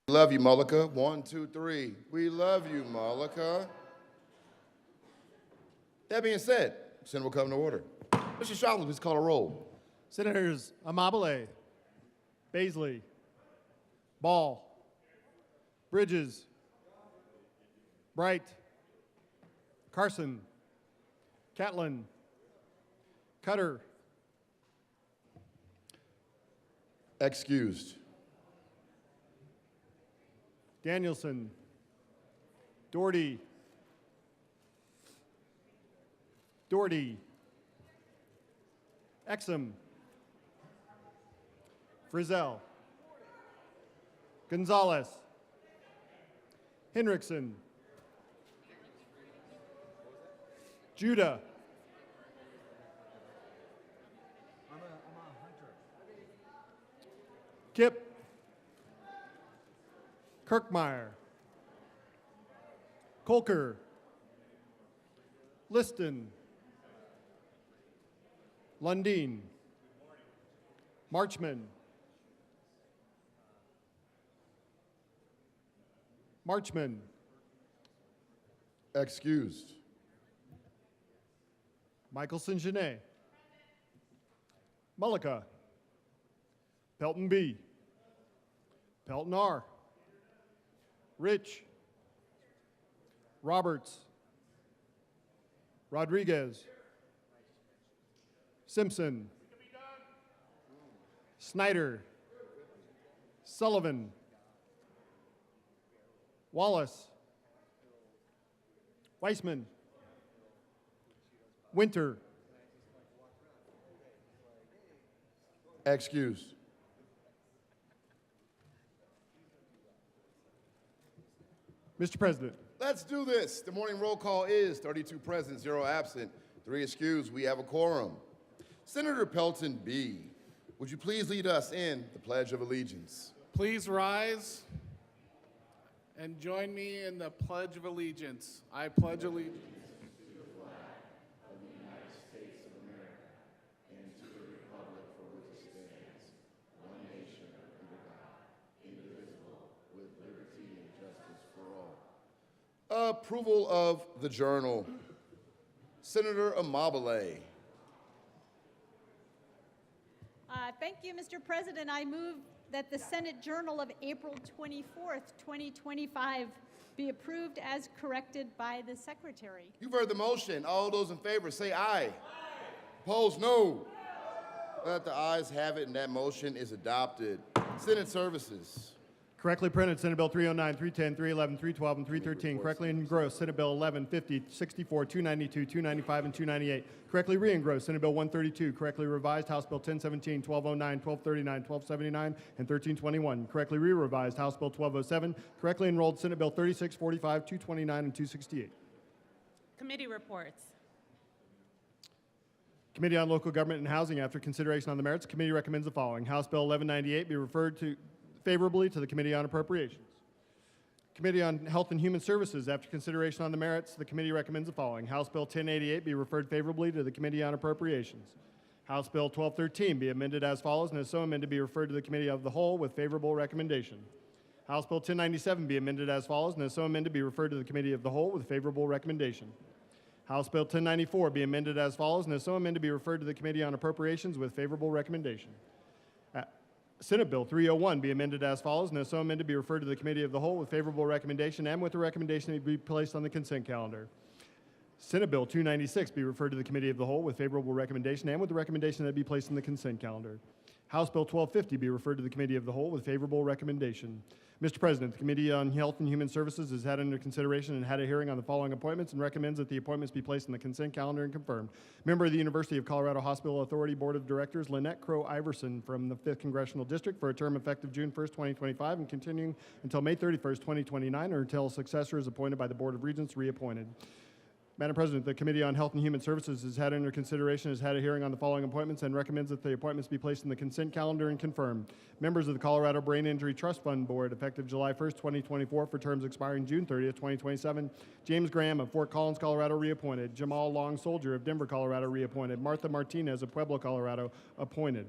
We love you, Mullica. 1, 2, 3. We love you, Mullica. That being said, Senate will come to order. Mr. Shockley, please call a roll. Senators Amabile, Baisley, Ball, Bridges, Bright, Carson, Catlin, Cutter. Excused. Danielson, Doherty, Exum, Frizzell, Gonzalez, Hendrickson, Judah, Kip, Kirkmeyer, Kolker, Liston, Lundeen, Marchman, Excused. Michelson Genet, Mullica, Pelton B, Pelton R, Rich, Roberts, Rodriguez, Simpson, Snyder, Sullivan, Wallace, Weissman, Winter, Excused. Mr. President. Let's do this. The morning roll call is 32 present, 0 absent, 3 excused. We have a quorum. Senator Pelton B., would you please lead us in the Pledge of Allegiance? Please rise and join me in the Pledge of Allegiance. I pledge allegiance to the flag of the United States of America and to the republic for which it stands, one nation under God, indivisible, with liberty and justice for all. Approval of the journal. Senator Amabile. Thank you, Mr. President. I move that the Senate Journal of April 24th, 2025 be approved as corrected by the Secretary. You've heard the motion. All those in favor say aye. Aye. Opposed, no. Let the ayes have it, and that motion is adopted. Senate Services. Correctly printed, Senate Bill 309, 310, 311, 312, and 313. Correctly engrossed, Senate Bill 1150, 64, 292, 295, and 298. Correctly re-engrossed, Senate Bill 132. Correctly revised, House Bill 1017, 1209, 1239, 1279, and 1321. Correctly re-revised, House Bill 1207. Correctly enrolled, Senate Bill 3645, 229, and 268. Committee reports. Committee on Local Government and Housing, after consideration on the merits, the committee recommends the following. House Bill 1198 be referred to favorably to the Committee on Appropriations. Committee on Health and Human Services, after consideration on the merits, the committee recommends the following. House Bill 1088 be referred favorably to the Committee on Appropriations. House Bill 1213 be amended as follows, and as so amended be referred to the Committee of the Whole with favorable recommendation. House Bill 1097 be amended as follows, and as so amended be referred to the Committee of the Whole with favorable recommendation. House Bill 1094 be amended as follows, and as so amended be referred to the Committee on Appropriations with favorable recommendation. Senate Bill 301 be amended as follows, and as so amended be referred to the Committee of the Whole with favorable recommendation and with the recommendation that it be placed on the consent calendar. Senate Bill 296 be referred to the Committee of the Whole with favorable recommendation and with the recommendation that it be placed on the consent calendar. House Bill 1250 be referred to the Committee of the Whole with favorable recommendation. Mr. President, the Committee on Health and Human Services has had under consideration and had a hearing on the following appointments and recommends that the appointments be placed on the consent calendar and confirmed. Member of the University of Colorado Hospital Authority Board of Directors, Lynette Crow Iverson from the 5th Congressional District for a term effective June 1st, 2025 and continuing until May 31st, 2029 or until a successor is appointed by the Board of Regents reappointed. Madam President, the Committee on Health and Human Services has had under consideration, has had a hearing on the following appointments and recommends that the appointments be placed in the consent calendar and confirmed. Members of the Colorado Brain Injury Trust Fund Board, effective July 1st, 2024 for terms expiring June 30th, 2027. James Graham of Fort Collins, Colorado, reappointed. Jamal Long Soldier of Denver, Colorado, reappointed. Martha Martinez of Pueblo, Colorado, appointed.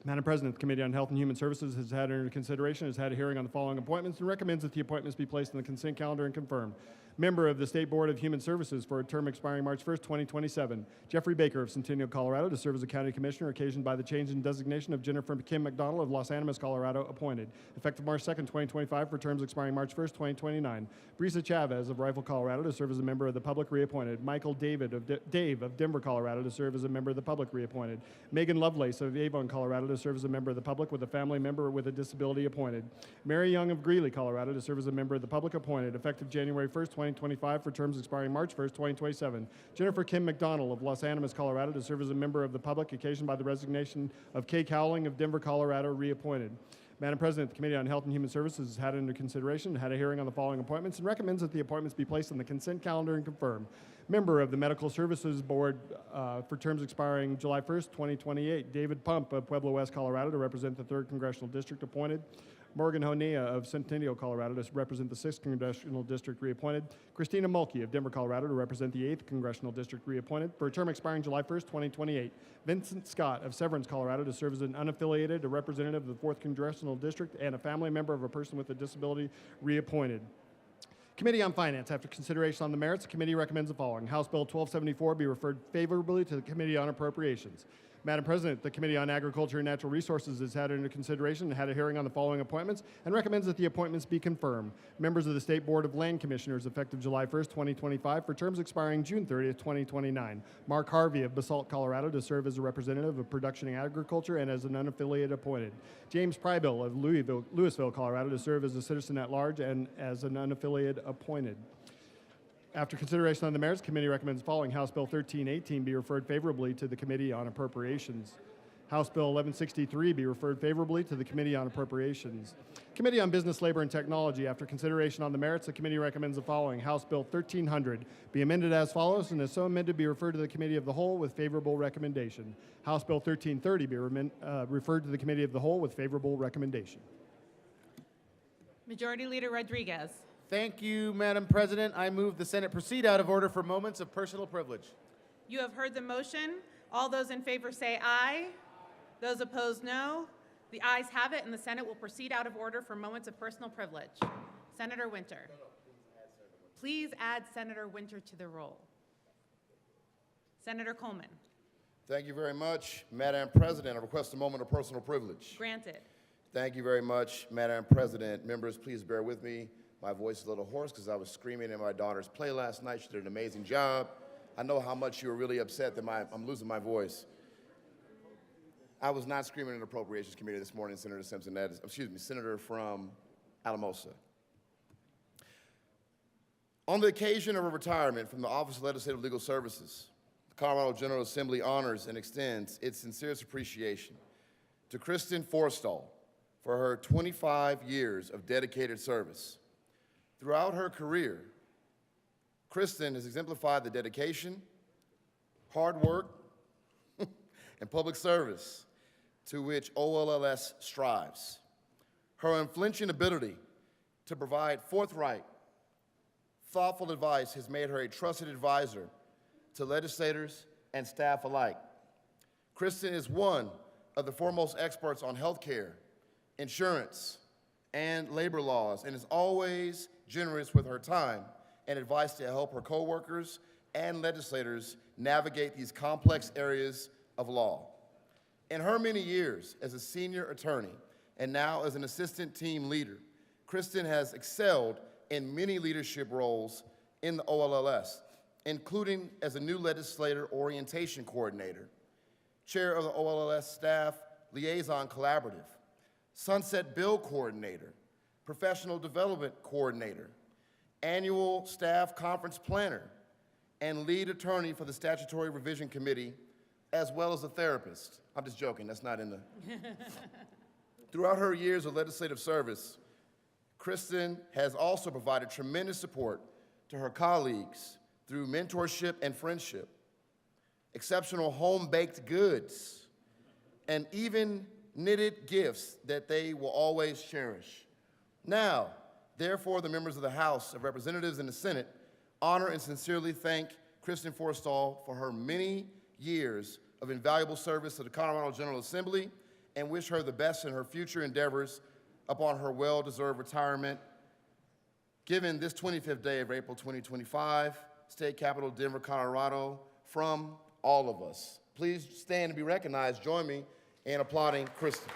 Madam President, the Committee on Health and Human Services has had under consideration, has had a hearing on the following appointments, and recommends that the appointments be placed on the consent calendar and confirmed. Member of the State Board of Human Services for a term expiring March 1st, 2027. Jeffrey Baker of Centennial, Colorado, to serve as a county commissioner occasioned by the change in designation of Jennifer Kim McDonald of Los Animas, Colorado, appointed. Effective March 2nd, 2025 for terms expiring March 1st, 2029. Brisa Chavez of Rifle, Colorado, to serve as a member of the public, reappointed. Michael Dave of Denver, Colorado, to serve as a member of the public, reappointed. Megan Lovelace of Avon, Colorado, to serve as a member of the public with a family member with a disability, appointed. Mary Young of Greeley, Colorado, to serve as a member of the public, appointed. Effective January 1st, 2025 for terms expiring March 1st, 2027. Jennifer Kim McDonald of Los Animas, Colorado, to serve as a member of the public occasioned by the resignation of Kay Cowling of Denver, Colorado, reappointed. Madam President, the Committee on Health and Human Services has had under consideration, had a hearing on the following appointments, and recommends that the appointments be placed on the consent calendar and confirmed. Member of the Medical Services Board for terms expiring July 1st, 2028, David Pump of Pueblo West, Colorado, to represent the 3rd Congressional District, appointed. Morgan Honea of Centennial, Colorado, to represent the 6th Congressional District, reappointed. Christina Mulkey of Denver, Colorado, to represent the 8th Congressional District, reappointed, for a term expiring July 1st, 2028. Vincent Scott of Severance, Colorado, to serve as an unaffiliated representative of the 4th Congressional District and a family member of a person with a disability, reappointed. Committee on Finance, after consideration on the merits, the committee recommends the following. House Bill 1274 be referred favorably to the Committee on Appropriations. Madam President, the Committee on Agriculture and Natural Resources has had under consideration and had a hearing on the following appointments and recommends that the appointments be confirmed. Members of the State Board of Land Commissioners effective July 1st, 2025 for terms expiring June 30th, 2029. Mark Harvey of Basalt, Colorado to serve as a representative of Production and Agriculture and as an unaffiliated appointed. James Prybill of Louisville, Colorado to serve as a citizen at large and as an unaffiliated appointed. After consideration on the merits, the committee recommends the following. House Bill 1318 be referred favorably to the Committee on Appropriations. House Bill 1163 be referred favorably to the Committee on Appropriations. Committee on Business, Labor, and Technology. After consideration on the merits, the committee recommends the following. House Bill 1300 be amended as follows, and as so amended be referred to the Committee of the Whole with favorable recommendation. House Bill 1330 be referred to the Committee of the Whole with favorable recommendation. Majority Leader Rodriguez. Thank you, Madam President. I move the Senate proceed out of order for moments of personal privilege. You have heard the motion. All those in favor say aye. Those opposed, no. The ayes have it, and the Senate will proceed out of order for moments of personal privilege. Senator Winter. Please add Senator Winter to the roll. Senator Coleman. Thank you very much, Madam President. I request a moment of personal privilege. Granted. Thank you very much, Madam President. Members, please bear with me. My voice is a little hoarse because I was screaming in my daughter's play last night. She did an amazing job. I know how much you were really upset that I'm losing my voice. I was not screaming in the Appropriations Committee this morning, Senator Simpson. That is, Senator from Alamosa. On the occasion of her retirement from the Office of Legislative Legal Services, the Colorado General Assembly honors and extends its sincerest appreciation to Kristen Forstall for her 25 years of dedicated service. Throughout her career, Kristen has exemplified the dedication, hard work, and public service to which OLLS strives. Her unflinching ability to provide forthright, thoughtful advice has made her a trusted advisor to legislators and staff alike. Kristen is one of the foremost experts on healthcare, insurance, and labor laws, and is always generous with her time and advice to help her coworkers and legislators navigate these complex areas of law. In her many years as a senior attorney and now as an assistant team leader, Kristen has excelled in many leadership roles in the OLLS, including as a new legislator orientation coordinator, chair of the OLLS Staff Liaison Collaborative, Sunset Bill coordinator, professional development coordinator, annual staff conference planner, and lead attorney for the Statutory Revision Committee, as well as a therapist. I'm just joking, that's not in the... Throughout her years of legislative service, Kristen has also provided tremendous support to her colleagues through mentorship and friendship, exceptional home-baked goods, and even knitted gifts that they will always cherish. Now, therefore, the members of the House of Representatives and the Senate honor and sincerely thank Kristen Forstall for her many years of invaluable service to the Colorado General Assembly and wish her the best in her future endeavors upon her well-deserved retirement. Given this 25th day of April 2025, State Capitol, Denver, Colorado, from all of us. Please stand and be recognized. Join me in applauding Kristen.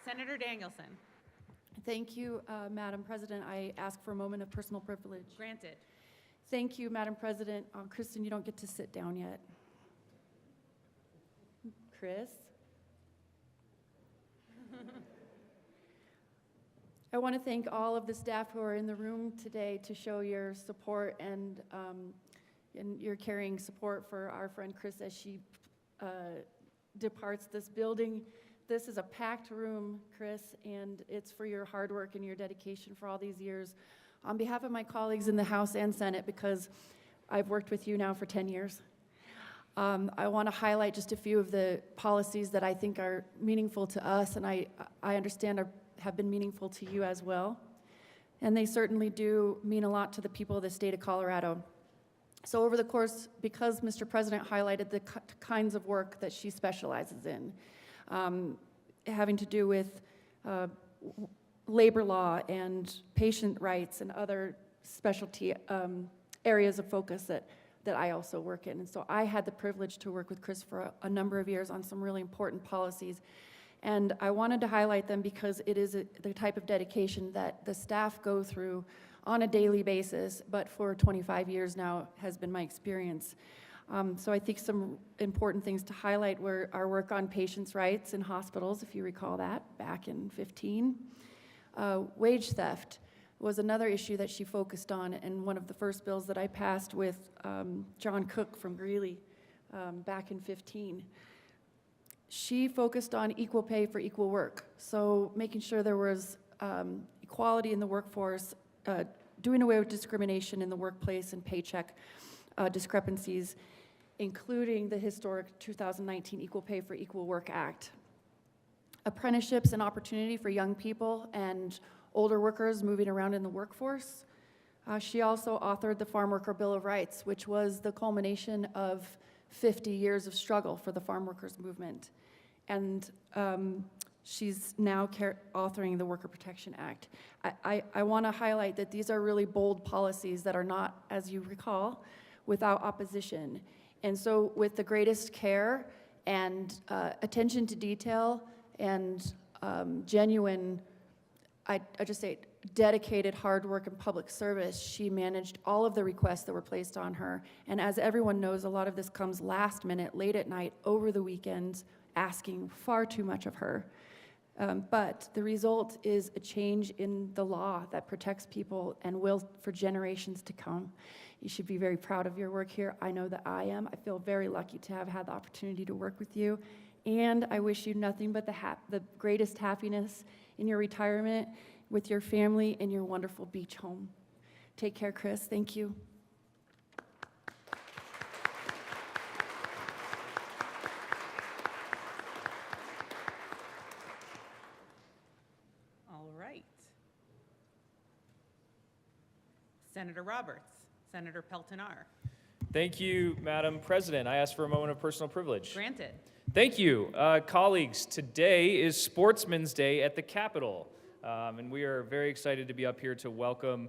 Senator Danielson. Thank you, Madam President. I ask for a moment of personal privilege. Granted. Thank you, Madam President. Kristen, you don't get to sit down yet. Chris? I want to thank all of the staff who are in the room today to show your support and your caring support for our friend Chris as she departs this building. This is a packed room, Chris, and it's for your hard work and your dedication for all these years. On behalf of my colleagues in the House and Senate, because I've worked with you now for 10 years, I want to highlight just a few of the policies that I think are meaningful to us, and I understand have been meaningful to you as well. And they certainly do mean a lot to the people of the state of Colorado. So over the course, because Mr. President highlighted the kinds of work that she specializes in, having to do with labor law and patient rights and other specialty areas of focus that I also work in. And so I had the privilege to work with Chris for a number of years on some really important policies. And I wanted to highlight them because it is the type of dedication that the staff go through on a daily basis, but for 25 years now has been my experience. So I think some important things to highlight were our work on patients' rights in hospitals, if you recall that, back in 15. Wage theft was another issue that she focused on, and one of the first bills that I passed with John Cook from Greeley back in 15. She focused on equal pay for equal work, so making sure there was equality in the workforce, doing away with discrimination in the workplace and paycheck discrepancies, including the historic 2019 Equal Pay for Equal Work Act. Apprenticeships and opportunity for young people and older workers moving around in the workforce. She also authored the Farm Worker Bill of Rights, which was the culmination of 50 years of struggle for the farm workers movement. And she's now authoring the Worker Protection Act. I want to highlight that these are really bold policies that are not, as you recall, without opposition. And so with the greatest care and attention to detail and genuine, I just say dedicated hard work and public service, she managed all of the requests that were placed on her. And as everyone knows, a lot of this comes last minute, late at night, over the weekends, asking far too much of her. But the result is a change in the law that protects people and will for generations to come. You should be very proud of your work here. I know that I am. I feel very lucky to have had the opportunity to work with you. And I wish you nothing but the greatest happiness in your retirement with your family and your wonderful beach home. Take care, Chris. Thank you. All right. Senator Roberts, Senator Peltonar. Thank you, Madam President. I ask for a moment of personal privilege. Granted. Thank you. Colleagues, today is Sportsmen's Day at the Capitol, and we are very excited to be up here to welcome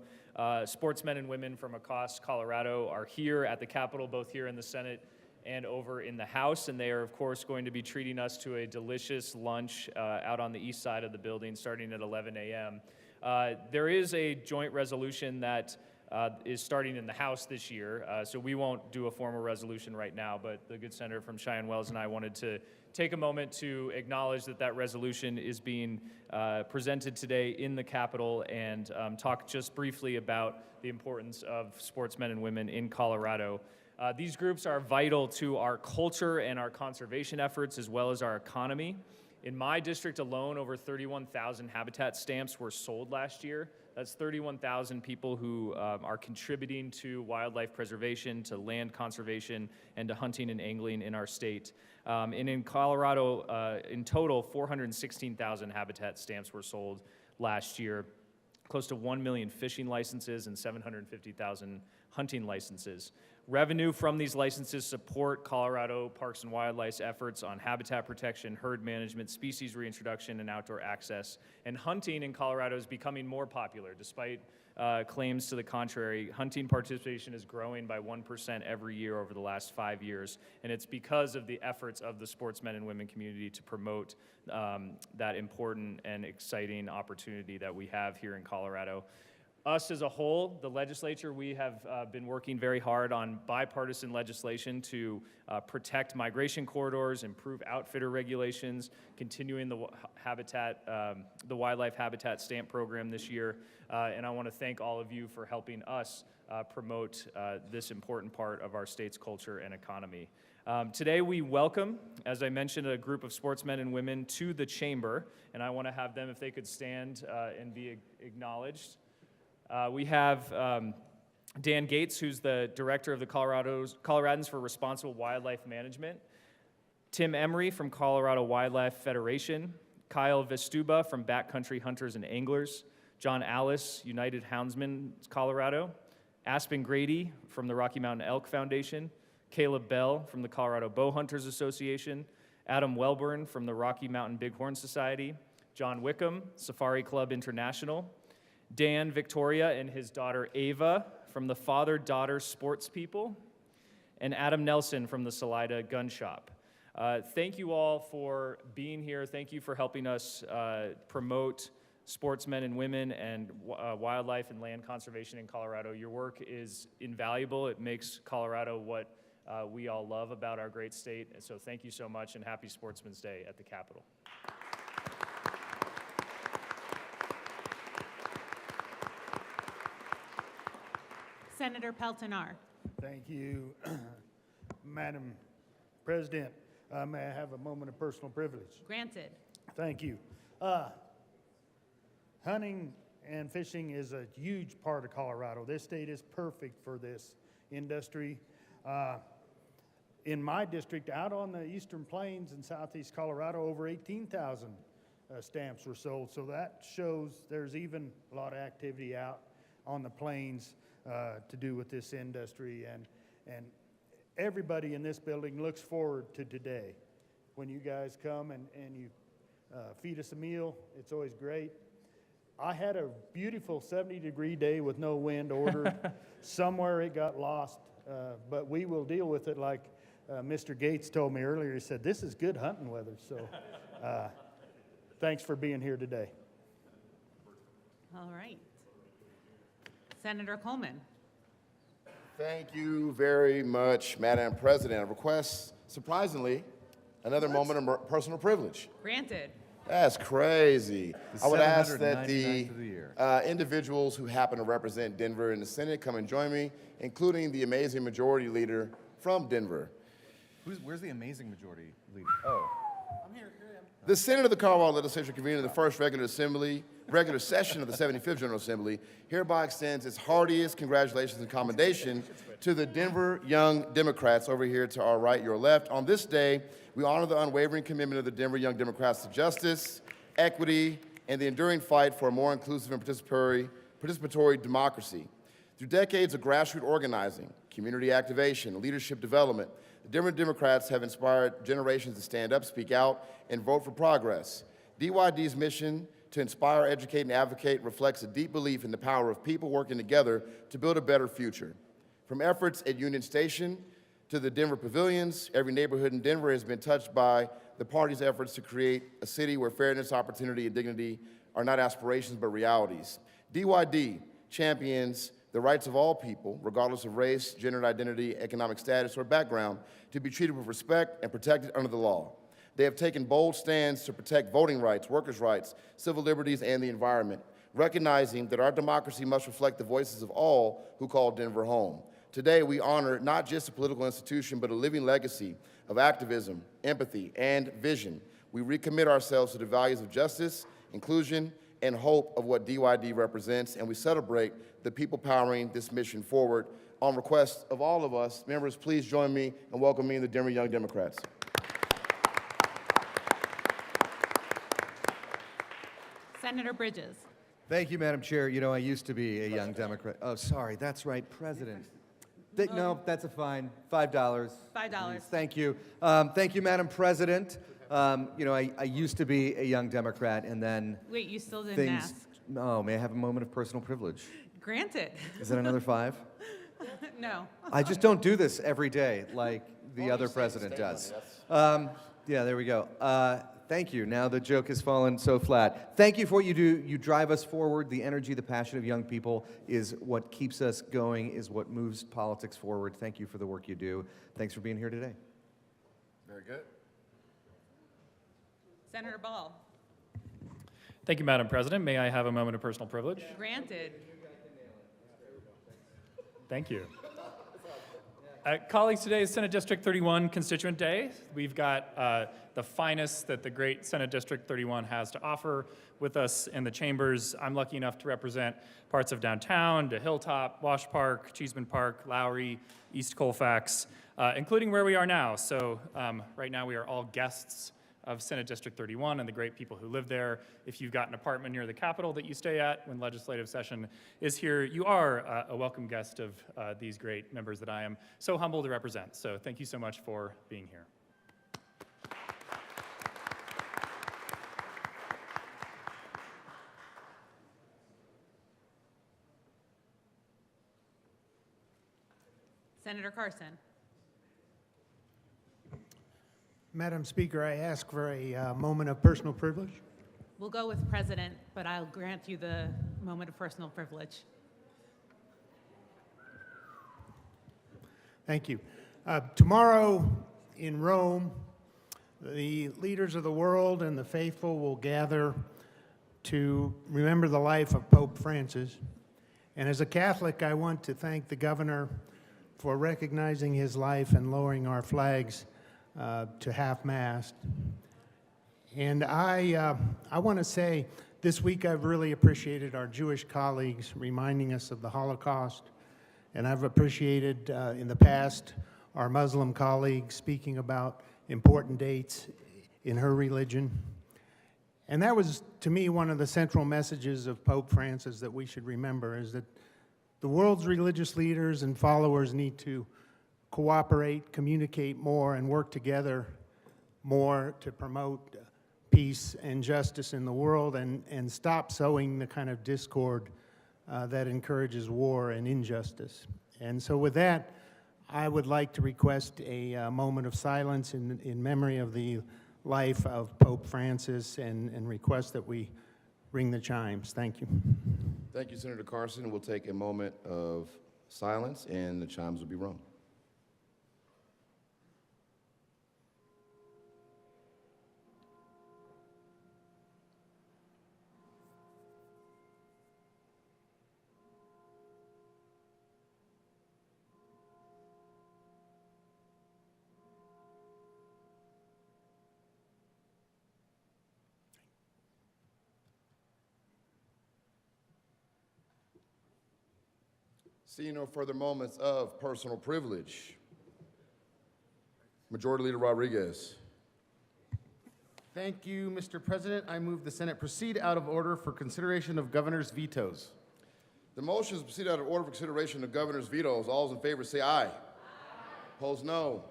sportsmen and women from across Colorado are here at the Capitol, both here in the Senate and over in the House, and they are, of course, going to be treating us to a delicious lunch out on the east side of the building starting at 11 a.m. There is a joint resolution that is starting in the House this year, so we won't do a formal resolution right now, but the good senator from Cheyenne Wells and I wanted to take a moment to acknowledge that that resolution is being presented today in the Capitol and talk just briefly about the importance of sportsmen and women in Colorado. These groups are vital to our culture and our conservation efforts as well as our economy. In my district alone, over 31,000 habitat stamps were sold last year. That's 31,000 people who are contributing to wildlife preservation, to land conservation, and to hunting and angling in our state. And in Colorado, in total, 416,000 habitat stamps were sold last year, close to 1 million fishing licenses and 750,000 hunting licenses. Revenue from these licenses support Colorado Parks and Wildlife's efforts on habitat protection, herd management, species reintroduction, and outdoor access. And hunting in Colorado is becoming more popular, despite claims to the contrary. Hunting participation is growing by 1% every year over the last 5 years, and it's because of the efforts of the sportsmen and women community to promote that important and exciting opportunity that we have here in Colorado. Us as a whole, the legislature, we have been working very hard on bipartisan legislation to protect migration corridors, improve outfitter regulations, continuing the wildlife habitat stamp program this year. And I want to thank all of you for helping us promote this important part of our state's culture and economy. Today we welcome, as I mentioned, a group of sportsmen and women to the chamber, and I want to have them, if they could stand and be acknowledged. We have Dan Gates, who's the director of the Coloradans for Responsible Wildlife Management, Tim Emery from Colorado Wildlife Federation, Kyle Vestuba from Backcountry Hunters and Anglers, John Alice, United Houndsmen, Colorado, Aspen Grady from the Rocky Mountain Elk Foundation, Caleb Bell from the Colorado Bow Hunters Association, Adam Welburn from the Rocky Mountain Bighorn Society, John Wickham, Safari Club International, Dan Victoria and his daughter Ava from the Father-Daughter Sports People, and Adam Nelson from the Salida Gun Shop. Thank you all for being here. Thank you for helping us promote sportsmen and women and wildlife and land conservation in Colorado. Your work is invaluable. It makes Colorado what we all love about our great state. And so thank you so much, and happy Sportsman's Day at the Capitol. Senator Peltonar. Thank you, Madam President. May I have a moment of personal privilege? Granted. Thank you. Hunting and fishing is a huge part of Colorado. This state is perfect for this industry. In my district, out on the eastern plains in southeast Colorado, over 18,000 stamps were sold. So that shows there's even a lot of activity out on the plains to do with this industry, and everybody in this building looks forward to today. When you guys come and you feed us a meal, it's always great. I had a beautiful 70-degree day with no wind ordered. Somewhere it got lost, but we will deal with it like Mr. Gates told me earlier. He said, this is good hunting weather, so thanks for being here today. All right. Senator Coleman. Thank you very much, Madam President. I request, surprisingly, another moment of personal privilege. Granted. That's crazy. I would ask that the 799th of the year. Individuals who happen to represent Denver in the Senate come and join me, including the amazing majority leader from Denver. Where's the amazing majority leader? Oh. The Senate of the Colorado Legislature convening the first regular session of the 75th General Assembly hereby extends its heartiest congratulations and commendation to the Denver Young Democrats over here to our right, your left. On this day, we honor the unwavering commitment of the Denver Young Democrats to justice, equity, and the enduring fight for a more inclusive and participatory democracy. Through decades of grassroots organizing, community activation, and leadership development, the Denver Democrats have inspired generations to stand up, speak out, and vote for progress. DYD's mission to inspire, educate, and advocate reflects a deep belief in the power of people working together to build a better future. From efforts at Union Station to the Denver Pavilions, every neighborhood in Denver has been touched by the party's efforts to create a city where fairness, opportunity, and dignity are not aspirations but realities. DYD champions the rights of all people, regardless of race, gender identity, economic status, or background, to be treated with respect and protected under the law. They have taken bold stands to protect voting rights, workers' rights, civil liberties, and the environment, recognizing that our democracy must reflect the voices of all who call Denver home. Today, we honor not just a political institution, but a living legacy of activism, empathy, and vision. we recommit ourselves to the values of justice, inclusion, and hope of what DYD represents, and we celebrate the people powering this mission forward. On request of all of us, members, please join me in welcoming the Denver Young Democrats. Senator Bridges. Thank you, Madam Chair. You know, I used to be a young Democrat. Oh, sorry, that's right, President. No, that's a fine. $5. $5. Please. Thank you. Thank you, Madam President. You know, I used to be a young Democrat, and then Wait, you still didn't things. ask. No, may I have a moment of personal privilege? Granted. Is that another 5? No. I just don't do this every day like the other president does. Yeah, there we go. Thank you. Now the joke has fallen so flat. Thank you for what you do. You drive us forward. The energy, the passion of young people is what keeps us going, is what moves politics forward. Thank you for the work you do. Thanks for being here today. Very good. Senator Ball. Thank you, Madam President. May I have a moment of personal privilege? Granted. Thank you. Colleagues, today is Senate District 31 Constituent Day. We've got the finest that the great Senate District 31 has to offer with us in the chambers. I'm lucky enough to represent parts of downtown, to Hilltop, Wash Park, Cheeseman Park, Lowry, East Colfax, including where we are now. So right now we are all guests of Senate District 31 and the great people who live there. If you've got an apartment near the Capitol that you stay at when legislative session is here, you are a welcome guest of these great members that I am so humbled to represent. So thank you so much for being here. Senator Carson. Madam Speaker, I ask for a moment of personal privilege. We'll go with President, but I'll grant you the moment of personal privilege. Thank you. Tomorrow in Rome, the leaders of the world and the faithful will gather to remember the life of Pope Francis. And as a Catholic, I want to thank the governor for recognizing his life and lowering our flags to half-mast. And I want to say, this week I've really appreciated our Jewish colleagues reminding us of the Holocaust, and I've appreciated in the past our Muslim colleagues speaking about important dates in her religion. And that was, to me, one of the central messages of Pope Francis that we should remember, is that the world's religious leaders and followers need to cooperate, communicate more, and work together more to promote peace and justice in the world, and stop sowing the kind of discord that encourages war and injustice. And so with that, I would like to request a moment of silence in memory of the life of Pope Francis, and request that we ring the chimes. Thank you. Thank you, Senator Carson. We'll take a moment of silence, and the chimes will be rung. Seeing no further moments of personal privilege, Majority Leader Rodriguez. Thank you, Mr. President. I move the Senate proceed out of order for consideration of governor's vetoes. The motion is to proceed out of order for consideration of governor's vetoes. All those in favor say aye. Aye. Opposed, no.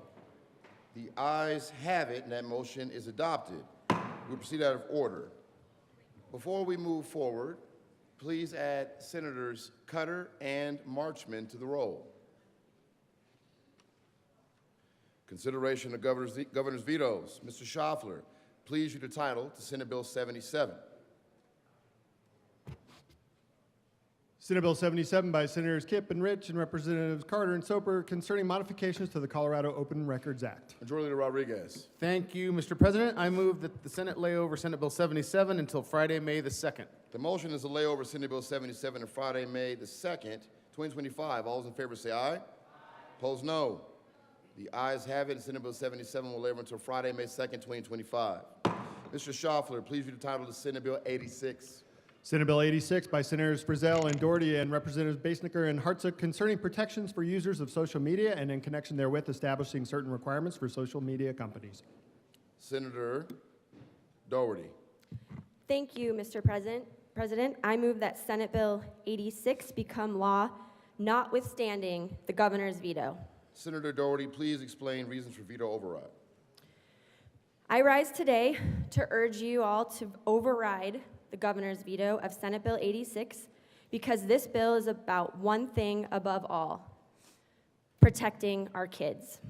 The ayes have it, and that motion is adopted. We proceed out of order. Before we move forward, please add Senators Cutter and Marchman to the roll. Consideration of governor's vetoes. Mr. Schaffler, please read the title to Senate Bill 77. Senate Bill 77 by Senators Kipp and Rich and Representatives Carter and Soper concerning modifications to the Colorado Open Records Act. Majority Leader Rodriguez. Thank you, Mr. President. I move that the Senate lay over Senate Bill 77 until Friday, May the 2nd. The motion is to lay over Senate Bill 77 on Friday, May the 2nd, 2025. All those in favor say aye. Aye. Opposed, no. The ayes have it, and Senate Bill 77 will lay over until Friday, May 2nd, 2025. Mr. Schaffler, please read the title of Senate Bill 86. Senate Bill 86 by Senators Frizzell and Doherty and Representatives Basnicker and Hartsook concerning protections for users of social media and in connection therewith establishing certain requirements for social media companies. Senator Doherty. Thank you, Mr. President. I move that Senate Bill 86 become law, notwithstanding the governor's veto. Senator Doherty, please explain reasons for veto override. I rise today to urge you all to override the governor's veto of Senate Bill 86 because this bill is about one thing above all: protecting our kids.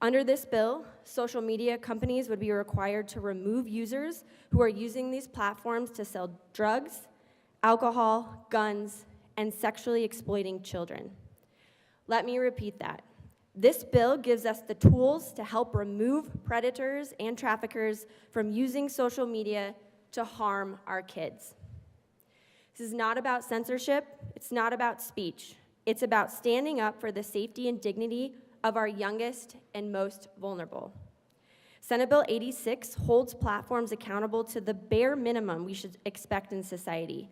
Under this bill, social media companies would be required to remove users who are using these platforms to sell drugs, alcohol, guns, and sexually exploiting children. Let me repeat that. This bill gives us the tools to help remove predators and traffickers from using social media to harm our kids. This is not about censorship. It's not about speech. It's about standing up for the safety and dignity of our youngest and most vulnerable. Senate Bill 86 holds platforms accountable to the bare minimum we should expect in society,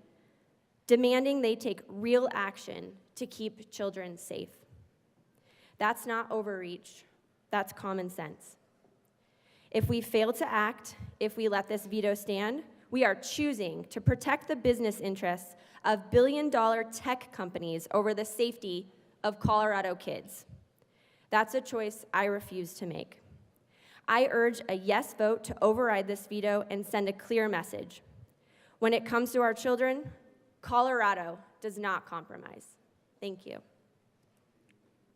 demanding they take real action to keep children safe. That's not overreach, that's common sense. If we fail to act, if we let this veto stand, we are choosing to protect the business interests of billion-dollar tech companies over the safety of Colorado kids. That's a choice I refuse to make. I urge a yes vote to override this veto and send a clear message. When it comes to our children, Colorado does not compromise. Thank you.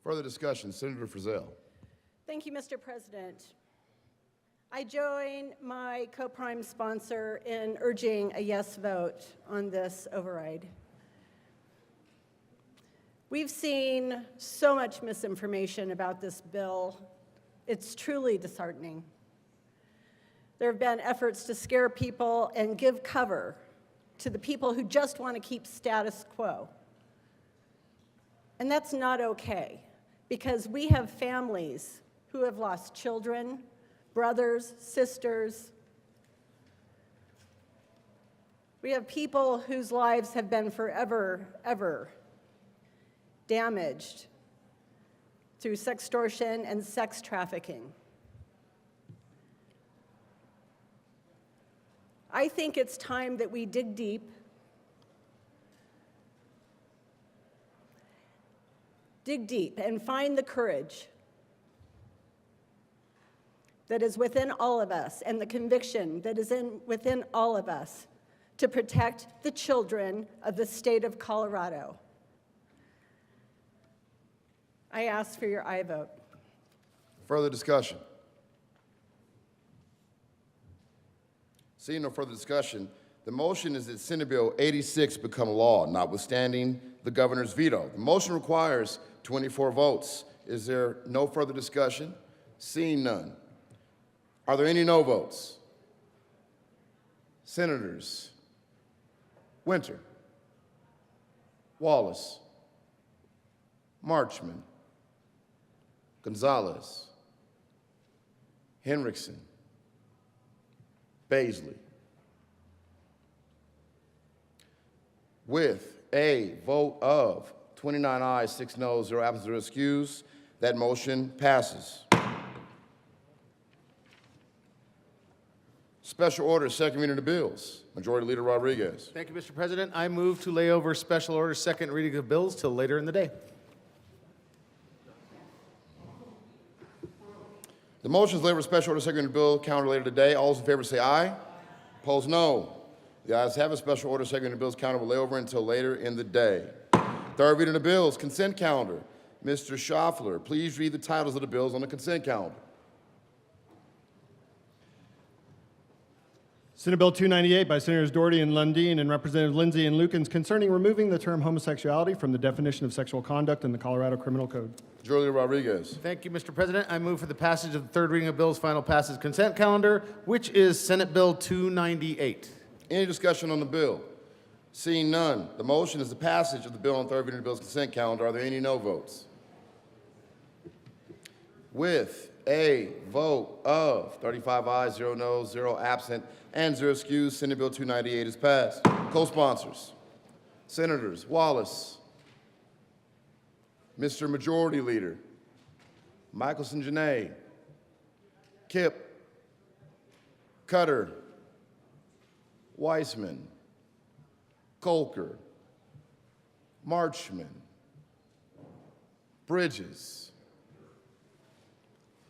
Further discussion, Senator Frizzell. Thank you, Mr. President. I join my co-prime sponsor in urging a yes vote on this override. We've seen so much misinformation about this bill. It's truly disheartening. There have been efforts to scare people and give cover to the people who just want to keep status quo. And that's not okay, because we have families who have lost children, brothers, sisters. We have people whose lives have been forever, ever damaged through sextortion and sex trafficking. I think it's time that we dig deep, and find the courage that is within all of us and the conviction that is within all of us to protect the children of the state of Colorado. I ask for your aye vote. Further discussion? Seeing no further discussion, the motion is that Senate Bill 86 become law, notwithstanding the governor's veto. The motion requires 24 votes. Is there no further discussion? Seeing none. Are there any no votes? Senators Winter, Wallace, Marchman, Gonzalez, Henriksen, Baisley. With a vote of 29 ayes, 6 noes, 0 absent, 0 excused, that motion passes. Special order, second reading of the bills. Majority Leader Rodriguez. Thank you, Mr. President. I move to lay over special order second reading of bills till later in the day. The motion is laid over special order second reading of the bill, counted later today. All those in favor say aye. Opposed, no. The ayes have a special order second reading of the bills counted will lay over until later in the day. Third reading of the bills, consent calendar. Mr. Schaffler, please read the titles of the bills on the consent calendar. Senate Bill 298 by Senators Doherty and Lundeen and Representatives Lindsay and Lukens concerning removing the term homosexuality from the definition of sexual conduct in the Colorado Criminal Code. Majority Leader Rodriguez. Thank you, Mr. President. I move for the passage of the third reading of bills, final passage consent calendar, which is Senate Bill 298. Any discussion on the bill? Seeing none, the motion is the passage of the bill on third reading of the bill's consent calendar. Are there any no votes? With a vote of 35 ayes, 0 noes, 0 absent, and 0 excused. Senate Bill 298 is passed. Co-sponsors, Senators Wallace, Mr. Majority Leader, Michelson Janae, Kipp, Cutter, Weissman, Colker, Marchman, Bridges,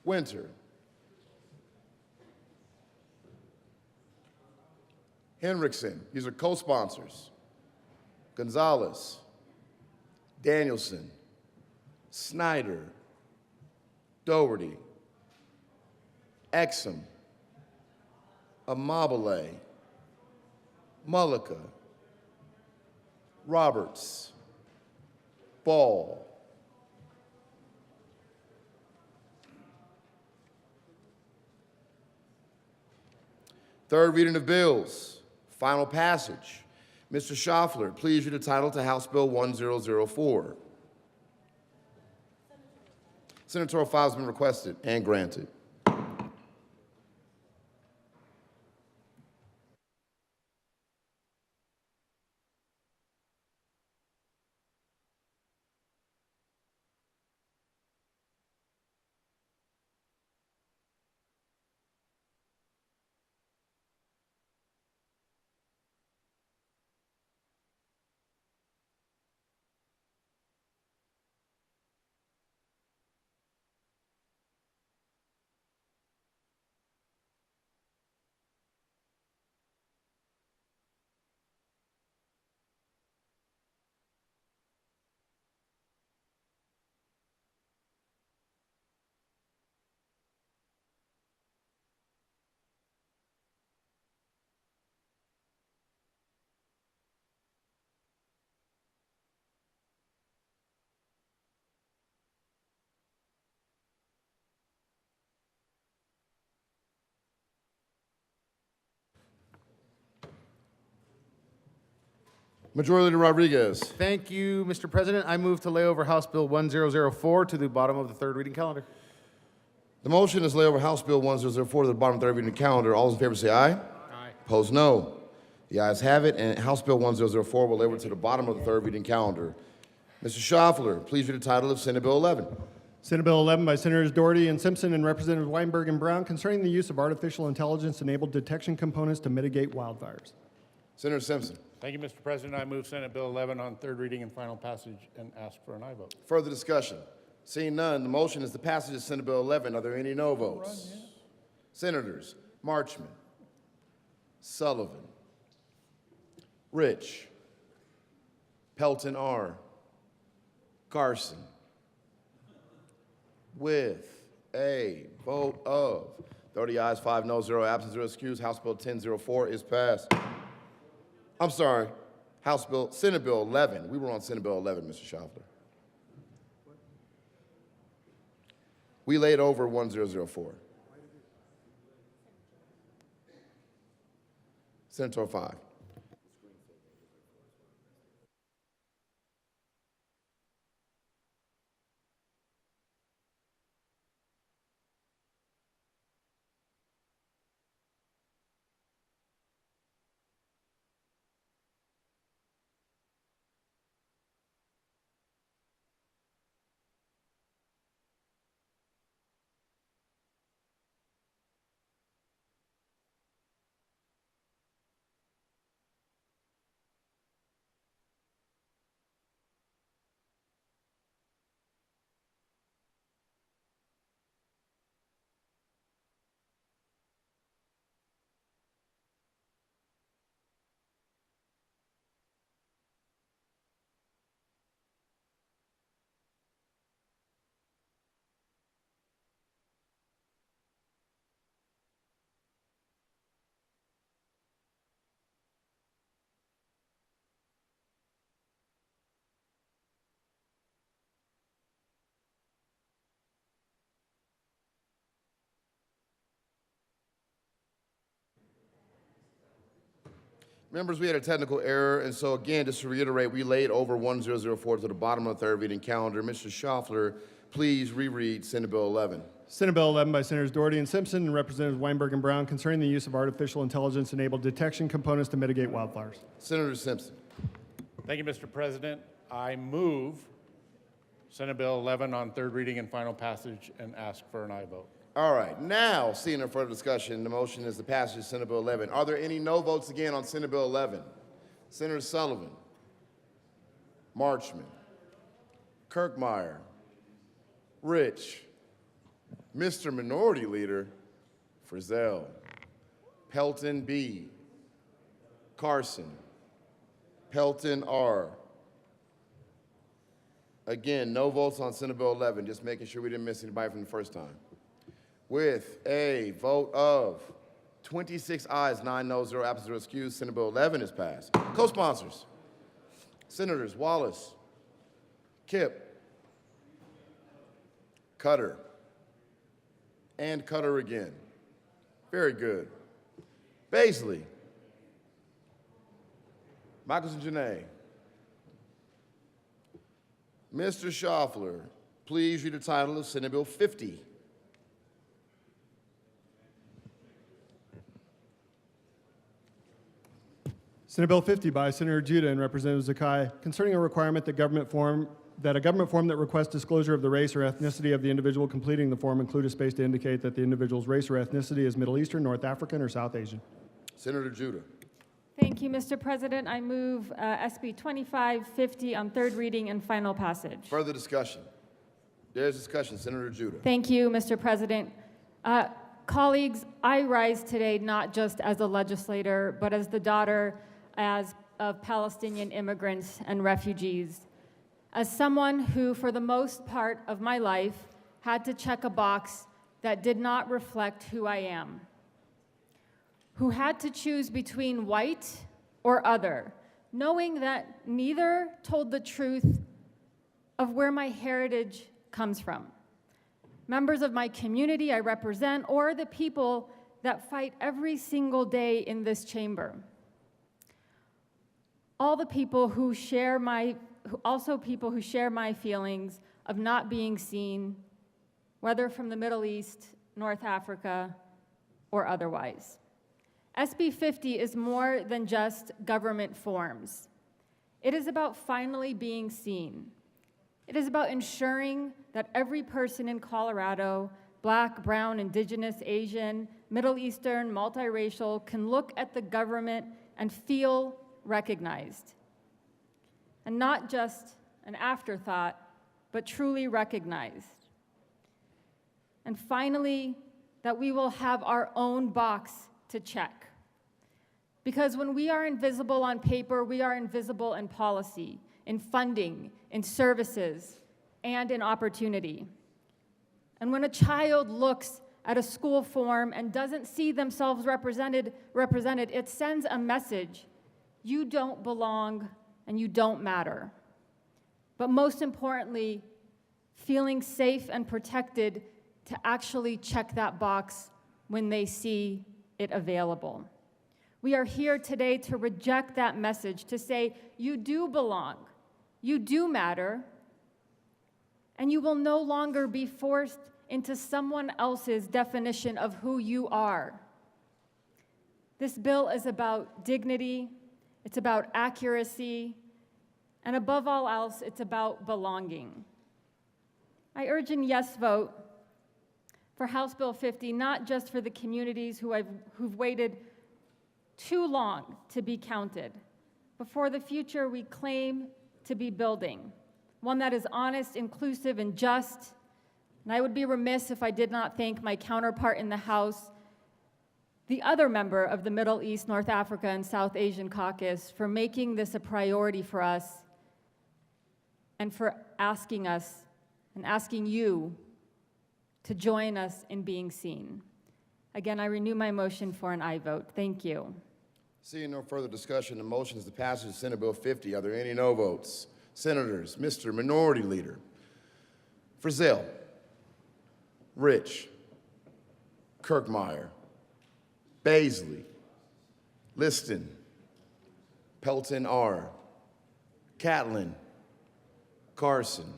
Winter, Henriksen, these are co-sponsors, Gonzalez, Danielson, Snyder, Doherty, Exum, Amabile, Mullica, Roberts, Ball, third reading of bills, final passage. Mr. Schaffler, please read the title to House Bill 1004. Senatorial file has been requested and granted. Majority Leader Rodriguez. Thank you, Mr. President. I move to lay over House Bill 1004 to the bottom of the third reading calendar. The motion is lay over House Bill 1004 to the bottom of the third reading calendar. All those in favor say aye. Aye. Opposed, no. The ayes have it, and House Bill 1004 will lay over to the bottom of the third reading calendar. Mr. Schaffler, please read the title of Senate Bill 11. Senate Bill 11 by Senators Doherty and Simpson and Representatives Weinberg and Brown concerning the use of artificial intelligence-enabled detection components to mitigate wildfires. Senator Simpson. Thank you, Mr. President. I move Senate Bill 11 on third reading and final passage and ask for an aye vote. Further discussion? Seeing none, the motion is the passage of Senate Bill 11. Are there any no votes? Senators Marchman, Sullivan, Rich, Pelton R., Carson. With a vote of 30 ayes, 5 noes, 0 absent, 0 excused, House Bill 1004 is passed. I'm sorry, Senate Bill 11. We were on Senate Bill 11, Mr. Schaffler. We laid over 1004. Senator 5. Members, we had a technical error, and so again, just to reiterate, we laid over 1004 to the bottom of the third reading calendar. Mr. Schaffler, please reread Senate Bill 11. Senate Bill 11 by Senators Doherty and Simpson and Representatives Weinberg and Brown concerning the use of artificial intelligence-enabled detection components to mitigate wildfires. Senator Simpson. Thank you, Mr. President. I move Senate Bill 11 on third reading and final passage and ask for an aye vote. All right, now, seeing no further discussion, the motion is the passage of Senate Bill 11. Are there any no votes again on Senate Bill 11? Senator Sullivan, Marchman, Kirkmeyer, Rich, Mr. Minority Leader, Frizzell, Pelton B, Carson, Pelton R. Again, no votes on Senate Bill 11, just making sure we didn't miss anybody from the first time. With a vote of 26 ayes, 9 noes, 0 absent, 0 excused, Senate Bill 11 is passed. Co-sponsors, Senators Wallace, Kipp, Cutter, and Cutter again. Very good. Baisley, Michelson Janae, Mr. Schaffler, please read the title of Senate Bill 50. Senate Bill 50 by Senator Judah and Representative Zakai concerning a requirement that a government form that requests disclosure of the race or ethnicity of the individual completing the form include a space to indicate that the individual's race or ethnicity is Middle Eastern, North African, or South Asian. Senator Judah. Thank you, Mr. President. I move SB 2550 on third reading and final passage. Further discussion. There's discussion. Senator Judah. Thank you, Mr. President. Colleagues, I rise today not just as a legislator, but as the daughter of Palestinian immigrants and refugees. As someone who, for the most part of my life, had to check a box that did not reflect who I am, who had to choose between white or other, knowing that neither told the truth of where my heritage comes from. Members of my community I represent, or the people that fight every single day in this chamber. All the people who share my feelings of not being seen, whether from the Middle East, North Africa, or otherwise. SB 50 is more than just government forms. It is about finally being seen. It is about ensuring that every person in Colorado, Black, Brown, Indigenous, Asian, Middle Eastern, multiracial, can look at the government and feel recognized. And not just an afterthought, but truly recognized. And finally, that we will have our own box to check. Because when we are invisible on paper, we are invisible in policy, in funding, in services, and in opportunity. And when a child looks at a school form and doesn't see themselves represented, it sends a message: you don't belong and you don't matter. But most importantly, feeling safe and protected to actually check that box when they see it available. We are here today to reject that message, to say you do belong, you do matter, and you will no longer be forced into someone else's definition of who you are. This bill is about dignity, it's about accuracy, and above all else, it's about belonging. I urge a yes vote for House Bill 50, not just for the communities who've waited too long to be counted, but for the future we claim to be building, one that is honest, inclusive, and just. And I would be remiss if I did not thank my counterpart in the House, the other member of the Middle East, North Africa, and South Asian Caucus, for making this a priority for us and for asking us and asking you to join us in being seen. Again, I renew my motion for an aye vote. Thank you. Seeing no further discussion, the motion is the passage of Senate Bill 50. Are there any no votes? Senators, Mr. Minority Leader, Frizzell, Rich, Kirkmeyer, Baisley, Liston, Pelton R, Catlin, Carson,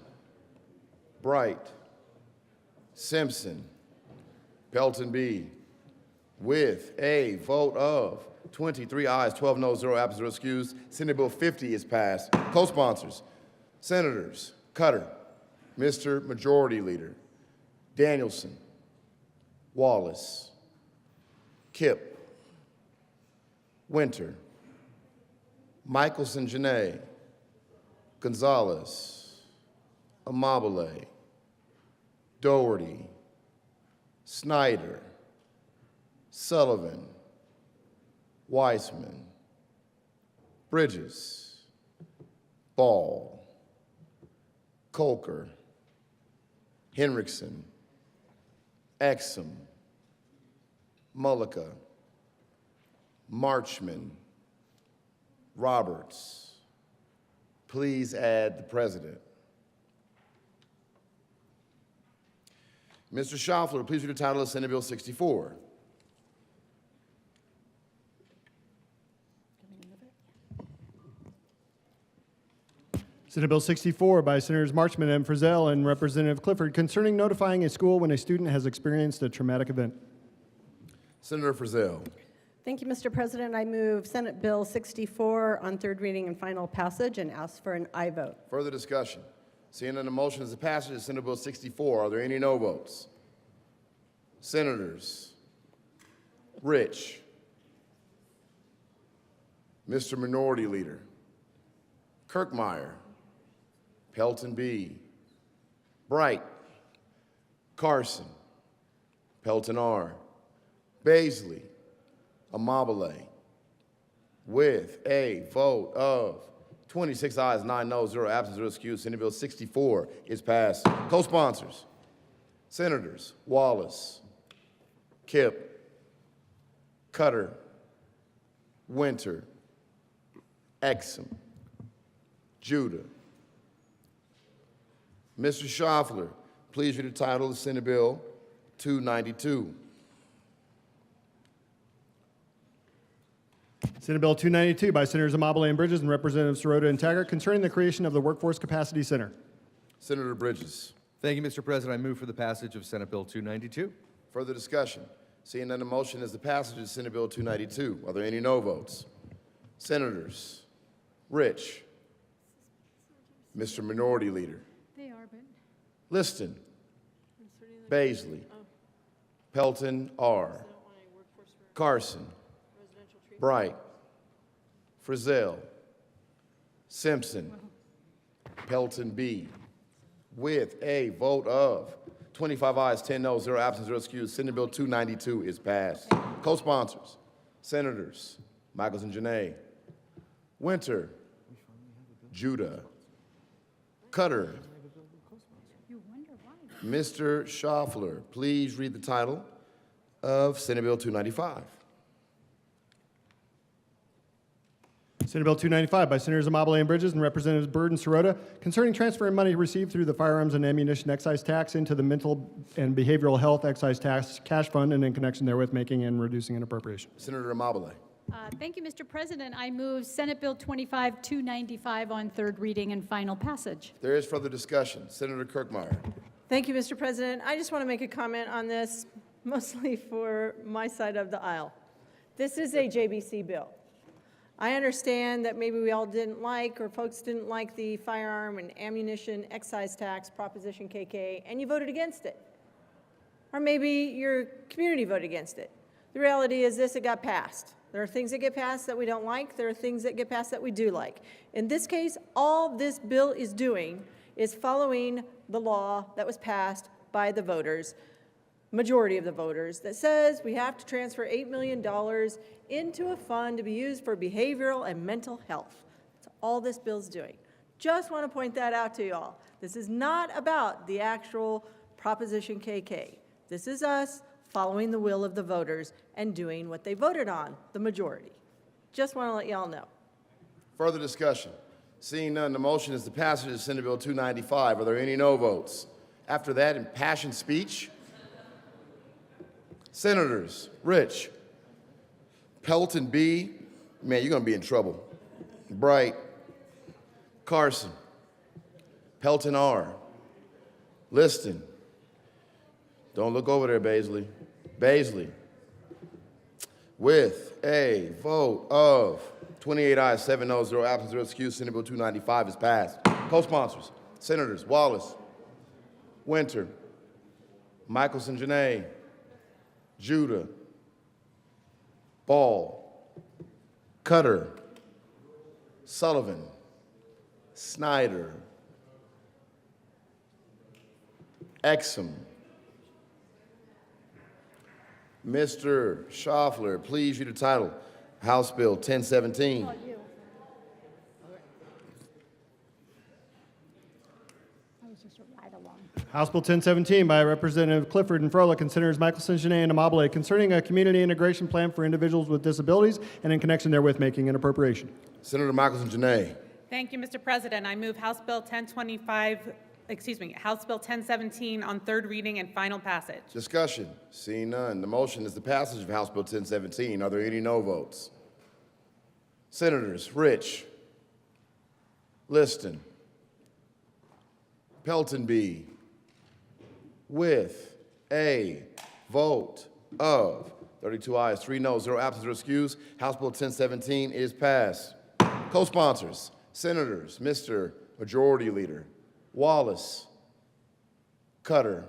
Bright, Simpson, Pelton B. With a vote of 23 ayes, 12 noes, 0 absent, 0 excused, Senate Bill 50 is passed. Co-sponsors, Senators Cutter, Mr. Majority Leader, Danielson, Wallace, Kipp, Winter, Michelson Janae, Gonzalez, Amabile, Doherty, Snyder, Sullivan, Weissman, Bridges, Ball, Colker, Henriksen, Exum, Mullica, Marchman, Roberts. Please add the president. Mr. Schaffler, please read the title of Senate Bill 64. Senate Bill 64 by Senators Marchman and Frizzell and Representative Clifford concerning notifying a school when a student has experienced a traumatic event. Senator Frizzell. Thank you, Mr. President. I move Senate Bill 64 on third reading and final passage and ask for an aye vote. Further discussion. Seeing none, the motion is the passage of Senate Bill 64. Are there any no votes? Senators Rich, Mr. Minority Leader, Kirkmeyer, Pelton B, Bright, Carson, Pelton R, Baisley, Amabile, with a vote of 26 ayes, 9 noes, 0 absent, 0 excused, Senate Bill 64 is passed. Co-sponsors, Senators Wallace, Kipp, Cutter, Winter, Exum, Judah. Mr. Schaffler, please read the title of Senate Bill 292. Senate Bill 292 by Senators Amabile and Bridges and Representatives Sirota and Taggart concerning the creation of the Workforce Capacity Center. Senator Bridges. Thank you, Mr. President. I move for the passage of Senate Bill 292. Further discussion. Seeing none, the motion is the passage of Senate Bill 292. Are there any no votes? Senators Rich, Mr. Minority Leader, They are, but Liston, Baisley, Pelton R, Carson, Bright, Frizzell, Simpson, Pelton B, with a vote of 25 ayes, 10 noes, 0 absent, 0 excused, Senate Bill 292 is passed. Co-sponsors, Senators Michelson Janae, Winter, Judah, Cutter. Mr. Schaffler, please read the title of Senate Bill 295. Senate Bill 295 by Senators Amabile and Bridges and Representatives Byrd and Sirota concerning transferring money received through the firearms and ammunition excise tax into the mental and behavioral health excise tax cash fund and in connection therewith making and reducing an appropriation. Senator Amabile. Thank you, Mr. President. I move Senate Bill 295 on third reading and final passage. There is further discussion. Senator Kirkmeyer. Thank you, Mr. President. I just want to make a comment on this, mostly for my side of the aisle. This is a JBC bill. I understand that maybe we all didn't like, or folks didn't like the firearm and ammunition excise tax, Proposition KK, and you voted against it. Or maybe your community voted against it. The reality is this, it got passed. There are things that get passed that we don't like. There are things that get passed that we do like. In this case, all this bill is doing is following the law that was passed by the voters, majority of the voters, that says we have to transfer $8 million into a fund to be used for behavioral and mental health. That's all this bill's doing. Just want to point that out to you all. This is not about the actual Proposition KK. This is us following the will of the voters and doing what they voted on, the majority. Just want to let you all know. Further discussion. Seeing none, the motion is the passage of Senate Bill 295. Are there any no votes? After that impassioned speech, Senators Rich, Pelton B, man, you're going to be in trouble. Bright, Carson, Pelton R, Liston, don't look over there, Baisley, Baisley. With a vote of 28 ayes, 7 noes, 0 absent, 0 excused, Senate Bill 295 is passed. Co-sponsors, Senators Wallace, Winter, Michelson Janae, Judah, Ball, Cutter, Sullivan, Snyder, Exum. Mr. Schaffler, please read the title. House Bill 1017. House Bill 1017 by Representative Clifford and Froelich and Senators Michelson, Janae, and Amabile concerning a community integration plan for individuals with disabilities and in connection therewith making an appropriation. Senator Michelson, Janae. Thank you, Mr. President. I move House Bill 1017 on third reading and final passage. Discussion. Seeing none. The motion is the passage of House Bill 1017. Are there any no votes? Senators Rich, Liston, Pelton B. With a vote of 32 ayes, 3 noes, 0 absent, 0 excused, House Bill 1017 is passed. Co-sponsors, Senators, Mr. Majority Leader Wallace, Cutter,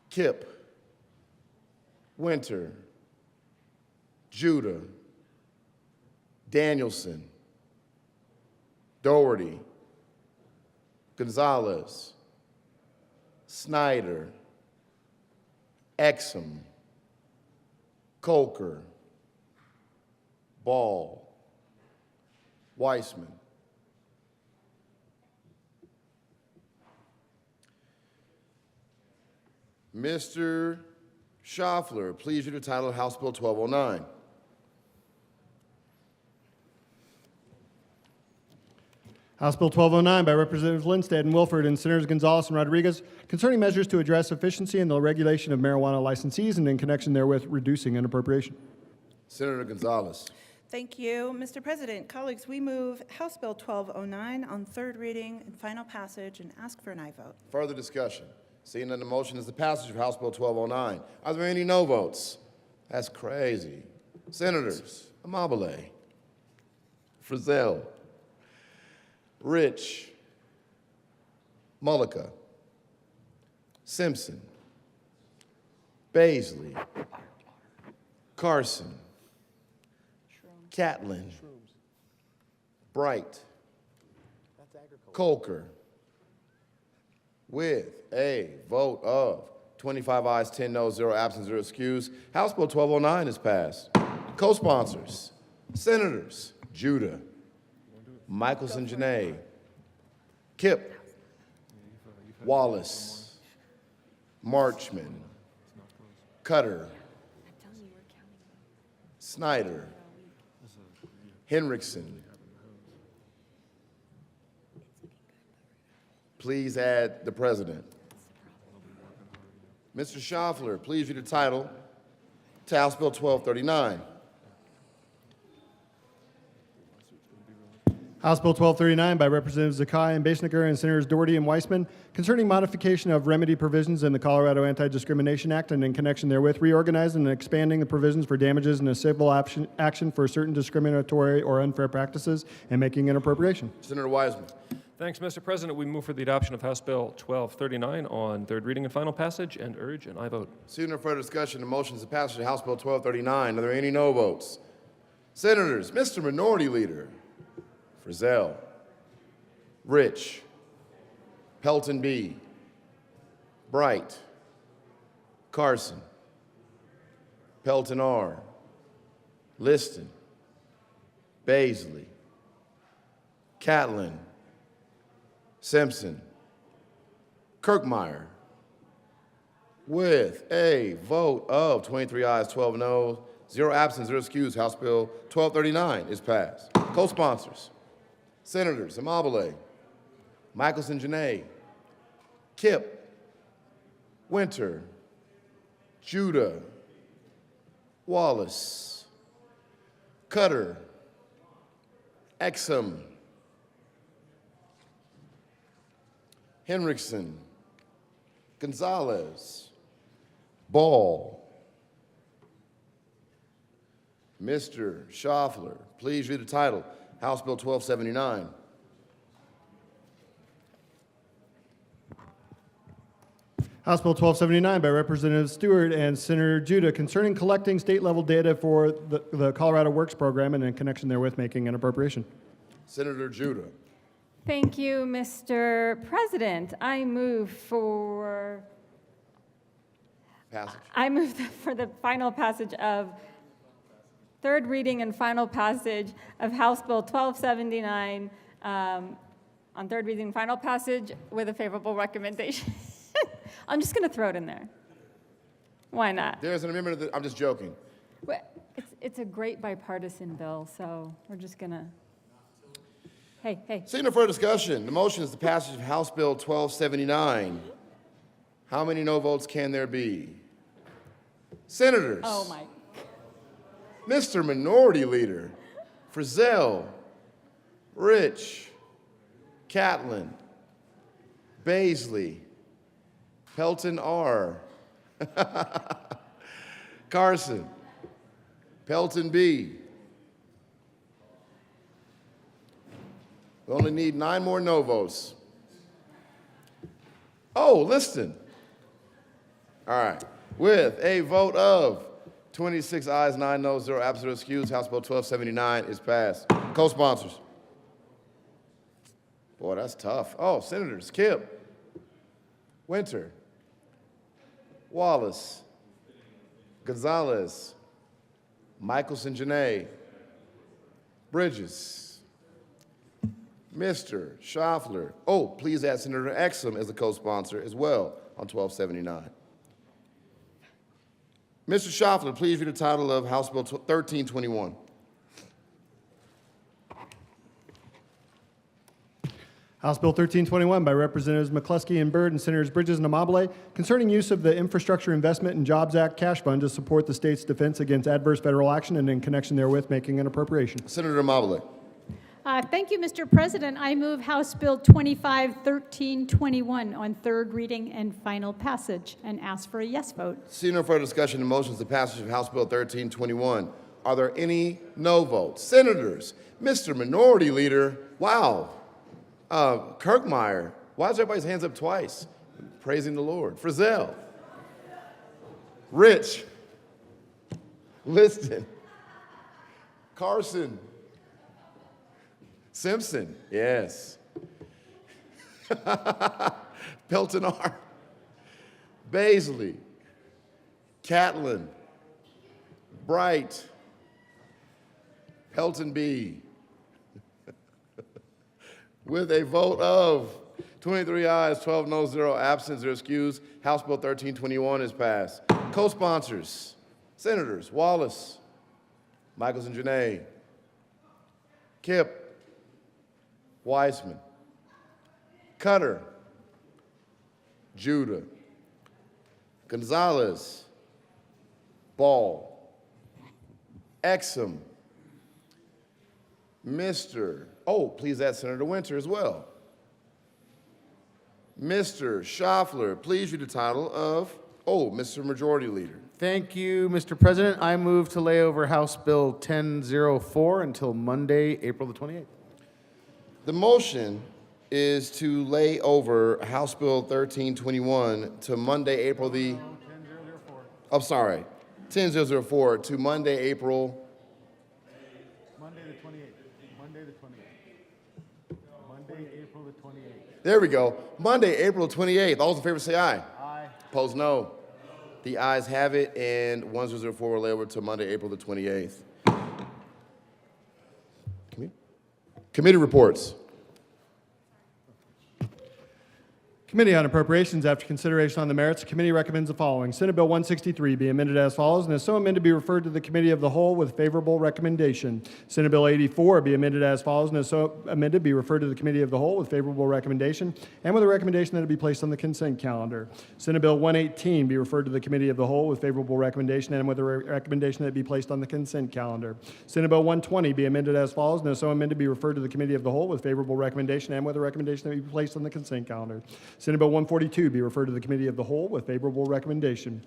Kipp, Winter, Judah, Danielson, Doherty, Gonzalez, Snyder, Exum, Coker, Ball, Weissman. Mr. Schaffler, please read the title of House Bill 1209. House Bill 1209 by Representatives Lindstedt and Wilford and Senators Gonzalez and Rodriguez concerning measures to address efficiency in the regulation of marijuana licensees and in connection therewith reducing an appropriation. Senator Gonzalez. Thank you, Mr. President. Colleagues, we move House Bill 1209 on third reading and final passage and ask for an aye vote. Further discussion. Seeing none, the motion is the passage of House Bill 1209. Are there any no votes? That's crazy. Senators Amabile, Frizzell, Rich, Mullica, Simpson, Baisley, Carson, Catlin, Bright, Coker. With a vote of 25 ayes, 10 noes, 0 absent, 0 excused, House Bill 1209 is passed. Co-sponsors, Senators Judah, Michelson Janae, Kipp, Wallace, Marchman, Cutter, Snyder, Henriksen. Please add the president. Mr. Schaffler, please read the title to House Bill 1239. House Bill 1239 by Representatives Zakai and Basnicker and Senators Doherty and Weissman concerning modification of remedy provisions in the Colorado Anti-Discrimination Act and in connection therewith reorganizing and expanding the provisions for damages in a civil action for certain discriminatory or unfair practices and making an appropriation. Senator Wiseman. Thanks, Mr. President. We move for the adoption of House Bill 1239 on third reading and final passage and urge an aye vote. Seeing no further discussion, the motion is the passage of House Bill 1239. Are there any no votes? Senators, Mr. Minority Leader Frizzell, Rich, Pelton B., Bright, Carson, Pelton R., Liston, Baisley, Catlin, Simpson, Kirkmeyer, with a vote of 23 ayes, 12 noes, 0 absent, 0 excused, House Bill 1239 is passed. Co-sponsors, Senators Amabile, Michelson Janae, Kipp, Winter, Judah, Wallace, Cutter, Exum, Henriksen, Gonzalez, Ball. Mr. Schaffler, please read the title. House Bill 1279. House Bill 1279 by Representative Stewart and Senator Judah concerning collecting state-level data for the Colorado Works Program and in connection therewith making an appropriation. Senator Judah. Thank you, Mr. President. I move for Passage. for the final passage of third reading and final passage of House Bill 1279 on third reading and final passage with a favorable recommendation. I'm just going to throw it in there. Why not? There's an amendment. I'm just joking. It's a great bipartisan bill, so we're just going to. Hey. Seeing no further discussion, the motion is the passage of House Bill 1279. How many no votes can there be? Senators. Oh, my. Mr. Minority Leader, Frizzell, Rich, Catlin, Baisley, Pelton R, Carson, Pelton B. We only need 9 more no votes. Oh, Liston. All right. With a vote of 26 ayes, 9 noes, 0 absent or excused, House Bill 1279 is passed. Co-sponsors. Boy, that's tough. Oh, Senators Kip, Winter, Wallace, Gonzalez, Michelson Janae, Bridges, Mr. Schaffler. Oh, please add Senator Exum as a co-sponsor as well on 1279. Mr. Schaffler, please read the title of House Bill 1321. House Bill 1321 by Representatives McCluskey and Byrd and Senators Bridges and Amabile concerning use of the Infrastructure Investment and Jobs Act cash fund to support the state's defense against adverse federal action and in connection therewith making an appropriation. Senator Amabile. Thank you, Mr. President. I move House Bill 251321 on third reading and final passage and ask for a yes vote. Seeing no further discussion, the motion is the passage of House Bill 1321. Are there any no votes? Senators, Mr. Minority Leader, wow. Kirkmeyer, why is everybody's hands up twice? Praising the Lord. Frizzell, Rich, Liston, Carson, Simpson, yes. Pelton R, Baisley, Catlin, Bright, Pelton B. With a vote of 23 ayes, 12 noes, 0 absent, 0 excused, House Bill 1321 is passed. Co-sponsors, Senators Wallace, Michelson Janae, Kip, Weissman, Cutter, Judah, Gonzalez, Ball, Exum, Mr. Oh, please add Senator Winter as well. Mr. Schaffler, please read the title of, Mr. Majority Leader. Thank you, Mr. President. I move to lay over House Bill 1004 until Monday, April the 28th. The motion is to lay over House Bill 1321 to Monday, April the... 10004. I'm sorry, 10004 to Monday, April... Monday the 28th. Monday the 28th. Monday, April the 28th. There we go. Monday, April 28th. All those in favor say aye. Aye. Opposed, no. The ayes have it, and 1004 will lay over to Monday, April the 28th. Committee reports. Committee on Appropriations, after consideration on the merits, the committee recommends the following. Senate Bill 163 be amended as follows, and as so amended be referred to the Committee of the Whole with favorable recommendation. Senate Bill 84 be amended as follows, and as so amended be referred to the Committee of the Whole with favorable recommendation, and with a recommendation that it be placed on the consent calendar. Senate Bill 118 be referred to the Committee of the Whole with favorable recommendation, and with a recommendation that it be placed on the consent calendar. Senate Bill 120 be amended as follows, and as so amended be referred to the Committee of the Whole with favorable recommendation, and with a recommendation that it be placed on the consent calendar. Senate Bill 142 be referred to the Committee of the Whole with favorable recommendation.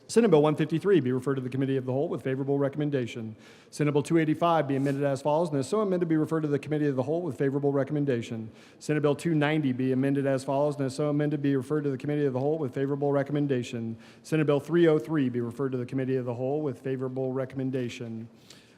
Senate Bill 153 be referred to the Committee of the Whole with favorable recommendation. Senate Bill 285 be amended as follows, and as so amended be referred to the Committee of the Whole with favorable recommendation. Senate Bill 290 be amended as follows, and as so amended be referred to the Committee of the Whole with favorable recommendation. Senate Bill 303 be referred to the Committee of the Whole with favorable recommendation.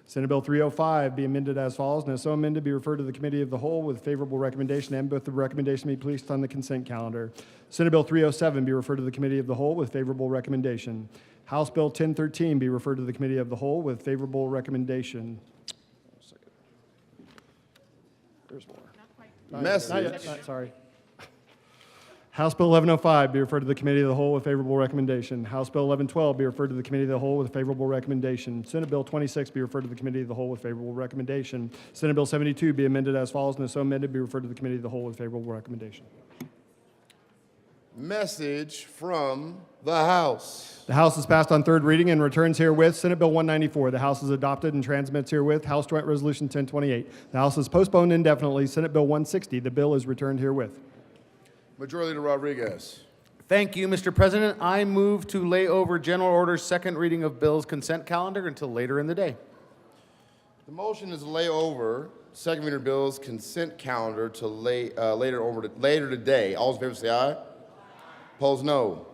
Senate Bill 305 be amended as follows, and as so amended be referred to the Committee of the Whole with favorable recommendation, and both the recommendation be placed on the consent calendar. Senate Bill 307 be referred to the Committee of the Whole with favorable recommendation. House Bill 1013 be referred to the Committee of the Whole with favorable recommendation. There's more. Message. Sorry. House Bill 1105 be referred to the Committee of the Whole with favorable recommendation. House Bill 1112 be referred to the Committee of the Whole with favorable recommendation. Senate Bill 26 be referred to the Committee of the Whole with favorable recommendation. Senate Bill 72 be amended as follows, and as so amended be referred to the Committee of the Whole with favorable recommendation. Message from the House. The House is passed on third reading and returns herewith. Senate Bill 194. The House is adopted and transmits herewith. House Joint Resolution 1028. The House is postponed indefinitely. Senate Bill 160. The bill is returned herewith. Majority Leader Rodriguez. Thank you, Mr. President. I move to lay over General Order's second reading of bills consent calendar until later in the day. The motion is to lay over second reader bills consent calendar to later today. All in favor say aye. Opposed, no.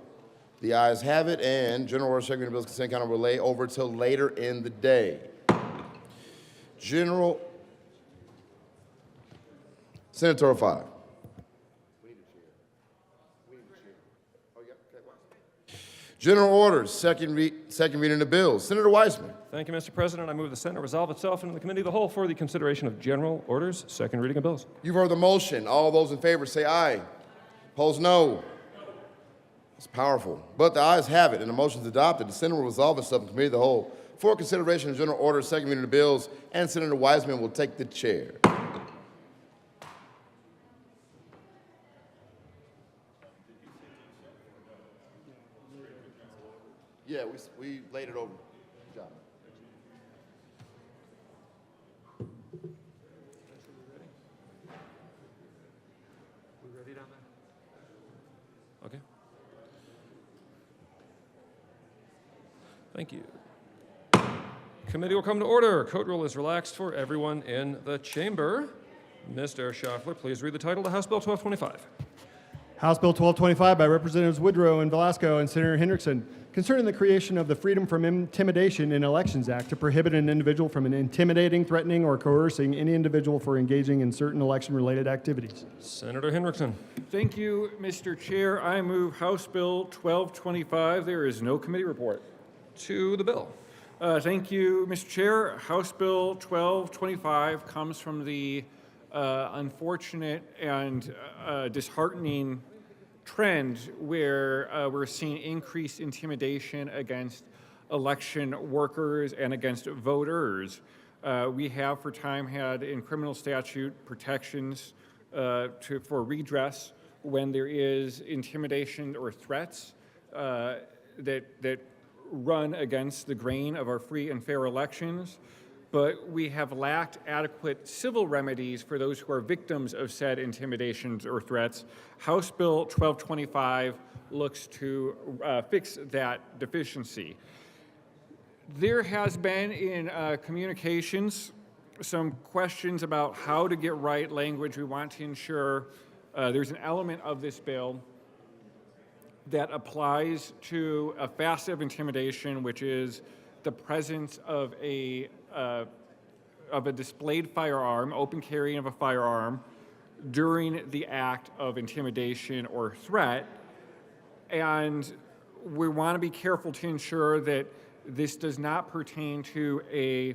The ayes have it, and General Order second reader bills consent calendar will lay over till later in the day. Senator 5. General Orders, second reading of bills. Senator Weissman. Thank you, Mr. President. I move the Senate resolve itself into the Committee of the Whole for the consideration of general orders, second reading of bills. You've heard the motion. All those in favor say aye. Opposed, no. It's powerful. But the ayes have it, and the motion is adopted. The Senate will resolve itself in the Committee of the Whole for consideration of general orders, second reading of bills, and Senator Weissman will take the chair. Yeah, we laid it over. Good job. We ready down there? Okay. Thank you. Committee will come to order. Court rule is relaxed for everyone in the chamber. Mr. Schaffler, please read the title to House Bill 1225. House Bill 1225 by Representatives Woodrow and Velasco and Senator Hendrickson, concerning the creation of the Freedom from Intimidation in Elections Act to prohibit an individual from intimidating, threatening, or coercing any individual for engaging in certain election-related activities. Senator Hendrickson. Thank you, Mr. Chair. I move House Bill 1225. There is no committee report. To the bill. Thank you, Mr. Chair. House Bill 1225 comes from the unfortunate and disheartening trend where we're seeing increased intimidation against election workers and against voters. We have for time had in criminal statute protections for redress when there is intimidation or threats that run against the grain of our free and fair elections. But we have lacked adequate civil remedies for those who are victims of said intimidations or threats. House Bill 1225 looks to fix that deficiency. There has been in communications some questions about how to get right language. We want to ensure there's an element of this bill that applies to a facet of intimidation, which is the presence of a displayed firearm, open carrying of a firearm, during the act of intimidation or threat. And we want to be careful to ensure that this does not pertain to a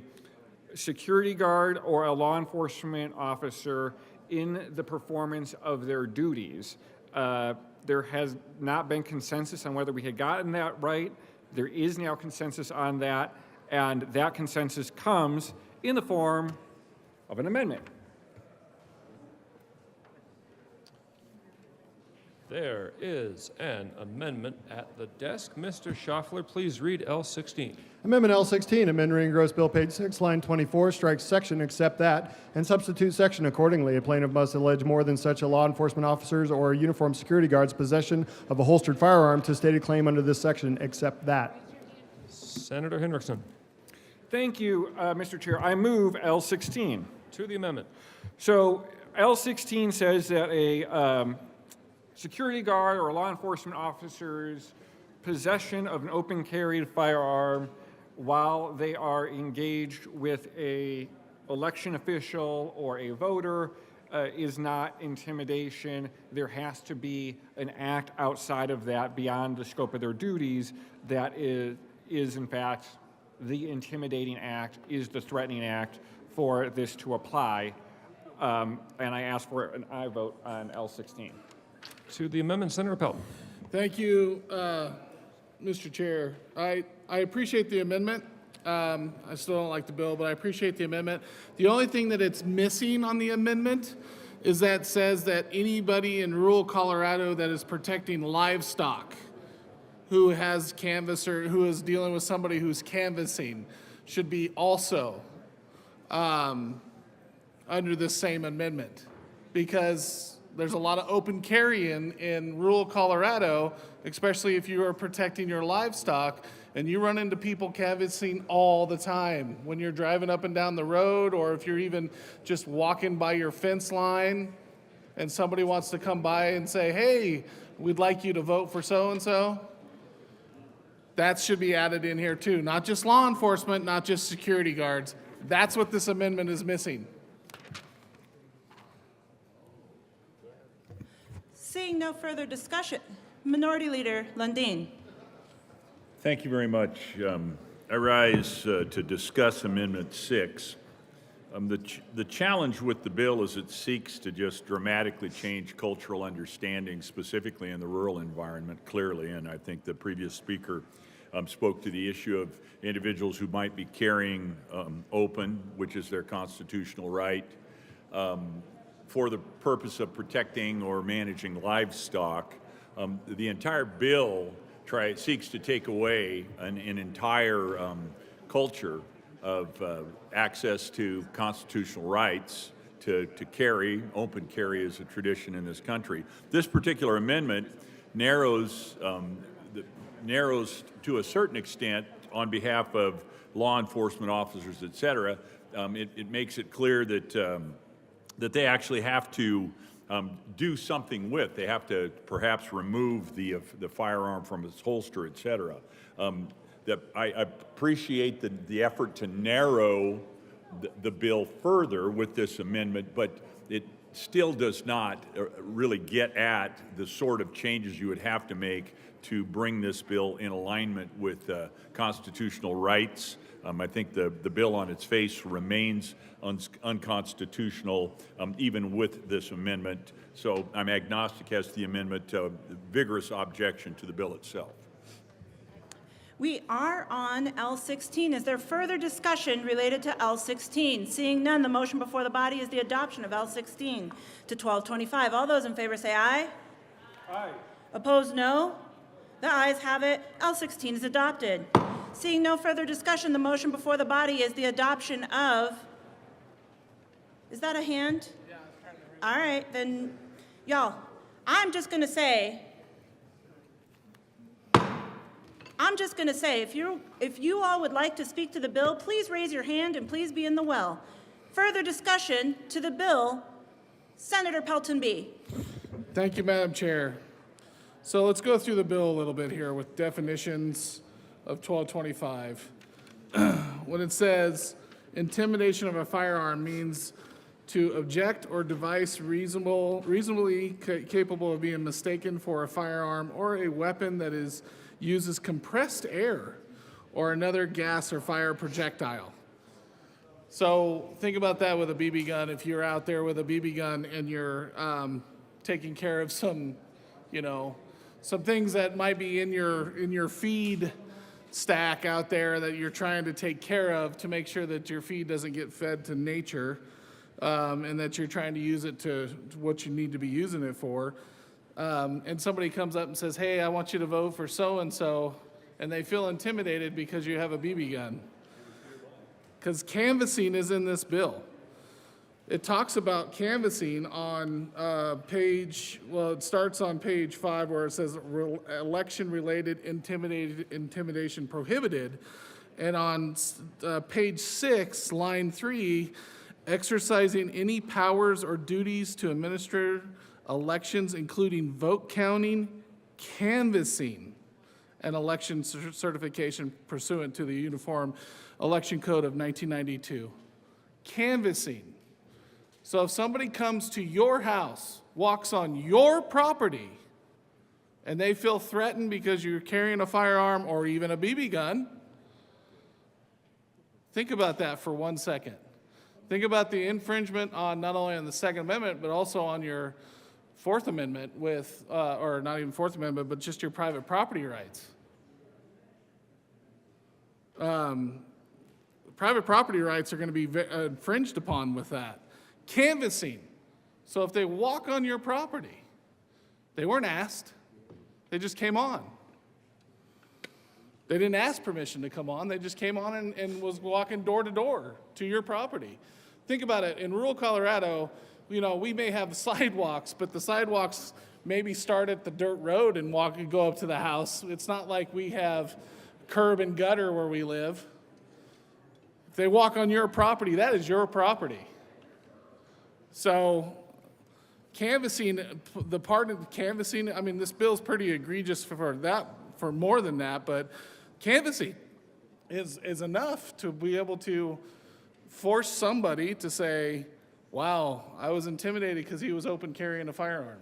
security guard or a law enforcement officer in the performance of their duties. There has not been consensus on whether we had gotten that right. There is now consensus on that, and that consensus comes in the form of an amendment. There is an amendment at the desk. Mr. Schaffler, please read L16. Amendment L16, amending gross bill page 6, line 24, strikes section except that, and substitute section accordingly. A plaintiff must allege more than such a law enforcement officer's or uniformed security guard's possession of a holstered firearm to state a claim under this section except that. Senator Henriksen. Thank you, Mr. Chair. I move L16. To the amendment. So L16 says that a security guard or law enforcement officer's possession of an open carried firearm while they are engaged with a election official or a voter is not intimidation. There has to be an act outside of that beyond the scope of their duties that is in fact the intimidating act, is the threatening act for this to apply. And I ask for an aye vote on L16. To the amendment, Senator Pelton. Thank you, Mr. Chair. I appreciate the amendment. I still don't like the bill, but I appreciate the amendment. The only thing that it's missing on the amendment is that says that anybody in rural Colorado that is protecting livestock who has canvas or who is dealing with somebody who's canvassing should be also under this same amendment, because there's a lot of open carry in rural Colorado, especially if you are protecting your livestock, and you run into people canvassing all the time when you're driving up and down the road, or if you're even just walking by your fence line and somebody wants to come by and say, hey, we'd like you to vote for so-and-so. That should be added in here too, not just law enforcement, not just security guards. That's what this amendment is missing. Seeing no further discussion, Minority Leader Lundin. Thank you very much. I rise to discuss Amendment 6. The challenge with the bill is it seeks to just dramatically change cultural understanding, specifically in the rural environment, clearly, and I think the previous speaker spoke to the issue of individuals who might be carrying open, which is their constitutional right, for the purpose of protecting or managing livestock. The entire bill seeks to take away an entire culture of access to constitutional rights to carry. Open carry is a tradition in this country. This particular amendment narrows to a certain extent on behalf of law enforcement officers, et cetera. It makes it clear that they actually have to do something with. They have to perhaps remove the firearm from its holster, et cetera. I appreciate the effort to narrow the bill further with this amendment, but it still does not really get at the sort of changes you would have to make to bring this bill in alignment with constitutional rights. I think the bill on its face remains unconstitutional even with this amendment. So I'm agnostic as to the amendment, vigorous objection to the bill itself. We are on L16. Is there further discussion related to L16? Seeing none, the motion before the body is the adoption of L16 to 1225. All those in favor say aye. Aye. Opposed, no. The ayes have it. L16 is adopted. Seeing no further discussion, the motion before the body is the adoption of, is that a hand? Yeah. All right, then, y'all, I'm just going to say, if you all would like to speak to the bill, please raise your hand and please be in the well. Further discussion to the bill, Senator Pelton B. Thank you, Madam Chair. So let's go through the bill a little bit here with definitions of 1225. When it says intimidation of a firearm means to object or device reasonably capable of being mistaken for a firearm or a weapon that uses compressed air or another gas or fire projectile. So think about that with a BB gun. If you're out there with a BB gun and you're taking care of some things that might be in your feed stack out there that you're trying to take care of to make sure that your feed doesn't get fed to nature, and that you're trying to use it to what you need to be using it for. And somebody comes up and says, hey, I want you to vote for so-and-so, and they feel intimidated because you have a BB gun. Because canvassing is in this bill. it talks about canvassing on it starts on page 5 where it says election-related intimidation prohibited. And on page 6, line 3, exercising any powers or duties to administer elections, including vote counting, canvassing, and election certification pursuant to the Uniform Election Code of 1992. Canvassing. So if somebody comes to your house, walks on your property, and they feel threatened because you're carrying a firearm or even a BB gun, think about that for 1 second. Think about the infringement on not only on the Second Amendment, but also on your Fourth Amendment with, or not even Fourth Amendment, but just your private property rights. Private property rights are going to be infringed upon with that. Canvassing. So if they walk on your property, they weren't asked, they just came on. They didn't ask permission to come on, they just came on and was walking door to door to your property. Think about it, in rural Colorado, you know, we may have sidewalks, but the sidewalks maybe start at the dirt road and walk and go up to the house. It's not like we have curb and gutter where we live. If they walk on your property, that is your property. So canvassing, the part of canvassing, I mean, this bill's pretty egregious for that, for more than that, but canvassing is enough to be able to force somebody to say, wow, I was intimidated because he was open carrying a firearm.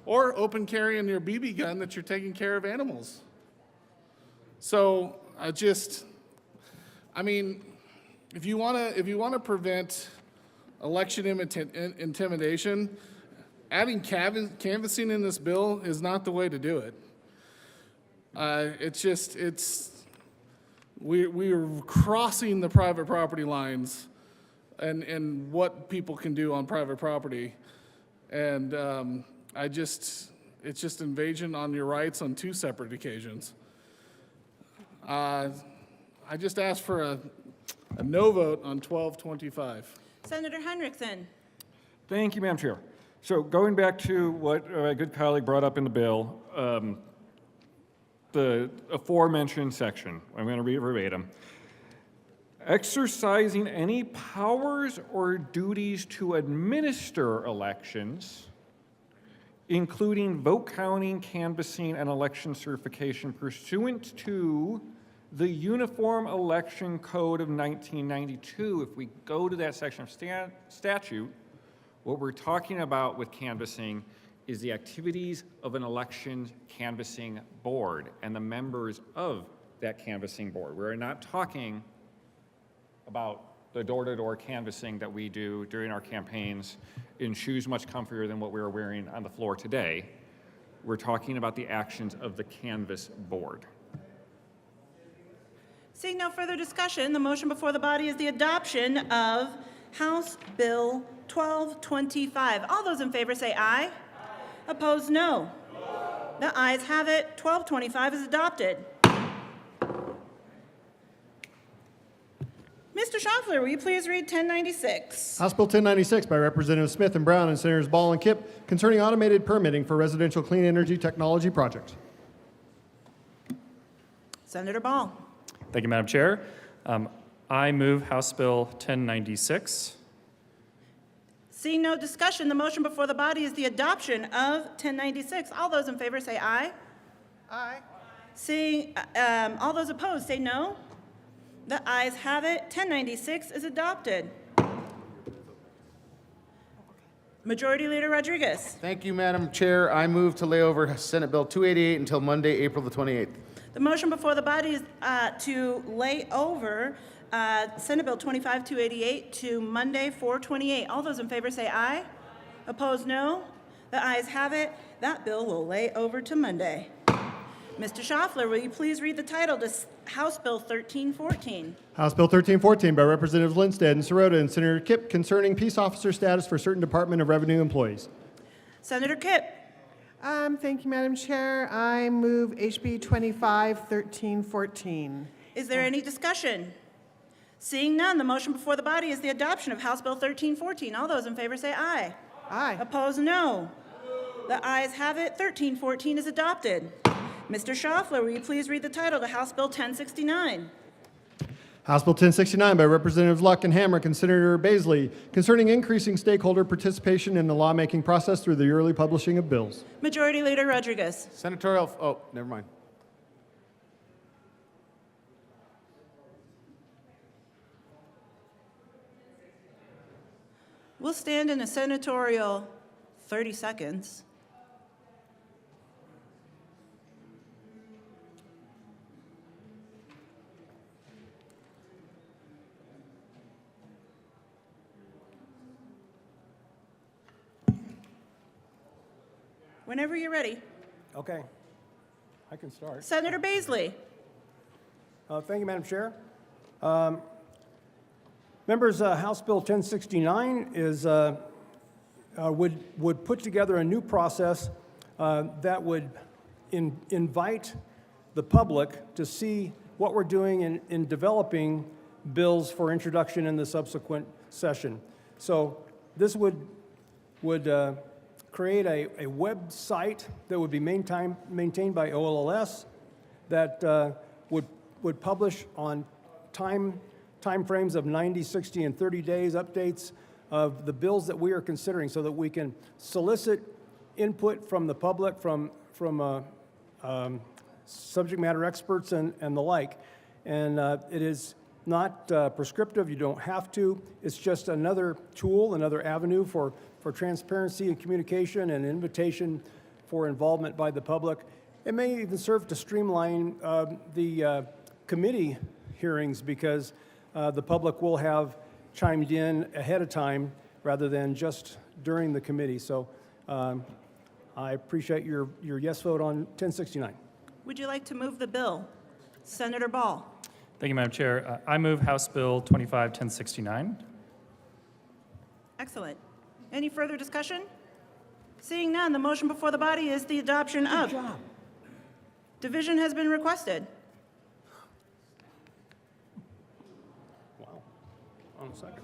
Or open carrying your BB gun that you're taking care of animals. So I mean, if you want to prevent election intimidation, adding canvassing in this bill is not the way to do it. We are crossing the private property lines and what people can do on private property. And it's just invasion on your rights on 2 separate occasions. I just asked for a no vote on 1225. Senator Henriksen. Thank you, Madam Chair. So going back to what my good colleague brought up in the bill, the aforementioned section, I'm going to read verbatim. Exercising any powers or duties to administer elections, including vote counting, canvassing, and election certification pursuant to the Uniform Election Code of 1992. If we go to that section of statute, what we're talking about with canvassing is the activities of an election canvassing board and the members of that canvassing board. We're not talking about the door-to-door canvassing that we do during our campaigns in shoes much comfier than what we are wearing on the floor today. We're talking about the actions of the canvass board. Seeing no further discussion, the motion before the body is the adoption of House Bill 1225. All those in favor say aye. Opposed, no. The ayes have it. 1225 is adopted. Mr. Schaffler, will you please read 1096? House Bill 1096 by Representatives Smith and Brown and Senators Ball and Kipp concerning automated permitting for residential clean energy technology projects. Senator Ball. Thank you, Madam Chair. I move House Bill 1096. Seeing no discussion, the motion before the body is the adoption of 1096. All those in favor say aye. Aye. Seeing all those opposed say no. The ayes have it. 1096 is adopted. Majority Leader Rodriguez. Thank you, Madam Chair. I move to lay over Senate Bill 288 until Monday, April the 28th. The motion before the body is to lay over Senate Bill 25288 to Monday, 4/28. All those in favor say aye. Opposed, no. The ayes have it. That bill will lay over to Monday. Mr. Schaffler, will you please read the title to House Bill 1314? House Bill 1314 by Representatives Lindstedt and Sirota and Senator Kipp concerning peace officer status for certain Department of Revenue employees. Senator Kipp. Thank you, Madam Chair. I move HB 251314. Is there any discussion? Seeing none, the motion before the body is the adoption of House Bill 1314. All those in favor say aye. Aye. Opposed, no. The ayes have it. 1314 is adopted. Mr. Schaffler, will you please read the title to House Bill 1069? House Bill 1069 by Representatives Luck and Hamrick and Senator Baisley concerning increasing stakeholder participation in the lawmaking process through the yearly publishing of bills. Majority Leader Rodriguez. Senatorial, oh, never mind. We'll stand in a senatorial 30 seconds. Whenever you're ready. Okay, I can start. Senator Baisley. Thank you, Madam Chair. Members, House Bill 1069 is, would put together a new process that would invite the public to see what we're doing in developing bills for introduction in the subsequent session. So this would create a website that would be maintained by OLS that would publish on time frames of 90, 60, and 30 days updates of the bills that we are considering so that we can solicit input from the public, from subject matter experts and the like. And it is not prescriptive. You don't have to. It's just another tool, another avenue for transparency and communication and invitation for involvement by the public. It may even serve to streamline the committee hearings because the public will have chimed in ahead of time rather than just during the committee. So I appreciate your yes vote on 1069. Would you like to move the bill? Senator Ball. Thank you, Madam Chair. I move House Bill 251069. Excellent. Any further discussion? Seeing none, the motion before the body is the adoption of. Good job. Division has been requested. Wow. On a second.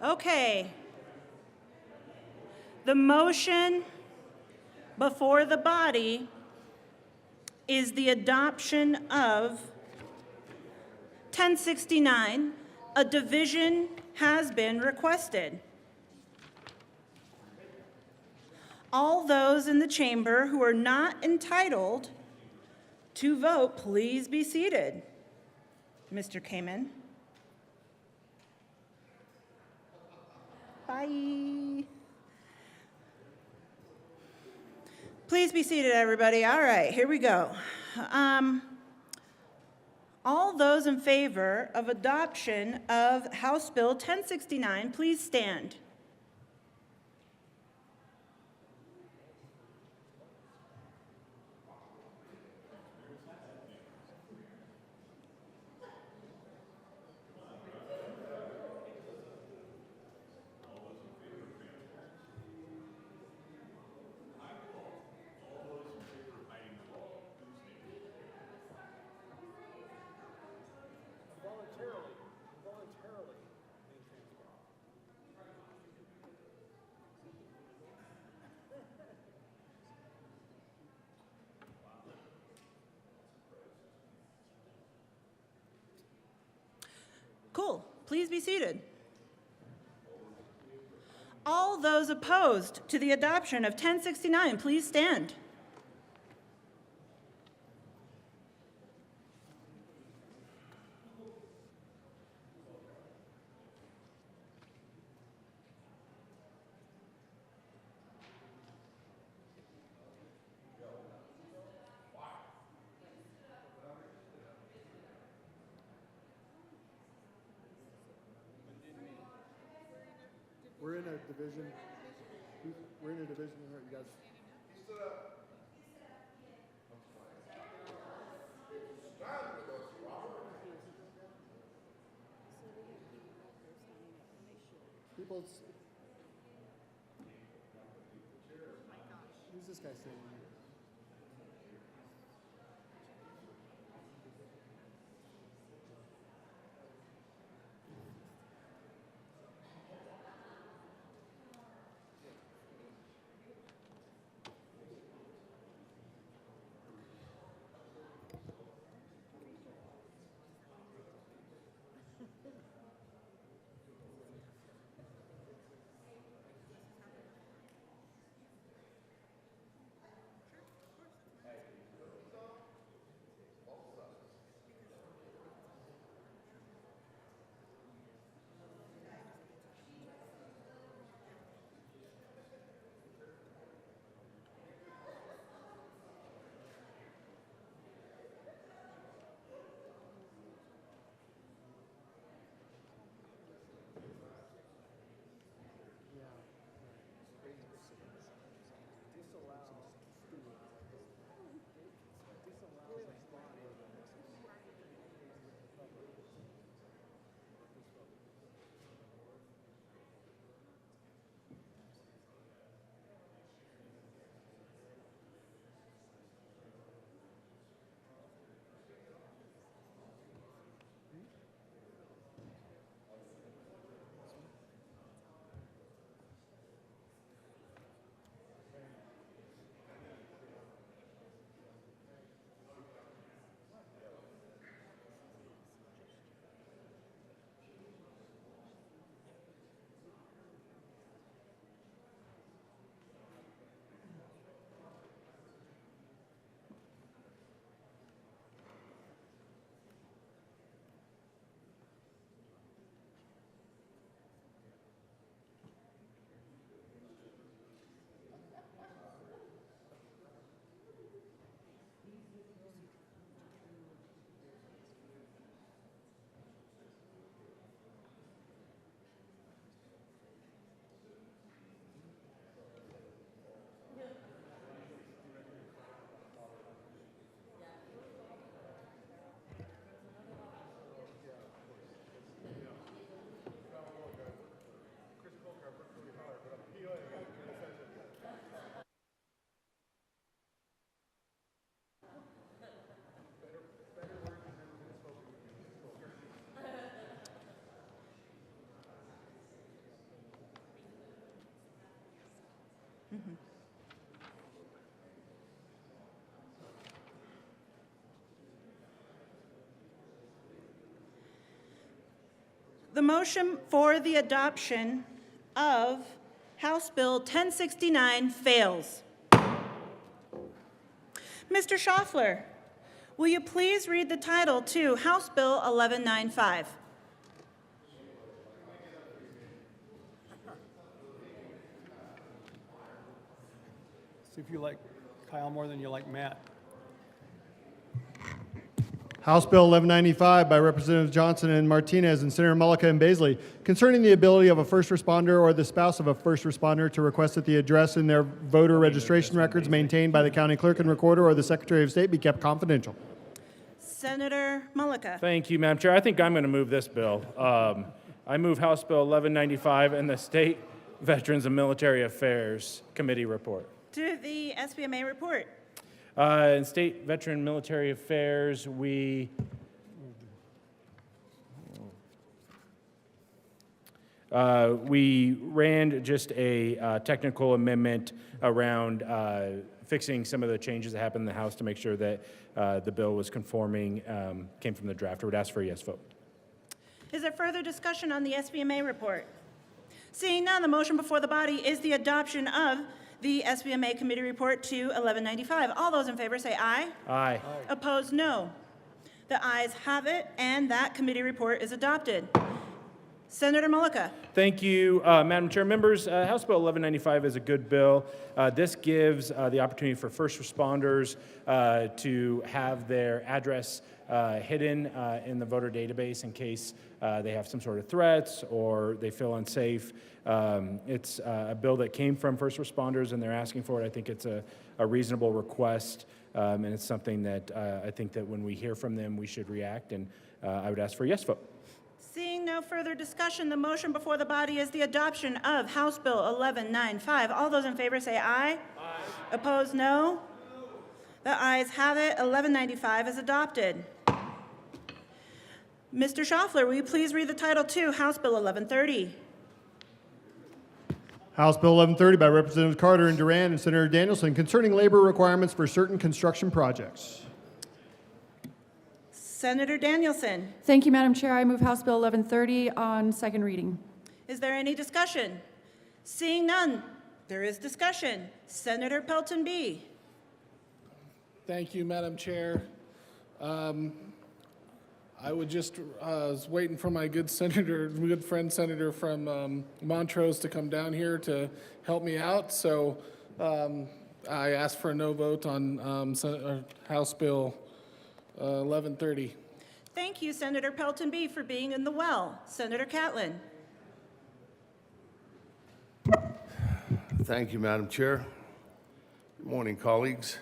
Okay. The motion before the body is the adoption of 1069. A division has been requested. All those in the chamber who are not entitled to vote, please be seated. Mr. Kamen. Bye. Please be seated, everybody. All right, here we go. All those in favor of adoption of House Bill 1069, please stand. Cool. Please be seated. All those opposed to the adoption of 1069, please stand. We're in a division. We're in a division here, you guys. People's. Who's this guy standing here? The motion for the adoption of House Bill 1069 fails. Mr. Schaffler, will you please read the title to House Bill 1195? See if you like Kyle more than you like Matt. House Bill 1195 by Representatives Johnson and Martinez and Senator Mullica and Baisley, concerning the ability of a first responder or the spouse of a first responder to request that the address in their voter registration records maintained by the county clerk and recorder or the Secretary of State be kept confidential. Senator Mullica. Thank you, Madam Chair. I think I'm going to move this bill. I move House Bill 1195 and the State Veterans and Military Affairs Committee report. To the SBMA report. In State Veteran Military Affairs, we ran just a technical amendment around fixing some of the changes that happened in the House to make sure that the bill was conforming, came from the draft. I would ask for a yes vote. Is there further discussion on the SBMA report? Seeing none, the motion before the body is the adoption of the SBMA committee report to 1195. All those in favor say aye. Aye. Opposed, no. The ayes have it, and that committee report is adopted. Senator Mullica. Thank you, Madam Chair. Members, House Bill 1195 is a good bill. This gives the opportunity for first responders to have their address hidden in the voter database in case they have some sort of threats or they feel unsafe. It's a bill that came from first responders and they're asking for it. I think it's a reasonable request, and it's something that I think that when we hear from them, we should react, and I would ask for a yes vote. Seeing no further discussion, the motion before the body is the adoption of House Bill 1195. All those in favor say aye. Aye. Opposed, no. The ayes have it. 1195 is adopted. Mr. Schaffler, will you please read the title to House Bill 1130? House Bill 1130 by Representatives Carter and Duran and Senator Danielson, concerning labor requirements for certain construction projects. Senator Danielson. Thank you, Madam Chair. I move House Bill 1130 on second reading. Is there any discussion? Seeing none, there is discussion. Senator Pelton B. Thank you, Madam Chair. I would just was waiting for my good friend senator from Montrose to come down here to help me out. So I asked for a no vote on House Bill 1130. Thank you, Senator Pelton B, for being in the well. Senator Catlin. Thank you, Madam Chair. Good morning, colleagues.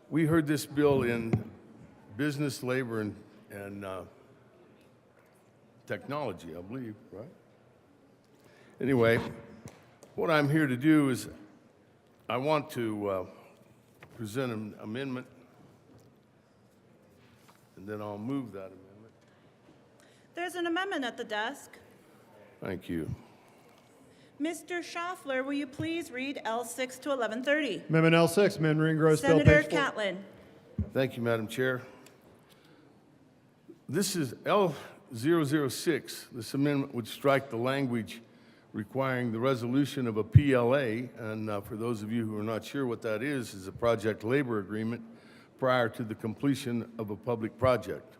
We heard this bill in business, labor, and technology, I believe, right? Anyway, what I'm here to do is I want to present an amendment, and then I'll move that amendment. There's an amendment at the desk. Thank you. Mr. Schaffler, will you please read L6 to 1130? Amendment L6, amendment Ringross Bill, Senator page 4. Catlin. Thank you, Madam Chair. This is L006. This amendment would strike the language requiring the resolution of a PLA, and for those of you who are not sure what that is a project labor agreement prior to the completion of a public project.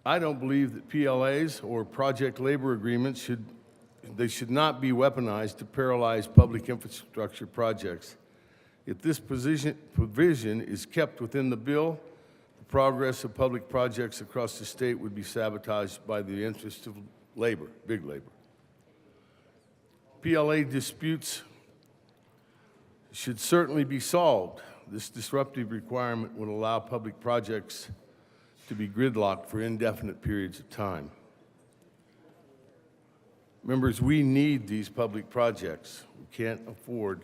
I don't believe that PLAs or project labor agreements should not be weaponized to paralyze public infrastructure projects. If this provision is kept within the bill, the progress of public projects across the state would be sabotaged by the interest of labor, big labor. PLA disputes should certainly be solved. This disruptive requirement would allow public projects to be gridlocked for indefinite periods of time. Members, we need these public projects. We can't afford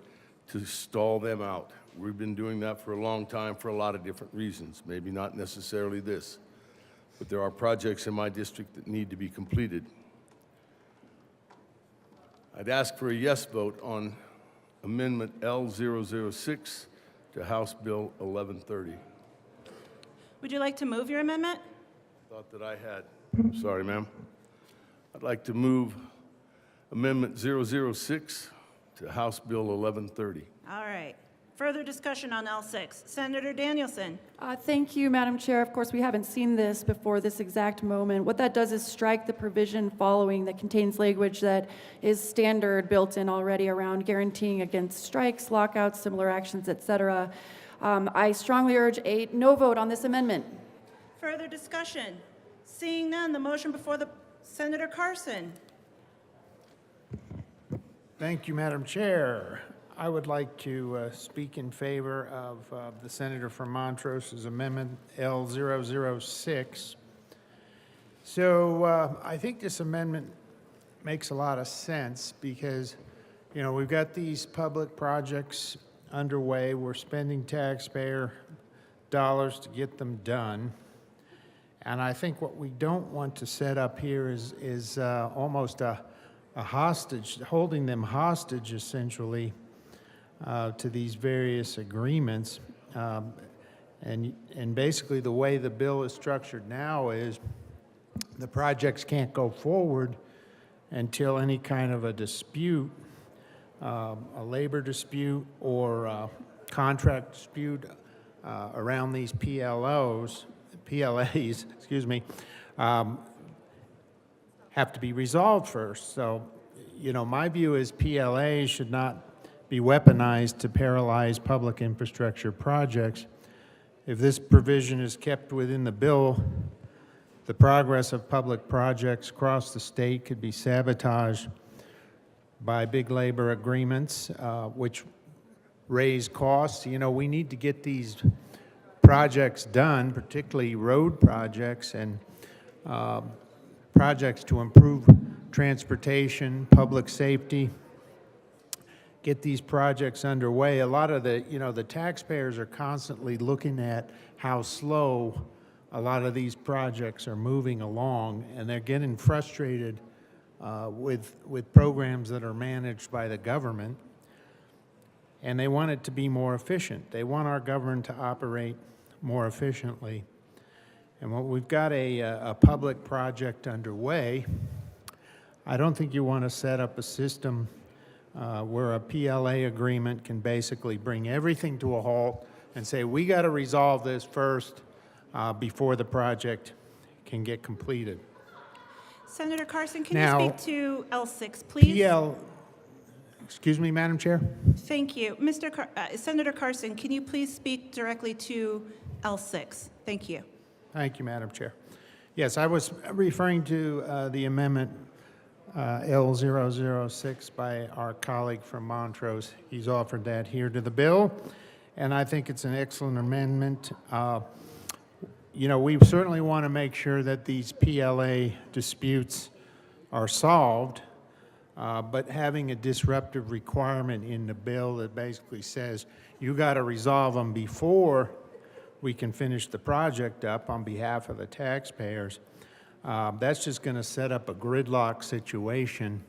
to stall them out. We've been doing that for a long time for a lot of different reasons, maybe not necessarily this, but there are projects in my district that need to be completed. I'd ask for a yes vote on Amendment L006 to House Bill 1130. Would you like to move your amendment? Thought that I had. Sorry, ma'am. I'd like to move Amendment 006 to House Bill 1130. All right. Further discussion on L6. Senator Danielson. Thank you, Madam Chair. Of course, we haven't seen this before this exact moment. What that does is strike the provision following that contains language that is standard built in already around guaranteeing against strikes, lockouts, similar actions, etc. I strongly urge a no vote on this amendment. Further discussion. Seeing none, the motion before the Senator Carson. Thank you, Madam Chair. I would like to speak in favor of the Senator from Montrose's amendment L006. So I think this amendment makes a lot of sense because, you know, we've got these public projects underway. We're spending taxpayer dollars to get them done. And I think what we don't want to set up here is almost a hostage, holding them hostage essentially to these various agreements. And basically the way the bill is structured now is the projects can't go forward until any kind of a dispute, a labor dispute or a contract dispute around these PLAs, excuse me, have to be resolved first. So, you know, my view is PLAs should not be weaponized to paralyze public infrastructure projects. If this provision is kept within the bill, the progress of public projects across the state could be sabotaged by big labor agreements, which raise costs. You know, we need to get these projects done, particularly road projects and projects to improve transportation, public safety, get these projects underway. A lot of the taxpayers are constantly looking at how slow a lot of these projects are moving along, and they're getting frustrated with programs that are managed by the government, and they want it to be more efficient. They want our government to operate more efficiently. And when we've got a public project underway, I don't think you want to set up a system where a PLA agreement can basically bring everything to a halt and say, we got to resolve this first before the project can get completed. Senator Carson, can Now, you speak to L6, please? Excuse me, Madam Chair? Thank you. Senator Carson, can you please speak directly to L6? Thank you. Thank you, Madam Chair. Yes, I was referring to the amendment L006 by our colleague from Montrose. He's offered that here to the bill, and I think it's an excellent amendment. You know, we certainly want to make sure that these PLA disputes are solved, but having a disruptive requirement in the bill that basically says you got to resolve them before we can finish the project up on behalf of the taxpayers, that's just going to set up a gridlock situation.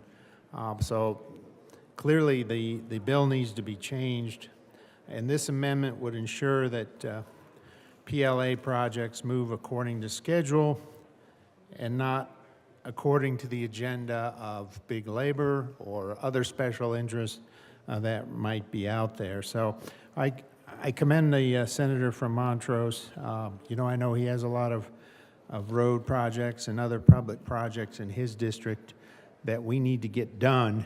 So clearly the bill needs to be changed, and this amendment would ensure that PLA projects move according to schedule and not according to the agenda of big labor or other special interests that might be out there. So I commend the senator from Montrose. You know, I know he has a lot of road projects and other public projects in his district that we need to get done,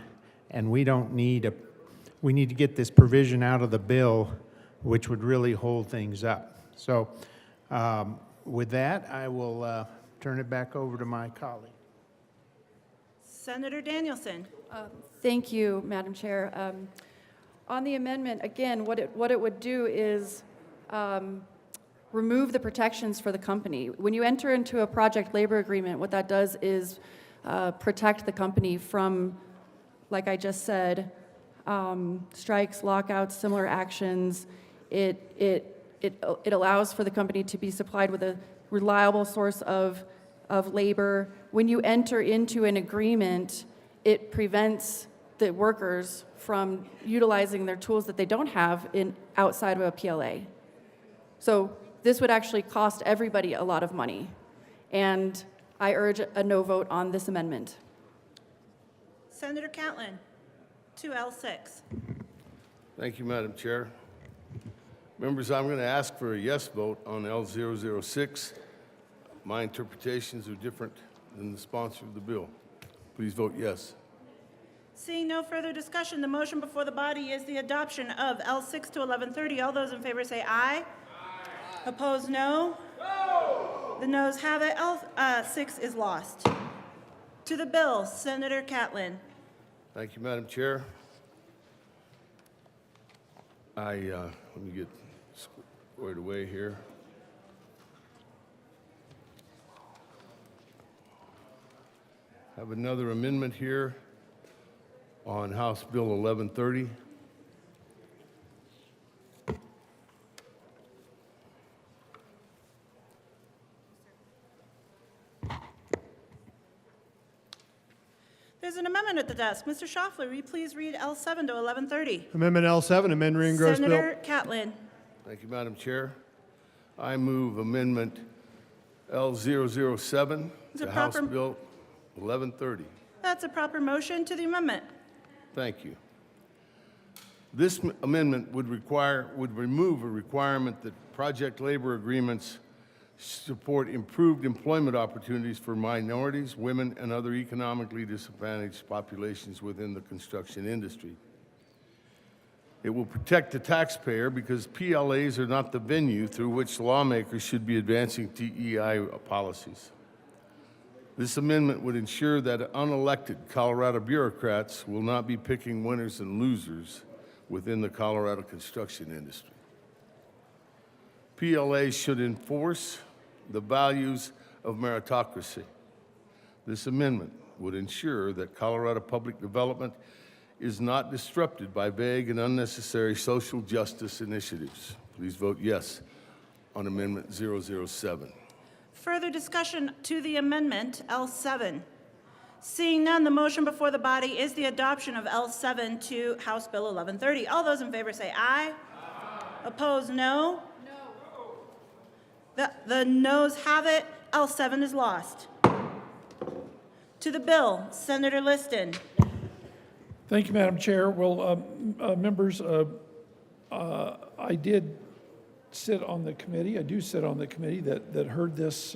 and we need to get this provision out of the bill, which would really hold things up. So with that, I will turn it back over to my colleague. Senator Danielson. Thank you, Madam Chair. On the amendment, again, what it would do is remove the protections for the company. When you enter into a project labor agreement, what that does is protect the company from, like I just said, strikes, lockouts, similar actions. It allows for the company to be supplied with a reliable source of labor. When you enter into an agreement, it prevents the workers from utilizing their tools that they don't have outside of a PLA. So this would actually cost everybody a lot of money. And I urge a no vote on this amendment. Senator Catlin, to L6. Thank you, Madam Chair. Members, I'm going to ask for a yes vote on L006. My interpretations are different than the sponsor of the bill. Please vote yes. Seeing no further discussion, the motion before the body is the adoption of L6 to 1130. All those in favor say aye. Opposed, no. The noes have it. L6 is lost. To the bill, Senator Catlin. Thank you, Madam Chair. Let me get squared away here. Have another amendment here on House Bill 1130. There's an amendment at the desk. Mr. Schaffler, will you please read L7 to 1130? Amendment L7, amend re-engross bill. Senator Catlin. Thank you, Madam Chair. I move Amendment L007 Is it to House proper- Bill 1130. That's a proper motion to the amendment. Thank you. This amendment would remove a requirement that project labor agreements support improved employment opportunities for minorities, women, and other economically disadvantaged populations within the construction industry. It will protect the taxpayer because PLAs are not the venue through which lawmakers should be advancing DEI policies. This amendment would ensure that unelected Colorado bureaucrats will not be picking winners and losers within the Colorado construction industry. PLAs should enforce the values of meritocracy. This amendment would ensure that Colorado public development is not disrupted by vague and unnecessary social justice initiatives. Please vote yes on Amendment 007. Further discussion to the amendment, L7. Seeing none, the motion before the body is the adoption of L7 to House Bill 1130. All those in favor say aye. Opposed, no. The noes have it. L7 is lost. To the bill, Senator Liston. Thank you, Madam Chair. Well, members, I did sit on the committee. I do sit on the committee that heard this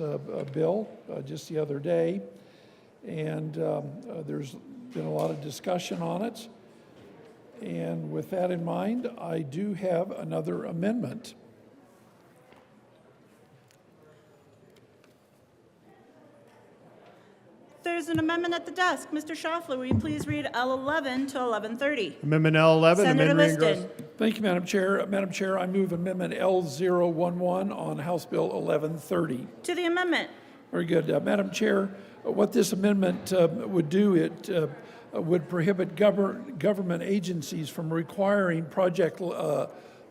bill just the other day, and there's been a lot of discussion on it. And with that in mind, I do have another amendment. There's an amendment at the desk. Mr. Schaffler, will you please read L11 to 1130? Amendment L11, Senator amend re-engross. Liston. Thank you, Madam Chair. Madam Chair, I move Amendment L011 on House Bill 1130. To the amendment. Very good. Madam Chair, what this amendment would do, it would prohibit government agencies from requiring project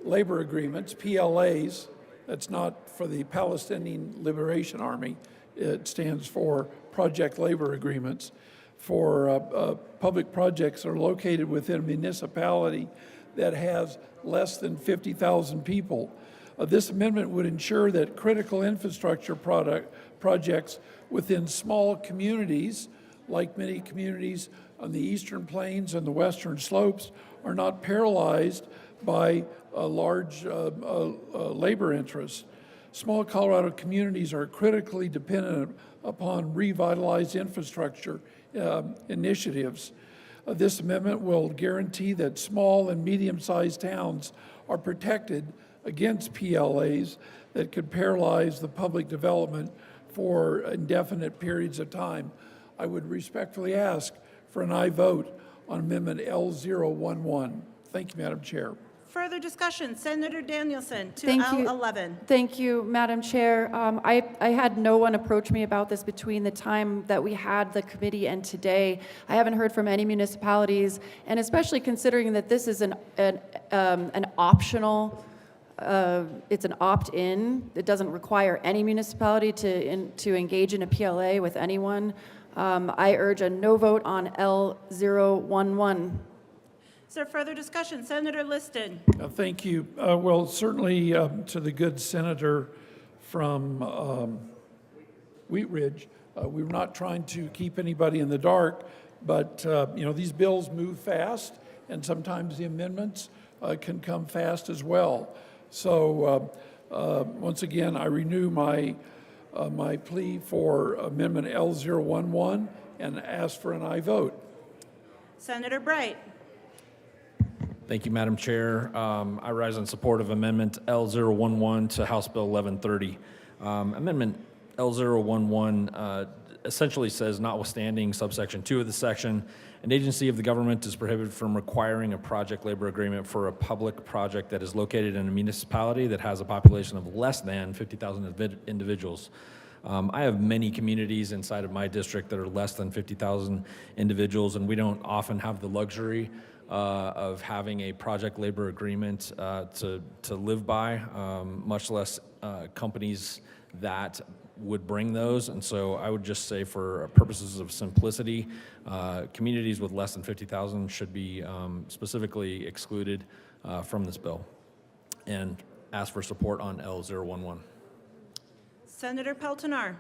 labor agreements, PLAs. That's not for the Palestinian Liberation Army. It stands for project labor agreements for public projects that are located within a municipality that has less than 50,000 people. This amendment would ensure that critical infrastructure projects within small communities, like many communities on the Eastern Plains and the Western Slopes, are not paralyzed by large labor interests. Small Colorado communities are critically dependent upon revitalized infrastructure initiatives. This amendment will guarantee that small and medium-sized towns are protected against PLAs that could paralyze the public development for indefinite periods of time. I would respectfully ask for an aye vote on Amendment L011. Thank you, Madam Chair. Further discussion, Senator Danielson to Thank you. L11. Thank you, Madam Chair. I had no one approach me about this between the time that we had the committee and today. I haven't heard from any municipalities, and especially considering that this is an optional, it's an opt-in. It doesn't require any municipality to engage in a PLA with anyone. I urge a no vote on L011. Is there further discussion? Senator Liston. Thank you. Well, certainly to the good senator from Wheat Ridge, we were not trying to keep anybody in the dark, but these bills move fast, and sometimes the amendments can come fast as well. So once again, I renew my plea for Amendment L011 and ask for an aye vote. Senator Bright. Thank you, Madam Chair. I rise in support of Amendment L011 to House Bill 1130. Amendment L011 essentially says, notwithstanding subsection 2 of the section, an agency of the government is prohibited from requiring a project labor agreement for a public project that is located in a municipality that has a population of less than 50,000 individuals. I have many communities inside of my district that are less than 50,000 individuals, and we don't often have the luxury of having a project labor agreement to live by, much less companies that would bring those. And so I would just say, for purposes of simplicity, communities with less than 50,000 should be specifically excluded from this bill, and ask for support on L011. Senator Peltonar.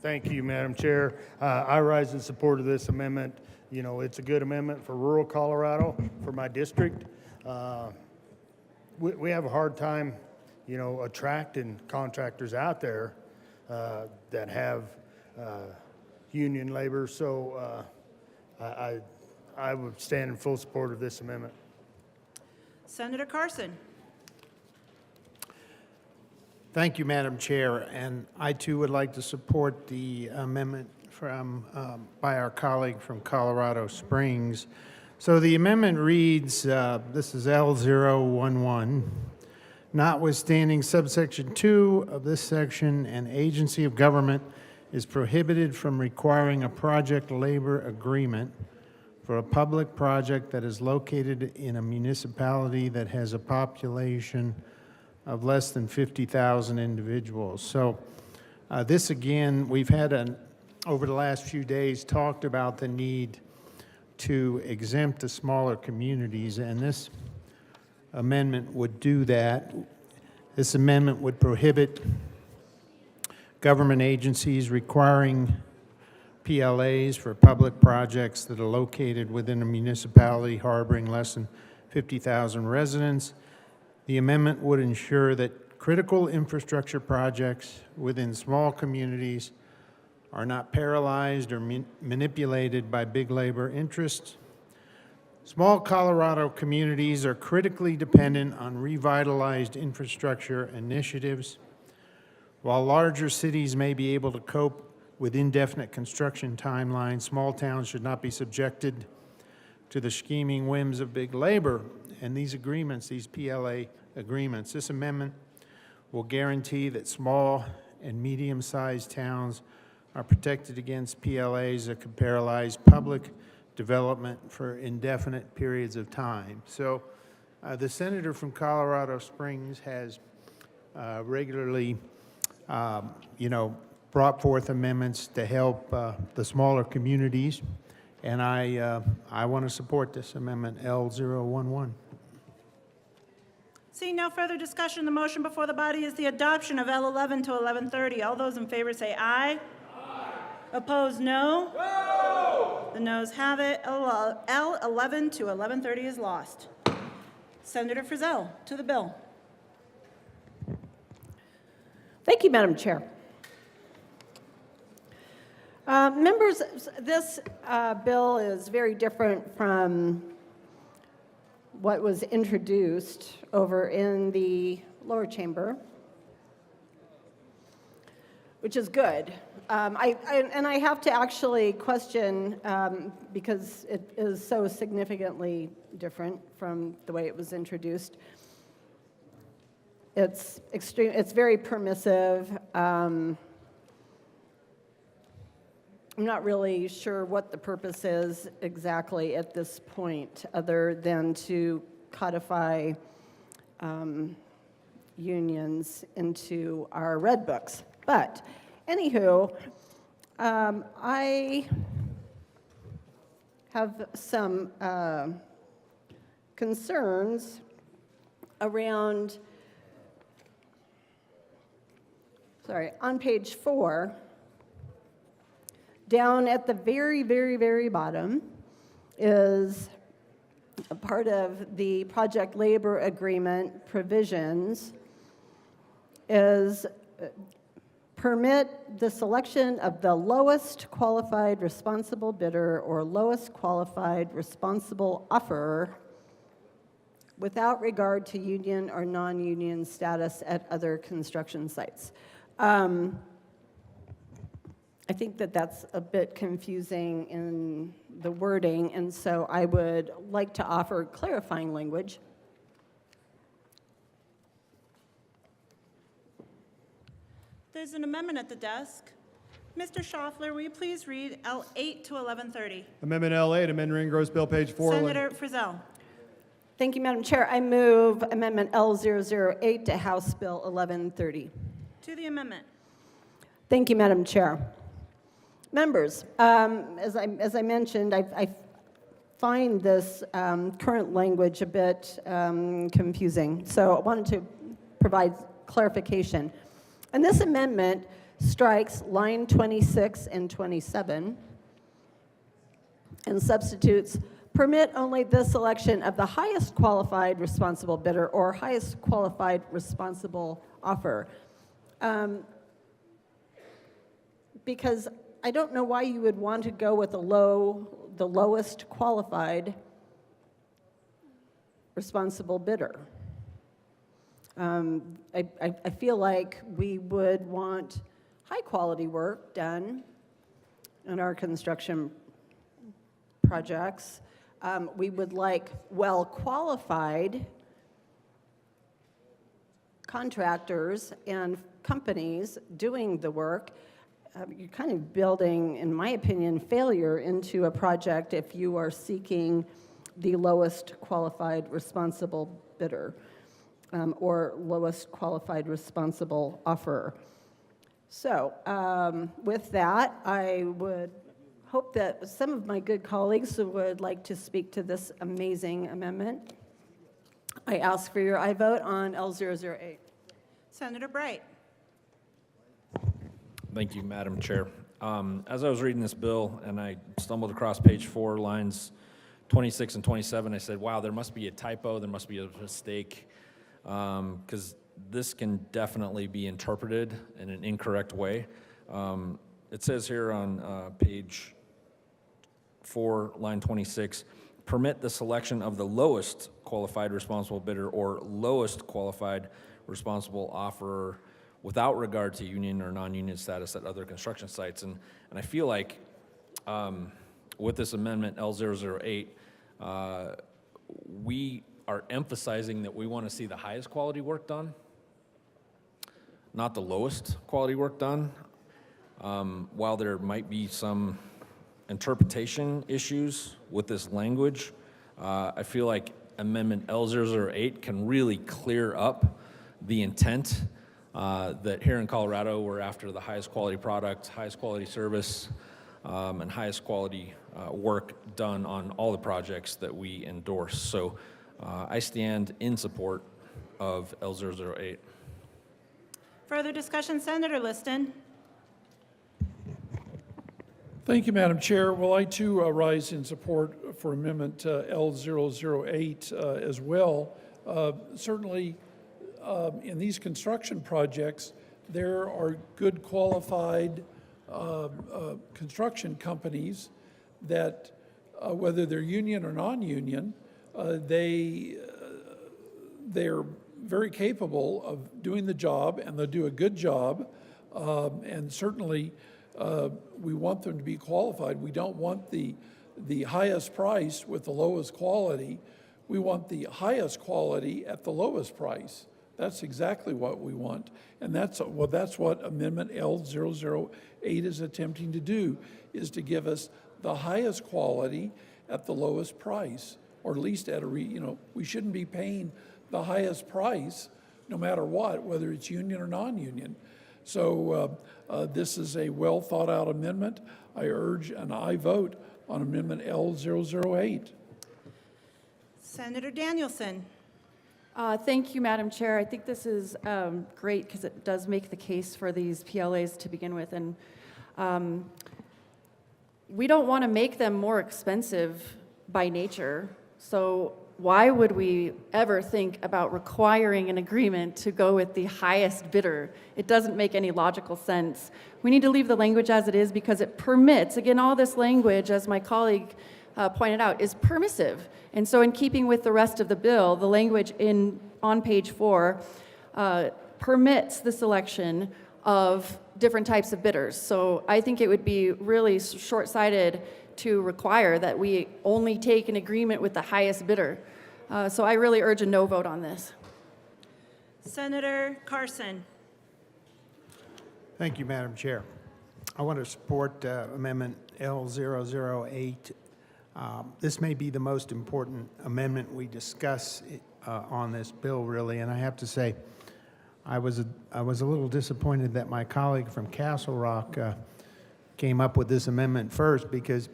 Thank you, Madam Chair. I rise in support of this amendment. You know, it's a good amendment for rural Colorado, for my district. We have a hard time, attracting contractors out there that have union labor. So I would stand in full support of this amendment. Senator Carson. Thank you, Madam Chair, and I too would like to support the amendment by our colleague from Colorado Springs. So the amendment reads, this is L011, notwithstanding subsection 2 of this section, an agency of government is prohibited from requiring a project labor agreement for a public project that is located in a municipality that has a population of less than 50,000 individuals. So this again, we've had over the last few days talked about the need to exempt the smaller communities, and this amendment would do that. This amendment would prohibit government agencies requiring PLAs for public projects that are located within a municipality harboring less than 50,000 residents. The amendment would ensure that critical infrastructure projects within small communities are not paralyzed or manipulated by big labor interests. Small Colorado communities are critically dependent on revitalized infrastructure initiatives. While larger cities may be able to cope with indefinite construction timelines, small towns should not be subjected to the scheming whims of big labor. And these agreements, these PLA agreements, this amendment will guarantee that small and medium-sized towns are protected against PLAs that could paralyze public development for indefinite periods of time. So the senator from Colorado Springs has regularly, brought forth amendments to help the smaller communities, and I want to support this amendment, L011. Seeing no further discussion, the motion before the body is the adoption of L11 to 1130. All those in favor say aye. Aye. Opposed, no. No. The noes have it. L11 to 1130 is lost. Senator Frizzell, to the bill. Thank you, Madam Chair. Members, this bill is very different from what was introduced over in the lower chamber, which is good. I have to actually question, because it is so significantly different from the way it was introduced. It's extreme. It's very permissive. I'm not really sure what the purpose is exactly at this point, other than to codify unions into our red books. But anywho, I have some concerns around, on page 4, down at the very, very, very bottom is a part of the project labor agreement provisions is permit the selection of the lowest qualified responsible bidder or lowest qualified responsible offerer without regard to union or non-union status at other construction sites. I think that that's a bit confusing in the wording, and so I would like to offer clarifying language. There's an amendment at the desk. Mr. Schaffler, will you please read L8 to 1130? Amendment L8, amend Ring Gross Bill, page 4. Senator Frizzell. Thank you, Madam Chair. I move Amendment L008 to House Bill 1130. To the amendment. Thank you, Madam Chair. Members, as I mentioned, I find this current language a bit confusing, so I wanted to provide clarification. And this amendment strikes line 26 and 27 and substitutes permit only the selection of the highest qualified responsible bidder or highest qualified responsible offer. Because I don't know why you would want to go with the lowest qualified responsible bidder. I feel like we would want high quality work done in our construction projects. We would like well qualified contractors and companies doing the work. You're kind of building, in my opinion, failure into a project if you are seeking the lowest qualified responsible bidder or lowest qualified responsible offerer. So with that, I would hope that some of my good colleagues would like to speak to this amazing amendment. I ask for your aye vote on L008. Senator Bright. Thank you, Madam Chair. As I was reading this bill and I stumbled across page 4, lines 26 and 27, I said, wow, there must be a typo, there must be a mistake, because this can definitely be interpreted in an incorrect way. It says here on page 4, line 26, permit the selection of the lowest qualified responsible bidder or lowest qualified responsible offerer without regard to union or non-union status at other construction sites. And I feel like with this amendment, L008, we are emphasizing that we want to see the highest quality work done, not the lowest quality work done. While there might be some interpretation issues with this language, I feel like Amendment L008 can really clear up the intent that here in Colorado we're after the highest quality product, highest quality service, and highest quality work done on all the projects that we endorse. So I stand in support of L008. Further discussion, Senator Liston. Thank you, Madam Chair. Well, I too rise in support for Amendment L008 as well. Certainly, in these construction projects, there are good qualified construction companies that, whether they're union or non-union, they're very capable of doing the job, and they'll do a good job. And certainly, we want them to be qualified. We don't want the highest price with the lowest quality. We want the highest quality at the lowest price. That's exactly what we want. And that's what Amendment L008 is attempting to do, is to give us the highest quality at the lowest price, or at least at we shouldn't be paying the highest price no matter what, whether it's union or non-union. So this is a well-thought-out amendment. I urge an aye vote on Amendment L008. Senator Danielson. Thank you, Madam Chair. I think this is great because it does make the case for these PLAs to begin with. And we don't want to make them more expensive by nature. So why would we ever think about requiring an agreement to go with the highest bidder? It doesn't make any logical sense. We need to leave the language as it is because it permits, again, all this language, as my colleague pointed out, is permissive. And so in keeping with the rest of the bill, the language on page 4 permits the selection of different types of bidders. So I think it would be really short-sighted to require that we only take an agreement with the highest bidder. So I really urge a no vote on this. Senator Carson. Thank you, Madam Chair. I want to support Amendment L008. This may be the most important amendment we discuss on this bill, really, and I have to say, I was a little disappointed that my colleague from Castle Rock came up with this amendment first, because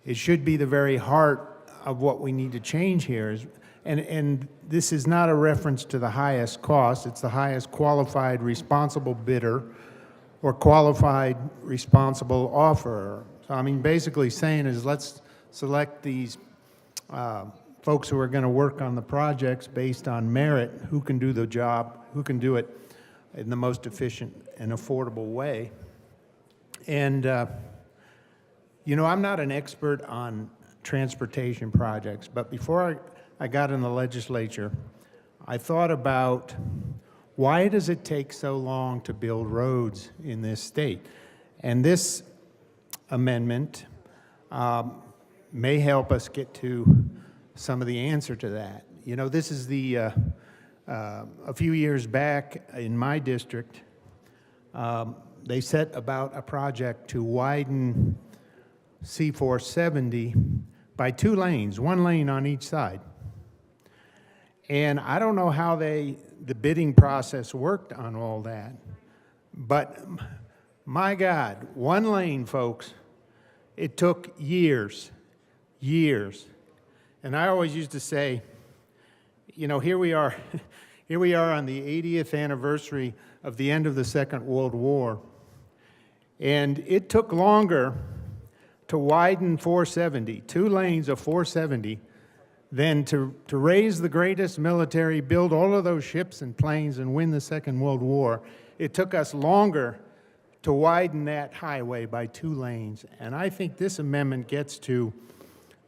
it should be the very heart of what we need to change here. And this is not a reference to the highest cost, it's the highest qualified responsible bidder or qualified responsible offerer. So I mean, basically saying is let's select these folks who are going to work on the projects based on merit, who can do the job, who can do it in the most efficient and affordable way. And, you know, I'm not an expert on transportation projects, but before I got in the legislature, I thought about why does it take so long to build roads in this state? And this amendment may help us get to some of the answer to that. You know, this is a few years back in my district, they set about a project to widen C470 by 2 lanes, 1 lane on each side. And I don't know how the bidding process worked on all that, but my God, 1 lane, folks, it took years. And I always used to say, you know, here we are on the 80th anniversary of the end of the Second World War, and it took longer to widen 470, 2 lanes of 470, than to raise the greatest military, build all of those ships and planes and win the Second World War. It took us longer to widen that highway by 2 lanes. And I think this amendment gets to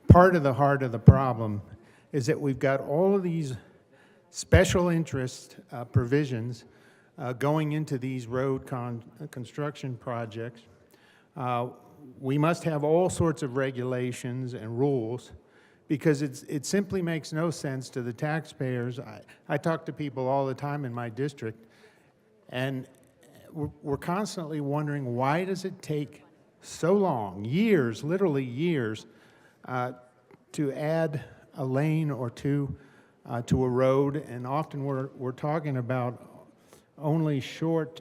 part of the heart of the problem, is that we've got all of these special interest provisions going into these road construction projects. We must have all sorts of regulations and rules, because it simply makes no sense to the taxpayers. I talk to people all the time in my district, and we're constantly wondering, why does it take so long, years, literally years, to add a lane or 2 to a road? And often we're talking about only short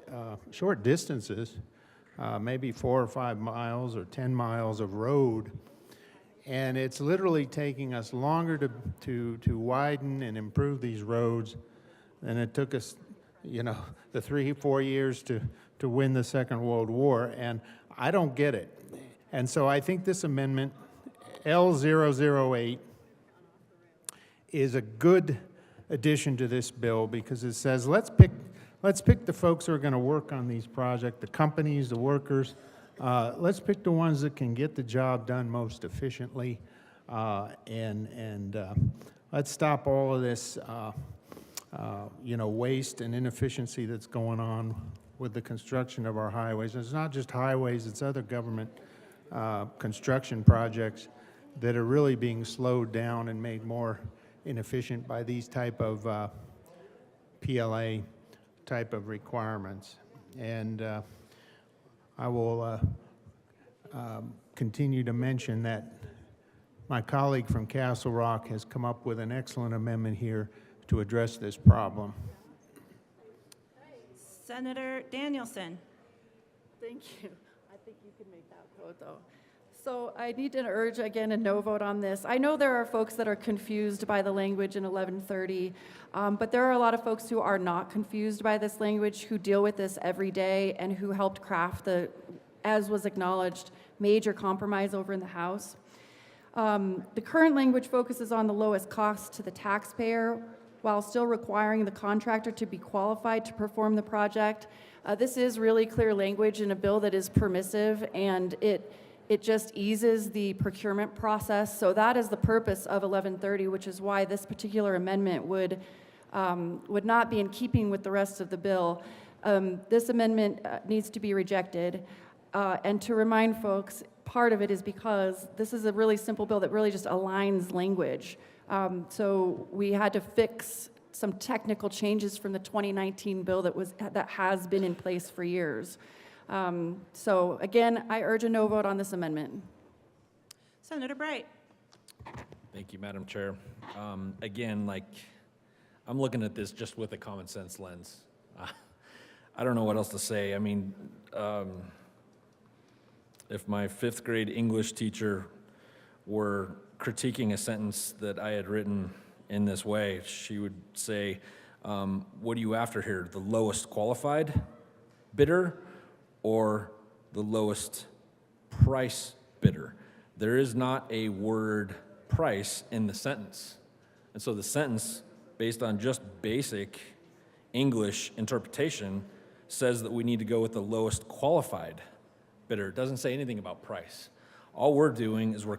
distances, maybe 4 or 5 miles or 10 miles of road. And it's literally taking us longer to widen and improve these roads than it took us, you know, the 3-4 years to win the Second World War. And I don't get it. And so I think this amendment, L008, is a good addition to this bill, because it says let's pick the folks who are going to work on these projects, the companies, the workers. Let's pick the ones that can get the job done most efficiently, and let's stop all of this, you know, waste and inefficiency that's going on with the construction of our highways. And it's not just highways; it's other government construction projects that are really being slowed down and made more inefficient by these type of PLA type of requirements. And I will continue to mention that my colleague from Castle Rock has come up with an excellent amendment here to address this problem. Senator Danielson. Thank you. I think you can make that vote, though. So I need to urge, again, a no vote on this. I know there are folks that are confused by the language in 1130, but there are a lot of folks who are not confused by this language, who deal with this every day, and who helped craft the, as was acknowledged, major compromise over in the House. The current language focuses on the lowest cost to the taxpayer while still requiring the contractor to be qualified to perform the project. This is really clear language in a bill that is permissive, and it just eases the procurement process. So that is the purpose of 1130, which is why this particular amendment would not be in keeping with the rest of the bill. This amendment needs to be rejected. And to remind folks, part of it is because this is a really simple bill that really just aligns language. So we had to fix some technical changes from the 2019 bill that has been in place for years. So again, I urge a no vote on this amendment. Senator Bright. Thank you, Madam Chair. Again, I'm looking at this just with a common sense lens. I don't know what else to say. I mean, if my 5th grade English teacher were critiquing a sentence that I had written in this way, she would say, what are you after here? The lowest qualified bidder or the lowest price bidder? There is not a word price in the sentence. And so the sentence, based on just basic English interpretation, says that we need to go with the lowest qualified bidder. It doesn't say anything about price. All we're doing is we're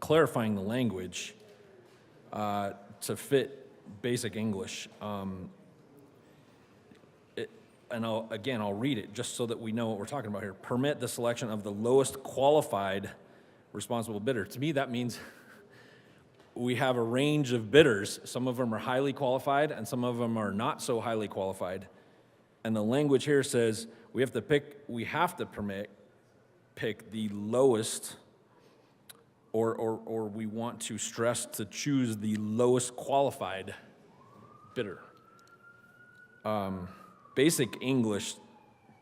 clarifying the language to fit basic English. I'll read it just so that we know what we're talking about here. Permit the selection of the lowest qualified responsible bidder. To me, that means we have a range of bidders. Some of them are highly qualified and some of them are not so highly qualified. And the language here says we have to pick the lowest, or we want to stress to choose the lowest qualified bidder. Basic English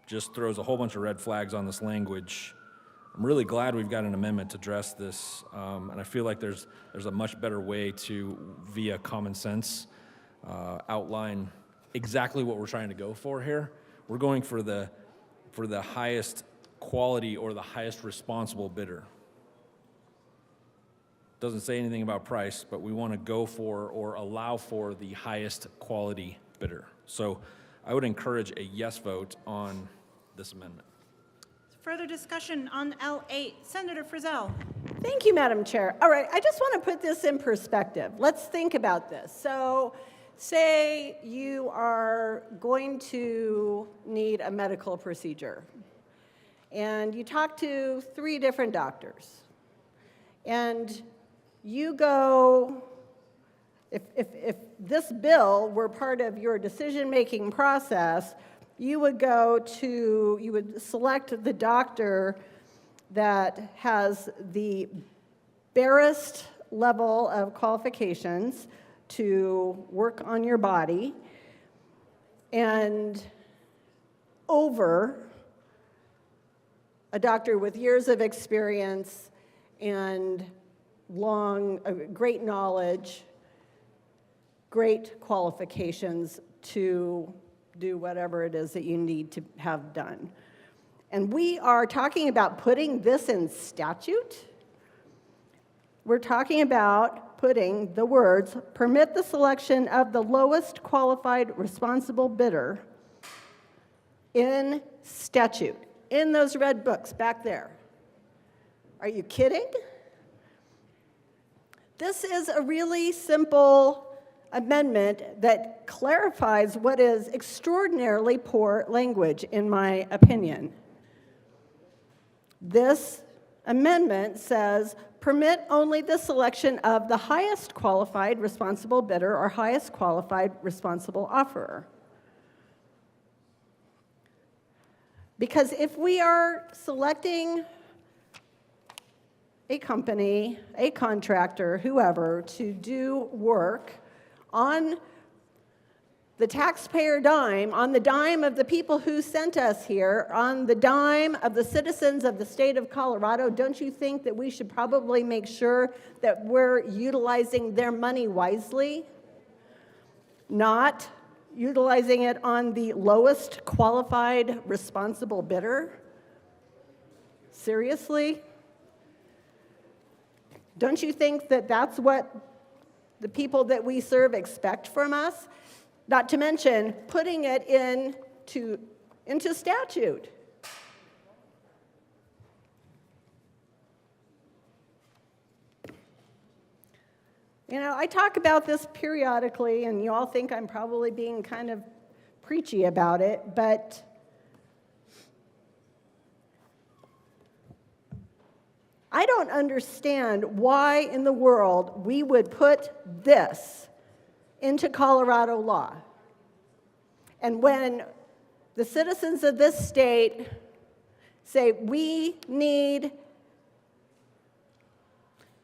just throws a whole bunch of red flags on this language. I'm really glad we've got an amendment to address this, and I feel like there's a much better way to, via common sense, outline exactly what we're trying to go for here. We're going for the highest quality or the highest responsible bidder. Doesn't say anything about price, but we want to go for or allow for the highest quality bidder. So I would encourage a yes vote on this amendment. Further discussion on L8. Senator Frizzell. Thank you, Madam Chair. All right, I just want to put this in perspective. Let's think about this. So say you are going to need a medical procedure, and you talk to 3 different doctors, and you go, if this bill were part of your decision-making process, you would select the doctor that has the barest level of qualifications to work on your body, and over a doctor with years of experience and great knowledge, great qualifications to do whatever it is that you need to have done. And we are talking about putting this in statute. We're talking about putting the words, permit the selection of the lowest qualified responsible bidder, in statute, in those red books back there. Are you kidding? This is a really simple amendment that clarifies what is extraordinarily poor language, in my opinion. This amendment says, permit only the selection of the highest qualified responsible bidder or highest qualified responsible offerer. Because if we are selecting a company, a contractor, whoever, to do work on the taxpayer dime, on the dime of the people who sent us here, on the dime of the citizens of the state of Colorado, don't you think that we should probably make sure that we're utilizing their money wisely? Not utilizing it on the lowest qualified responsible bidder? Seriously? Don't you think that that's what the people that we serve expect from us? Not to mention putting it into statute. You know, I talk about this periodically, and you all think I'm probably being kind of preachy about it, but I don't understand why in the world we would put this into Colorado law. And when the citizens of this state say we need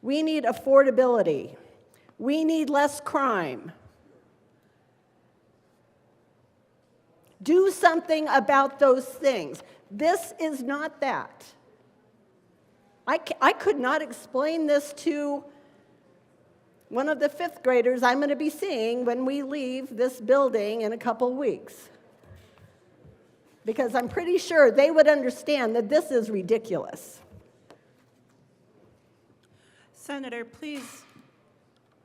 affordability, we need less crime, do something about those things. This is not that. I could not explain this to one of the fifth graders I'm going to be seeing when we leave this building in a couple weeks, because I'm pretty sure they would understand that this is ridiculous. Senator, please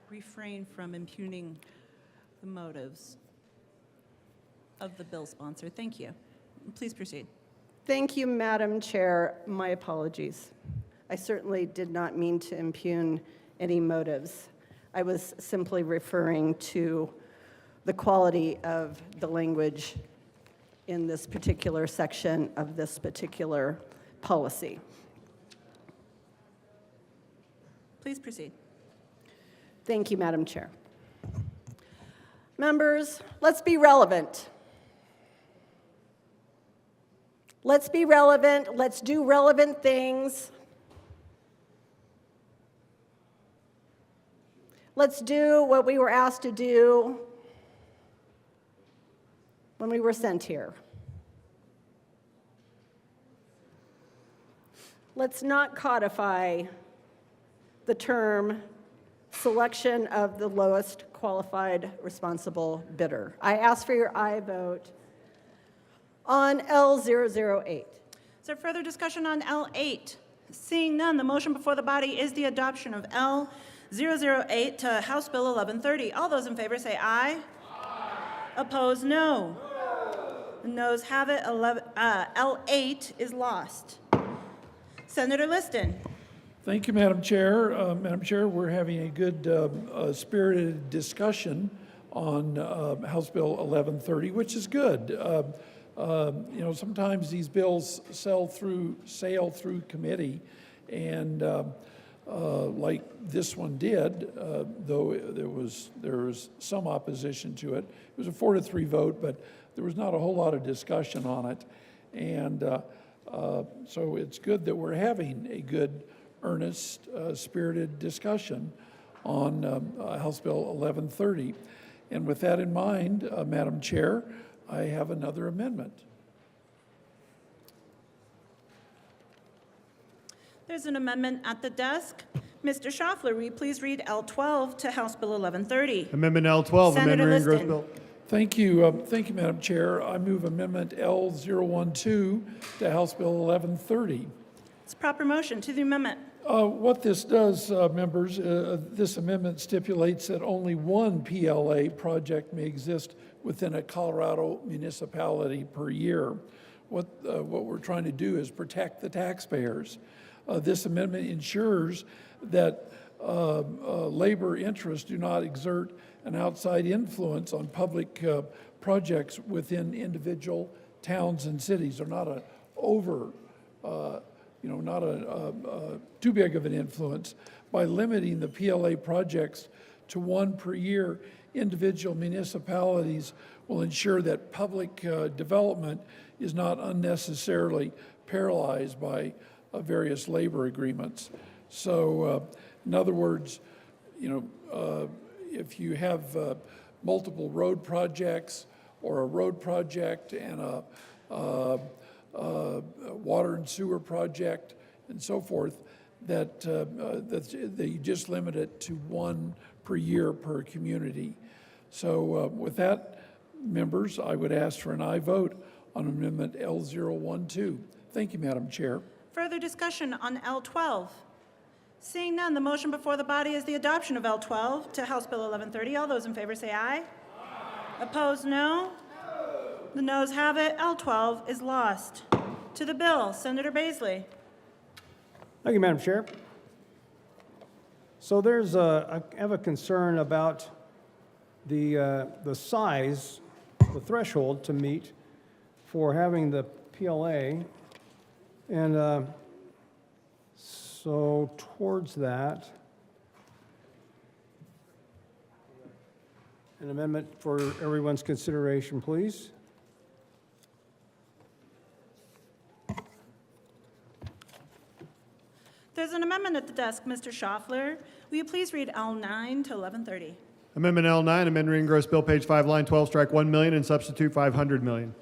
refrain from impugning the motives of the bill sponsor. Thank you. Please proceed. Thank you, Madam Chair. My apologies. I certainly did not mean to impugn any motives. I was simply referring to the quality of the language in this particular section of this particular policy. Please proceed. Thank you, Madam Chair. Members, let's be relevant. Let's be relevant. Let's do relevant things. Let's do what we were asked to do when we were sent here. Let's not codify the term selection of the lowest qualified responsible bidder. I ask for your aye vote on L008. Is there further discussion on L8? Seeing none, the motion before the body is the adoption of L008 to House Bill 1130. All those in favor say aye. Aye. Opposed, no. The noes have it. L8 is lost. Senator Liston. Thank you, Madam Chair. Madam Chair, we're having a good spirited discussion on House Bill 1130, which is good. You know, sometimes these bills sail through committee, and like this one did, though there was some opposition to it. It was a 4-3 vote, but there was not a whole lot of discussion on it, and so it's good that we're having a good, earnest, spirited discussion on House Bill 1130. And with that in mind, Madam Chair, I have another amendment. There's an amendment at the desk. Mr. Schaffler, will you please read L12 to House Bill 1130? Amendment L12, Senator amendment Liston. Growth Bill. Thank you, Madam Chair. I move Amendment L012 to House Bill 1130. It's a proper motion to the amendment. What this does, members, this amendment stipulates that only one PLA project may exist within a Colorado municipality per year. What we're trying to do is protect the taxpayers. This amendment ensures that labor interests do not exert an outside influence on public projects within individual towns and cities. They're not too big of an influence. By limiting the PLA projects to one per year, individual municipalities will ensure that public development is not unnecessarily paralyzed by various labor agreements. So, in other words, if you have multiple road projects or a road project and a water and sewer project and so forth, that you just limit it to one per year per community. So with that, members, I would ask for an aye vote on Amendment L012. Thank you, Madam Chair. Further discussion on L12? Seeing none, the motion before the body is the adoption of L12 to House Bill 1130. All those in favor say aye. Opposed, no. The noes have it. L12 is lost. To the bill, Senator Baisley. Thank you, Madam Chair. So I have a concern about the size, the threshold to meet for having the PLA. And so towards that, an amendment for everyone's consideration, please. There's an amendment at the desk. Mr. Schaffler, will you please read L9 to 1130? Amendment L9, amend reading gross bill, page 5, line 12, strike 1 million and substitute 500 million.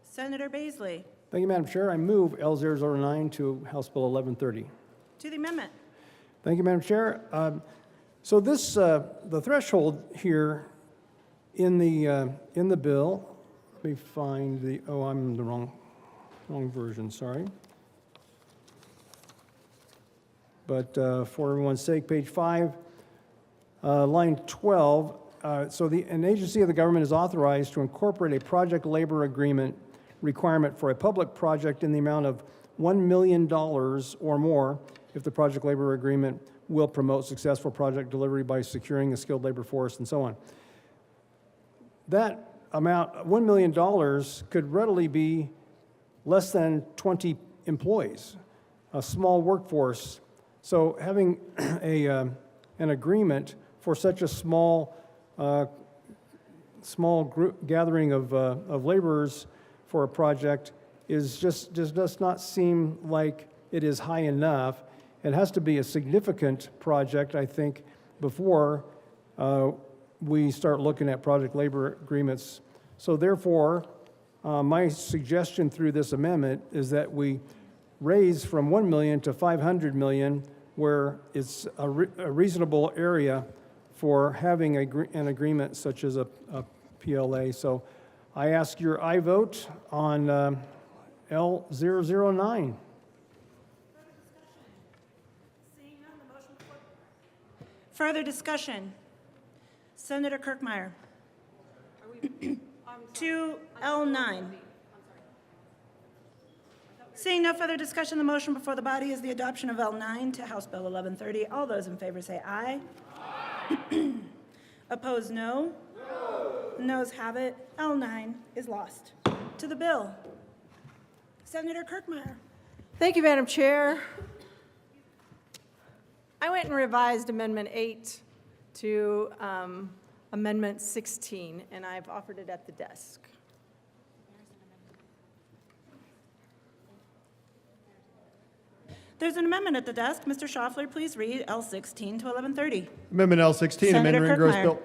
Senator Baisley. Thank you, Madam Chair. I move L009 to House Bill 1130. To the amendment. Thank you, Madam Chair. So this, the threshold here in the bill, let me find the, oh, I'm in the wrong version, sorry. But for everyone's sake, page 5, line 12, so an agency of the government is authorized to incorporate a project labor agreement requirement for a public project in the amount of $1 million or more if the project labor agreement will promote successful project delivery by securing a skilled labor force and so on. That amount, $1 million, could readily be less than 20 employees, a small workforce. So having an agreement for such a small group gathering of laborers for a project just does not seem like it is high enough. It has to be a significant project, I think, before we start looking at project labor agreements. So therefore, my suggestion through this amendment is that we raise from 1 million to 500 million, where it's a reasonable area for having an agreement such as a PLA. So I ask your aye vote on L009. Further discussion. Senator Kirkmeyer. To L9. Seeing no further discussion, the motion before the body is the adoption of L9 to House Bill 1130. All those in favor say aye. Aye. Opposed, no. No. The noes have it. L9 is lost. To the bill. Senator Kirkmeyer. Thank you, Madam Chair. I went and revised Amendment 8 to Amendment 16, and I've offered it at the desk. There's an amendment at the desk. Mr. Schaffler, please read L16 to 1130. Amendment L16, amend reading gross bill.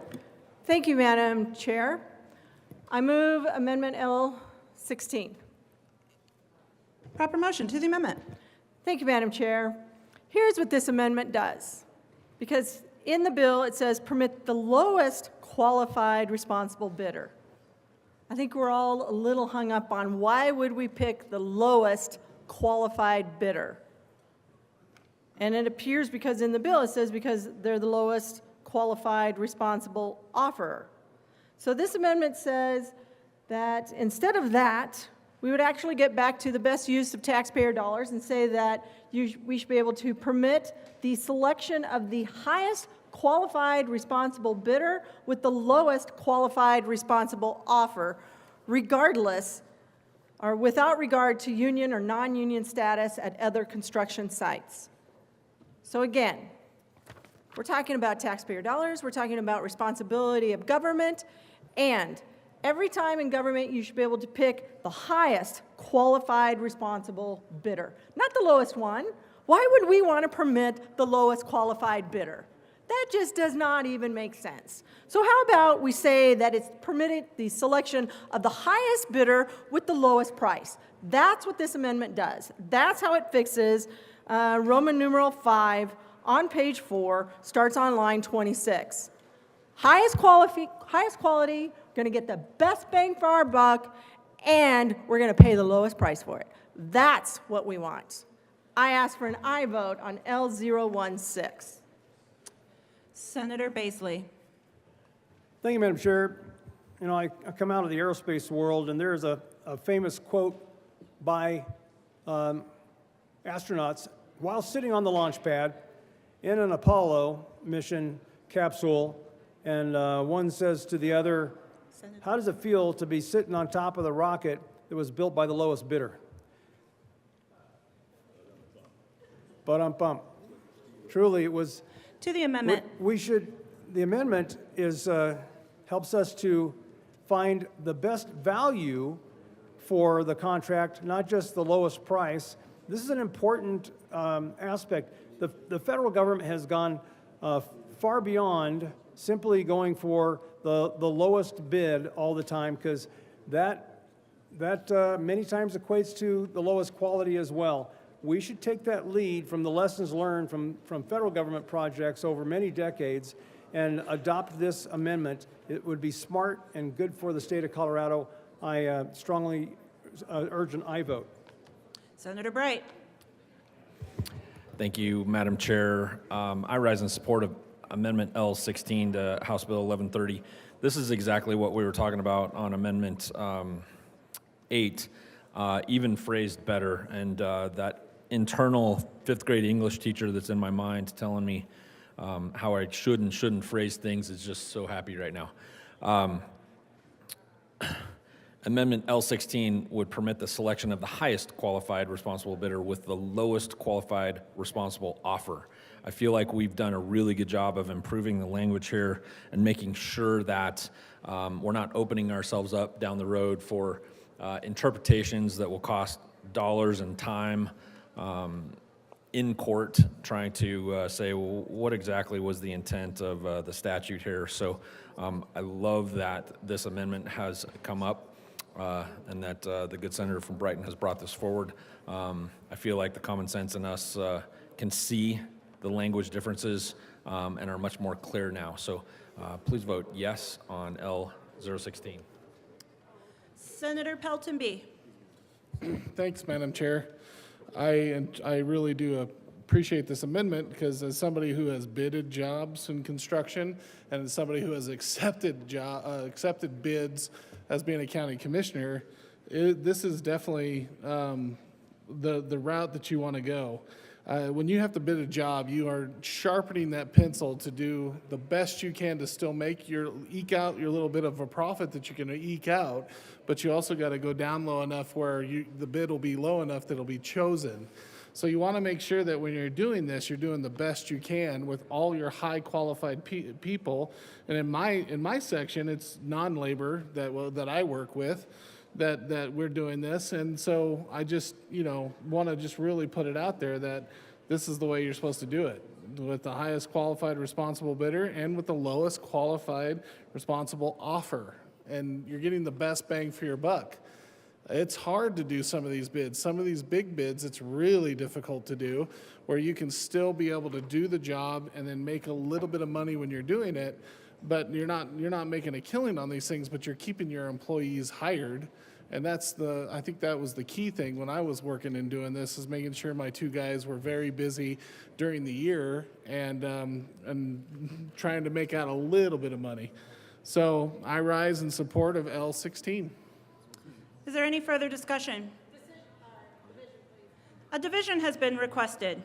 Thank you, Madam Chair. I move Amendment L16. Proper motion to the amendment. Thank you, Madam Chair. Here's what this amendment does. Because in the bill, it says permit the lowest qualified responsible bidder. I think we're all a little hung up on why would we pick the lowest qualified bidder? And it appears because in the bill, it says because they're the lowest qualified responsible offerer. So this amendment says that instead of that, we would actually get back to the best use of taxpayer dollars and say that we should be able to permit the selection of the highest qualified responsible bidder with the lowest qualified responsible offer, regardless or without regard to union or non-union status at other construction sites. So again, we're talking about taxpayer dollars, we're talking about responsibility of government, and every time in government, you should be able to pick the highest qualified responsible bidder, not the lowest one. Why would we want to permit the lowest qualified bidder? That just does not even make sense. So how about we say that it's permitted the selection of the highest bidder with the lowest price? That's what this amendment does. That's how it fixes Roman numeral 5 on page 4, starts on line 26. Highest quality, going to get the best bang for our buck, and we're going to pay the lowest price for it. That's what we want. I ask for an aye vote on L016. Senator Baisley. Thank you, Madam Chair. You know, I come out of the aerospace world, and there's a famous quote by astronauts while sitting on the launch pad in an Apollo mission capsule, and one says to the other, how does it feel to be sitting on top of the rocket that was built by the lowest bidder? But truly, it was. To the amendment. The amendment is, helps us to find the best value for the contract, not just the lowest price. This is an important aspect. The federal government has gone far beyond simply going for the lowest bid all the time, because that many times equates to the lowest quality as well. We should take that lead from the lessons learned from federal government projects over many decades and adopt this amendment. It would be smart and good for the state of Colorado. I strongly urge an aye vote. Senator Bright. Thank you, Madam Chair. I rise in support of Amendment L16 to House Bill 1130. This is exactly what we were talking about on Amendment 8, even phrased better, and that internal fifth grade English teacher that's in my mind telling me how I should and shouldn't phrase things is just so happy right now. Amendment L16 would permit the selection of the highest qualified responsible bidder with the lowest qualified responsible offer. I feel like we've done a really good job of improving the language here and making sure that we're not opening ourselves up down the road for interpretations that will cost dollars and time in court, trying to say, well, what exactly was the intent of the statute here? So I love that this amendment has come up and that the good senator from Brighton has brought this forward. I feel like the common sense in us can see the language differences and are much more clear now. So please vote yes on L016. Senator Pelton B. Thanks, Madam Chair. I really do appreciate this amendment, because as somebody who has bidded jobs in construction and as somebody who has accepted bids as being a county commissioner, this is definitely the route that you want to go. When you have to bid a job, you are sharpening that pencil to do the best you can to still eke out your little bit of a profit that you can eke out, but you also got to go down low enough where the bid will be low enough that it'll be chosen. So you want to make sure that when you're doing this, you're doing the best you can with all your high qualified people. And in my section, it's non-labor that I work with that we're doing this. And so I just, want to just really put it out there that this is the way you're supposed to do it, with the highest qualified responsible bidder and with the lowest qualified responsible offer. And you're getting the best bang for your buck. It's hard to do some of these bids. Some of these big bids, it's really difficult to do, where you can still be able to do the job and then make a little bit of money when you're doing it, but you're not making a killing on these things, but you're keeping your employees hired. And I think that was the key thing when I was working and doing this, is making sure my two guys were very busy during the year and trying to make out a little bit of money. So I rise in support of L16. Is there any further discussion? A division has been requested.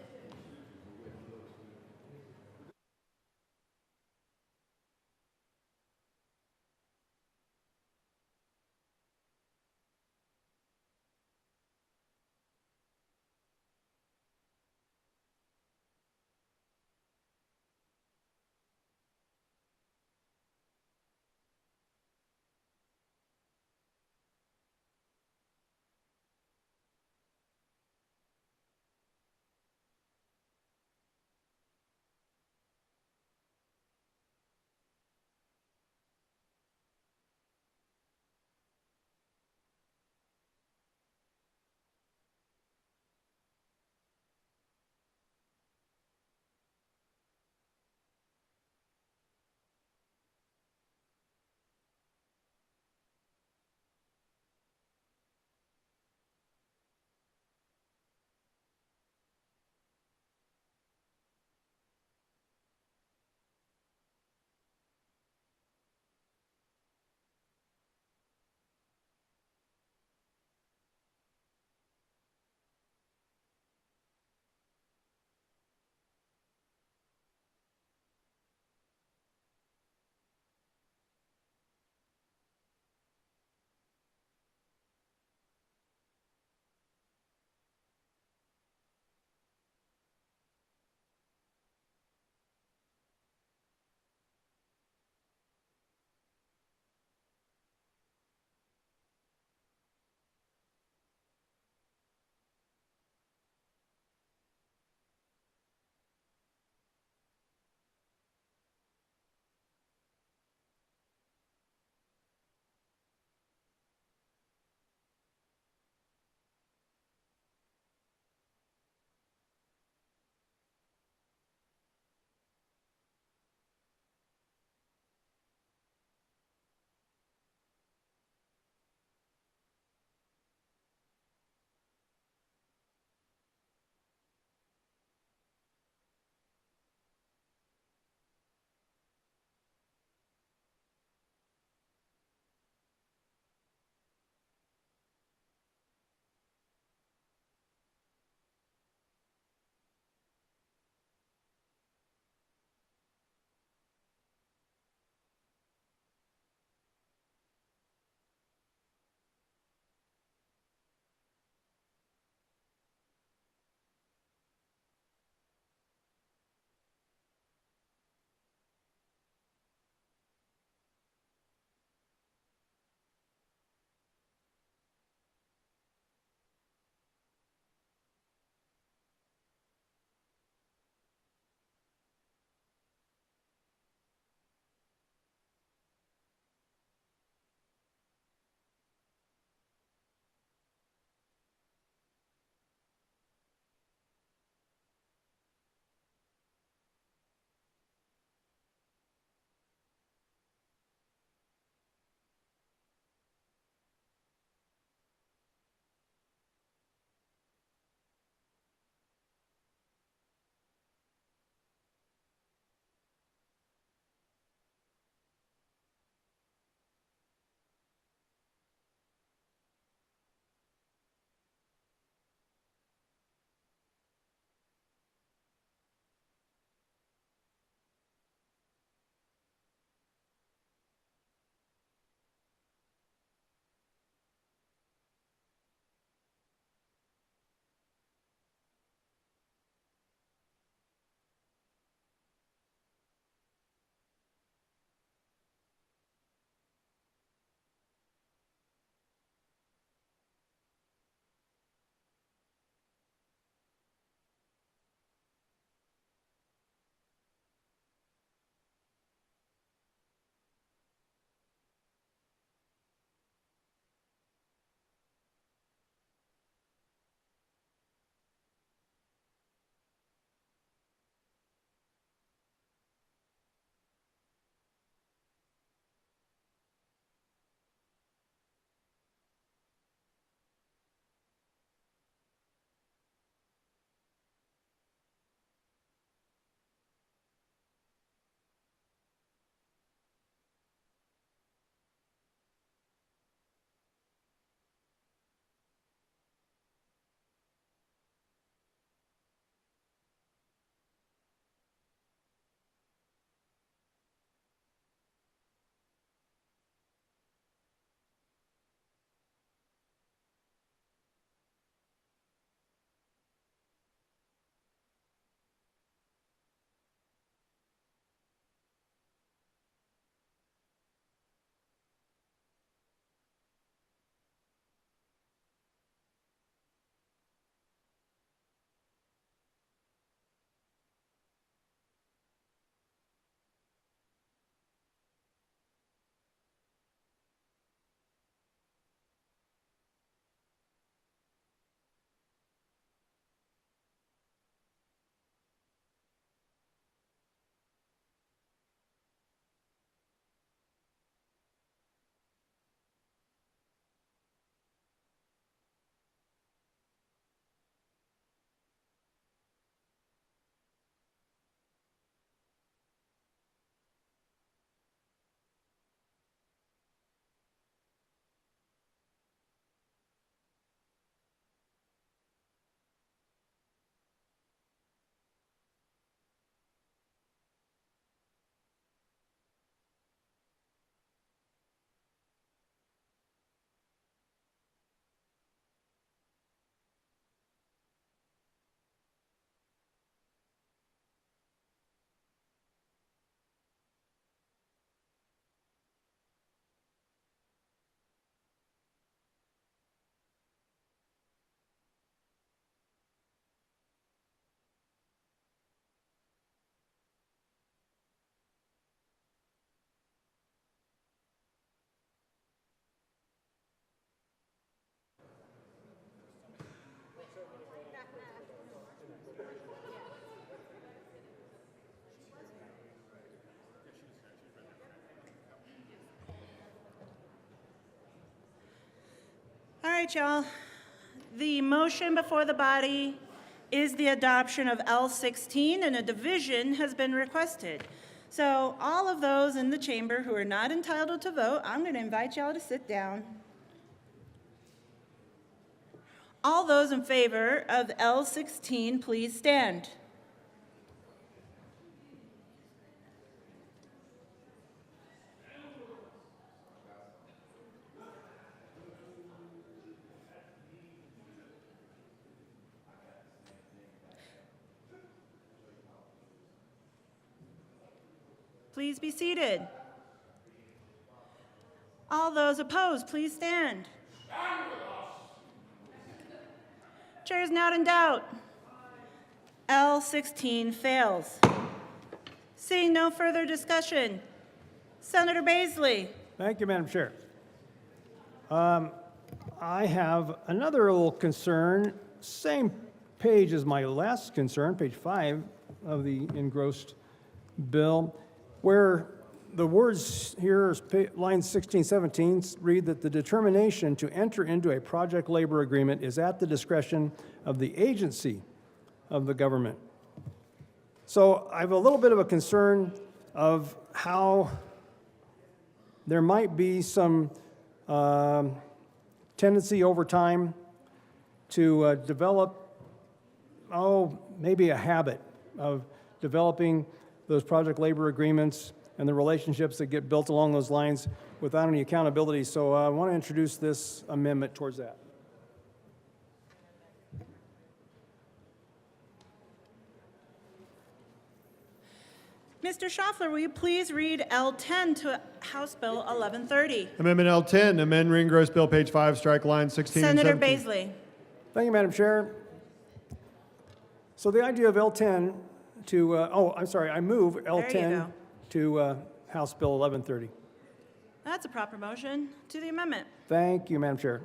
right, y'all. The motion before the body is the adoption of L16, and a division has been requested. So all of those in the chamber who are not entitled to vote, I'm going to invite y'all to sit down. All those in favor of L16, please stand. Please be seated. All those opposed, please stand. Chair is not in doubt. L16 fails. Seeing no further discussion, Senator Baisley. Thank you, Madam Chair. I have another little concern, same page as my last concern, page 5 of the engrossed bill, where the words here, lines 16, 17, read that the determination to enter into a project labor agreement is at the discretion of the agency of the government. So I have a little bit of a concern of how there might be some tendency over time to develop, maybe a habit of developing those project labor agreements and the relationships that get built along those lines without any accountability. So I want to introduce this amendment towards that. Mr. Schaffler, will you please read L10 to House Bill 1130? Amendment L10, amend re-engrossed bill, page 5, strike lines 16 and Senator 17. Baisley. Thank you, Madam Chair. So the idea of L10 to, I move L10 to House Bill 1130. That's a proper motion to the amendment. Thank you, Madam Chair.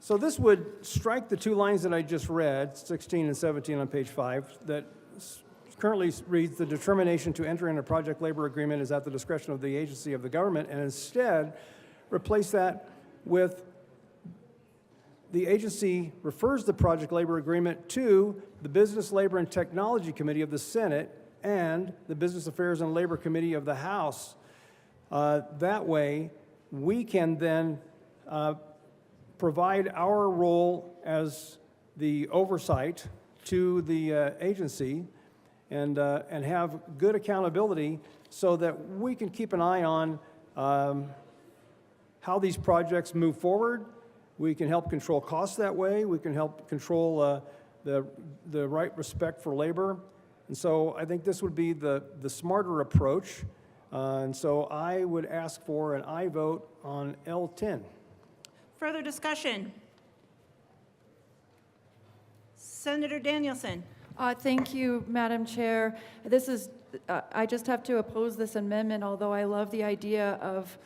So this would strike the two lines that I just read, 16 and 17 on page 5, that currently reads the determination to enter in a project labor agreement is at the discretion of the agency of the government, and instead replace that with the agency refers the project labor agreement to the Business, Labor, and Technology Committee of the Senate and the Business Affairs and Labor Committee of the House. That way, we can then provide our role as the oversight to the agency and have good accountability so that we can keep an eye on how these projects move forward. We can help control costs that way. We can help control the right respect for labor. And so I think this would be the smarter approach. And so I would ask for an aye vote on L10. Further discussion? Senator Danielson. Thank you, Madam Chair. This is, I just have to oppose this amendment, although I love the idea of,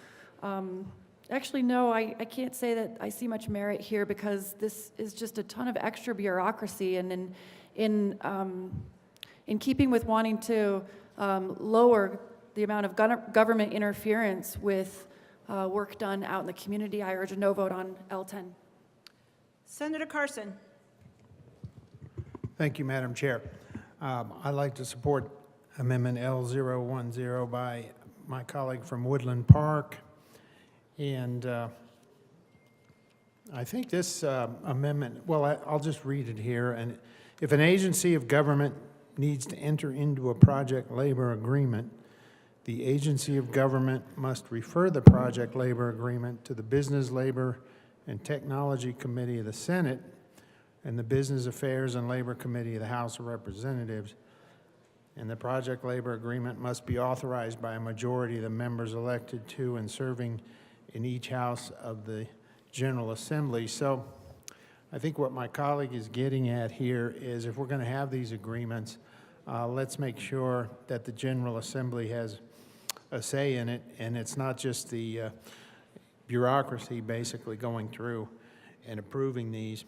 actually, no, I can't say that I see much merit here because this is just a ton of extra bureaucracy, and in keeping with wanting to lower the amount of government interference with work done out in the community, I urge a no vote on L10. Senator Carson. Thank you, Madam Chair. I'd like to support Amendment L010 by my colleague from Woodland Park. And I think this amendment, well, I'll just read it here. And if an agency of government needs to enter into a project labor agreement, the agency of government must refer the project labor agreement to the Business, Labor, and Technology Committee of the Senate and the Business Affairs and Labor Committee of the House of Representatives. And the project labor agreement must be authorized by a majority of the members elected to and serving in each house of the General Assembly. So I think what my colleague is getting at here is if we're going to have these agreements, let's make sure that the General Assembly has a say in it, and it's not just the bureaucracy basically going through and approving these.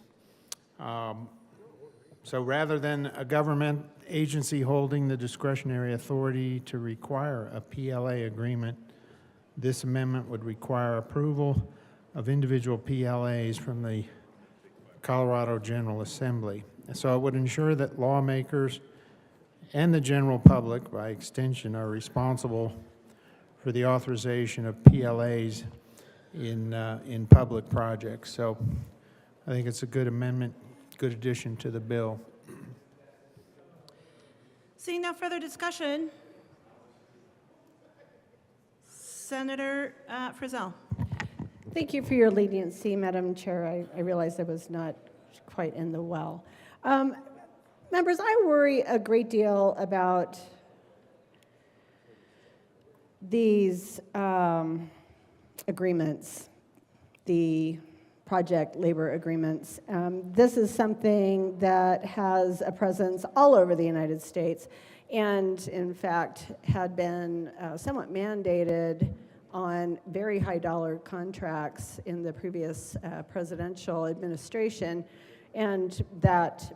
So rather than a government agency holding the discretionary authority to require a PLA agreement, this amendment would require approval of individual PLAs from the Colorado General Assembly. So it would ensure that lawmakers and the general public, by extension, are responsible for the authorization of PLAs in public projects. So I think it's a good amendment, good addition to the bill. Seeing no further discussion, Senator Frizzell. Thank you for your leniency, Madam Chair. I realized I was not quite in the well. Members, I worry a great deal about these agreements, the project labor agreements. This is something that has a presence all over the United States and, in fact, had been somewhat mandated on very high dollar contracts in the previous presidential administration, and that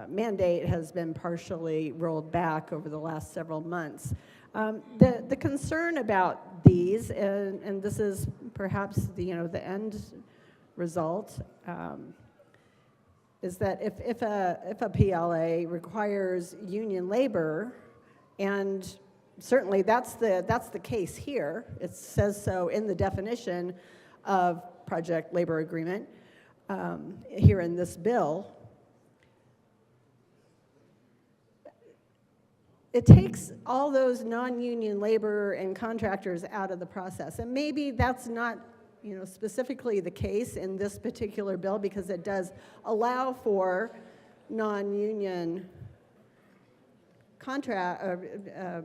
mandate has been partially rolled back over the last several months. The concern about these, and this is perhaps the end result, is that if a PLA requires union labor, and certainly that's the case here. It says so in the definition of project labor agreement here in this bill. It takes all those non-union labor and contractors out of the process. And maybe that's not specifically the case in this particular bill, because it does allow for non-union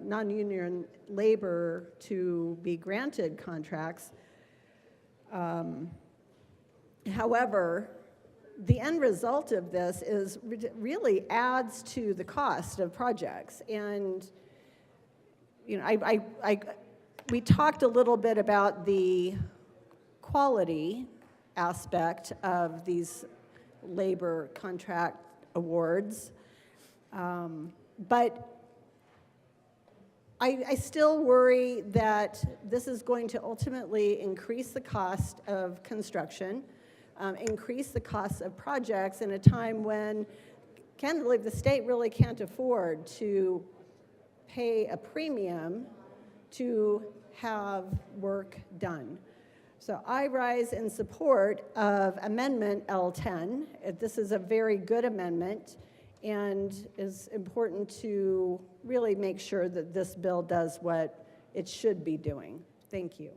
non-union labor to be granted contracts. However, the end result of this is really adds to the cost of projects. And we talked a little bit about the quality aspect of these labor contract awards. But I still worry that this is going to ultimately increase the cost of construction, increase the cost of projects in a time when, candidly, the state really can't afford to pay a premium to have work done. So I rise in support of Amendment L10. This is a very good amendment, and is important to really make sure that this bill does what it should be doing. Thank you.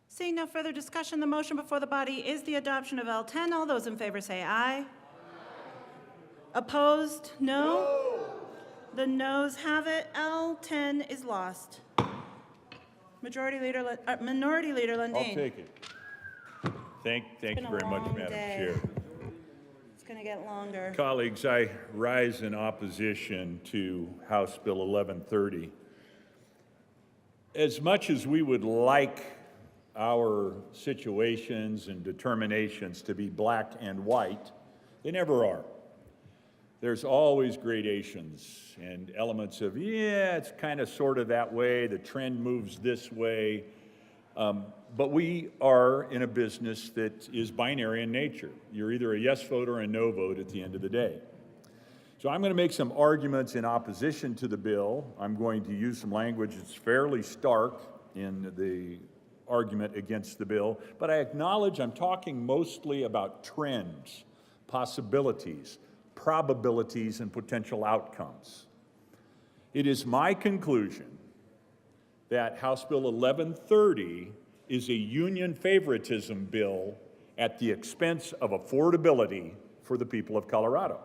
Seeing no further discussion, the motion before the body is the adoption of L10. All those in favor say aye. Opposed? No? The noes have it. L10 is lost. Minority Leader Lundin. I'll take it. Thank you very much, Madam Chair. It's going to get longer. Colleagues, I rise in opposition to House Bill 1130. As much as we would like our situations and determinations to be black and white, they never are. There's always gradations and elements of, it's kind of sort of that way, the trend moves this way. But we are in a business that is binary in nature. You're either a yes vote or a no vote at the end of the day. So I'm going to make some arguments in opposition to the bill. I'm going to use some language that's fairly stark in the argument against the bill, but I acknowledge I'm talking mostly about trends, possibilities, probabilities, and potential outcomes. It is my conclusion that House Bill 1130 is a union favoritism bill at the expense of affordability for the people of Colorado.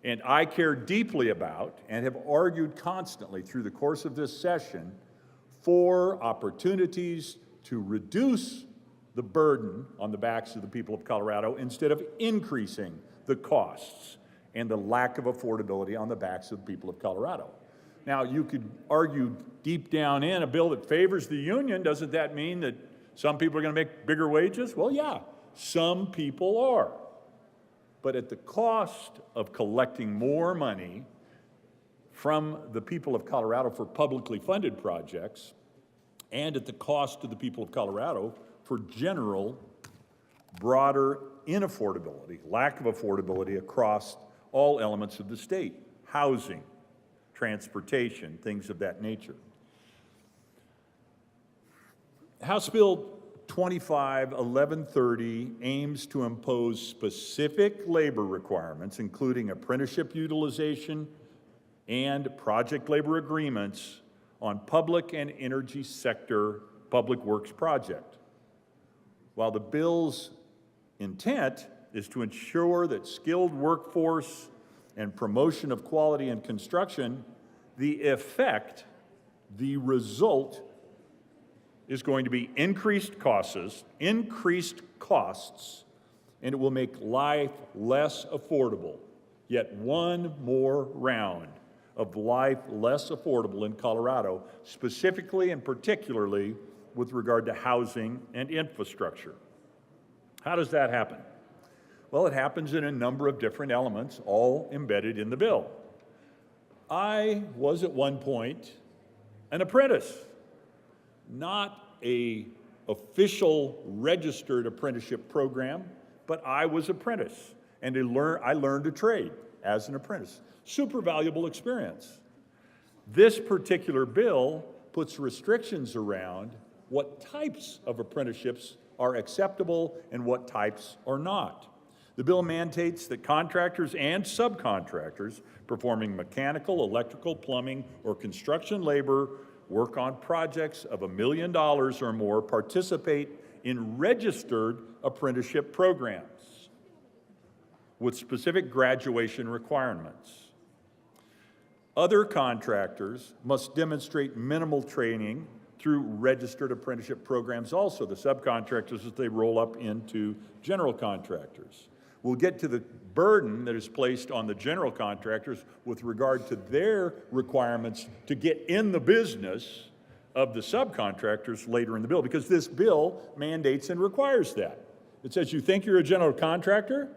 And I care deeply about and have argued constantly through the course of this session for opportunities to reduce the burden on the backs of the people of Colorado instead of increasing the costs and the lack of affordability on the backs of the people of Colorado. Now, you could argue deep down in a bill that favors the union, doesn't that mean that some people are going to make bigger wages? Well, yeah, some people are. But at the cost of collecting more money from the people of Colorado for publicly funded projects and at the cost to the people of Colorado for general, broader inaffordability, lack of affordability across all elements of the state: housing, transportation, things of that nature. House Bill 25-1130 aims to impose specific labor requirements, including apprenticeship utilization and project labor agreements, on public and energy sector public works project. While the bill's intent is to ensure that skilled workforce and promotion of quality in construction, the effect, the result, is going to be increased costs, and it will make life less affordable. Yet one more round of life less affordable in Colorado, specifically and particularly with regard to housing and infrastructure. How does that happen? Well, it happens in a number of different elements, all embedded in the bill. I was at one point an apprentice, not an official registered apprenticeship program, but I was apprentice, and I learned a trade as an apprentice. Super valuable experience. This particular bill puts restrictions around what types of apprenticeships are acceptable and what types are not. The bill mandates that contractors and subcontractors performing mechanical, electrical, plumbing, or construction labor work on projects of $1 million or more participate in registered apprenticeship programs with specific graduation requirements. Other contractors must demonstrate minimal training through registered apprenticeship programs also, the subcontractors as they roll up into general contractors. We'll get to the burden that is placed on the general contractors with regard to their requirements to get in the business of the subcontractors later in the bill, because this bill mandates and requires that. It says, you think you're a general contractor?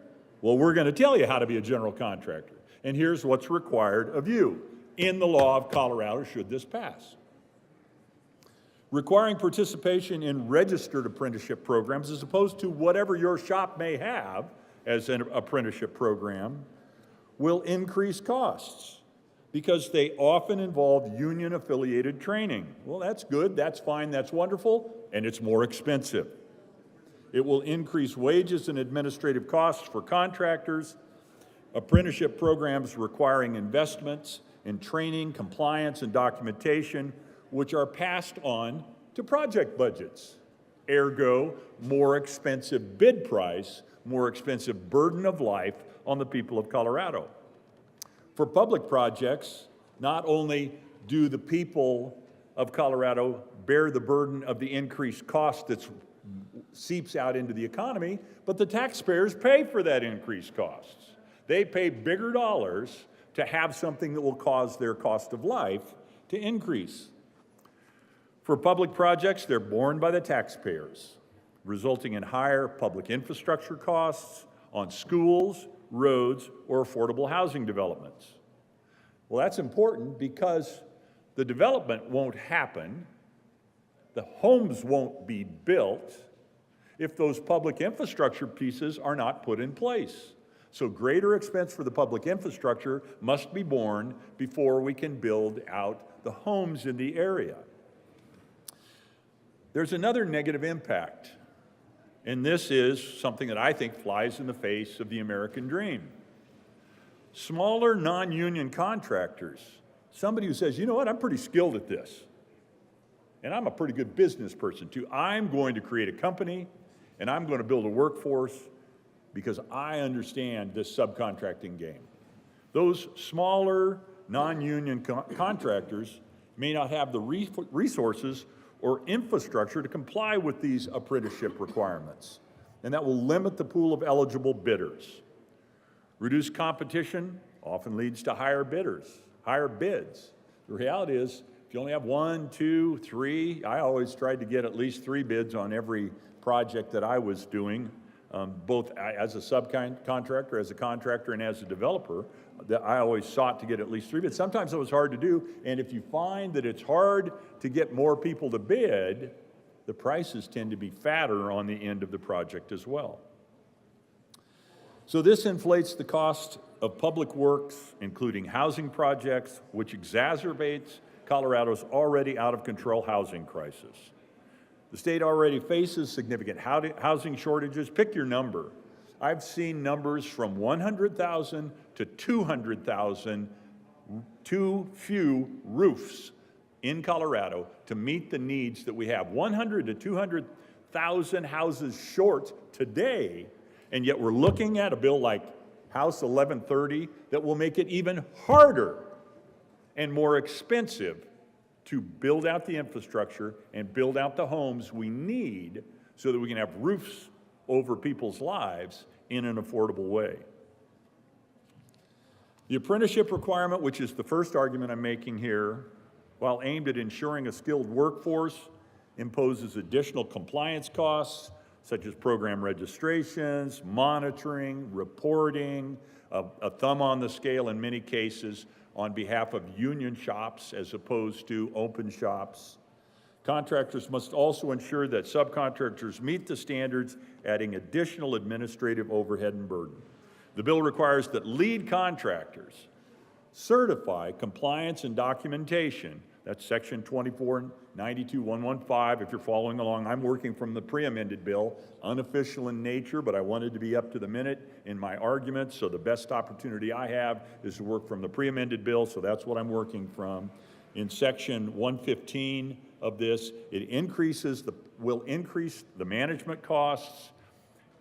Well, we're going to tell you how to be a general contractor. And here's what's required of you in the law of Colorado should this pass. Requiring participation in registered apprenticeship programs as opposed to whatever your shop may have as an apprenticeship program will increase costs because they often involve union-affiliated training. Well, that's good, that's fine, that's wonderful, and it's more expensive. It will increase wages and administrative costs for contractors. Apprenticeship programs requiring investments in training, compliance, and documentation, which are passed on to project budgets. Ergo, more expensive bid price, more expensive burden of life on the people of Colorado. For public projects, not only do the people of Colorado bear the burden of the increased cost that seeps out into the economy, but the taxpayers pay for that increased costs. They pay bigger dollars to have something that will cause their cost of life to increase. For public projects, they're borne by the taxpayers, resulting in higher public infrastructure costs on schools, roads, or affordable housing developments. Well, that's important because the development won't happen, the homes won't be built if those public infrastructure pieces are not put in place. So greater expense for the public infrastructure must be borne before we can build out the homes in the area. There's another negative impact, and this is something that I think flies in the face of the American dream. Smaller non-union contractors, somebody who says, you know what, I'm pretty skilled at this, and I'm a pretty good business person too. I'm going to create a company, and I'm going to build a workforce because I understand this subcontracting game. Those smaller non-union contractors may not have the resources or infrastructure to comply with these apprenticeship requirements, and that will limit the pool of eligible bidders. Reduced competition often leads to higher bids. The reality is, if you only have 1, 2, 3, I always tried to get at least 3 bids on every project that I was doing, both as a subcontractor, as a contractor, and as a developer. that I always sought to get at least 3 bids. Sometimes it was hard to do, and if you find that it's hard to get more people to bid, the prices tend to be fatter on the end of the project as well. So this inflates the cost of public works, including housing projects, which exacerbates Colorado's already out of control housing crisis. The state already faces significant housing shortages. Pick your number. I've seen numbers from 100,000 to 200,000, too few roofs in Colorado to meet the needs that we have. 100 to 200,000 houses short today, and yet we're looking at a bill like House 1130 that will make it even harder and more expensive to build out the infrastructure and build out the homes we need so that we can have roofs over people's lives in an affordable way. The apprenticeship requirement, which is the first argument I'm making here, while aimed at ensuring a skilled workforce, imposes additional compliance costs, such as program registrations, monitoring, reporting, a thumb on the scale in many cases on behalf of union shops as opposed to open shops. Contractors must also ensure that subcontractors meet the standards, adding additional administrative overhead and burden. The bill requires that lead contractors certify compliance and documentation. That's section 2492.115 if you're following along. I'm working from the pre-amended bill, unofficial in nature, but I wanted to be up to the minute in my arguments, so the best opportunity I have is to work from the pre-amended bill, so that's what I'm working from. In section 115 of this, it will increase the management costs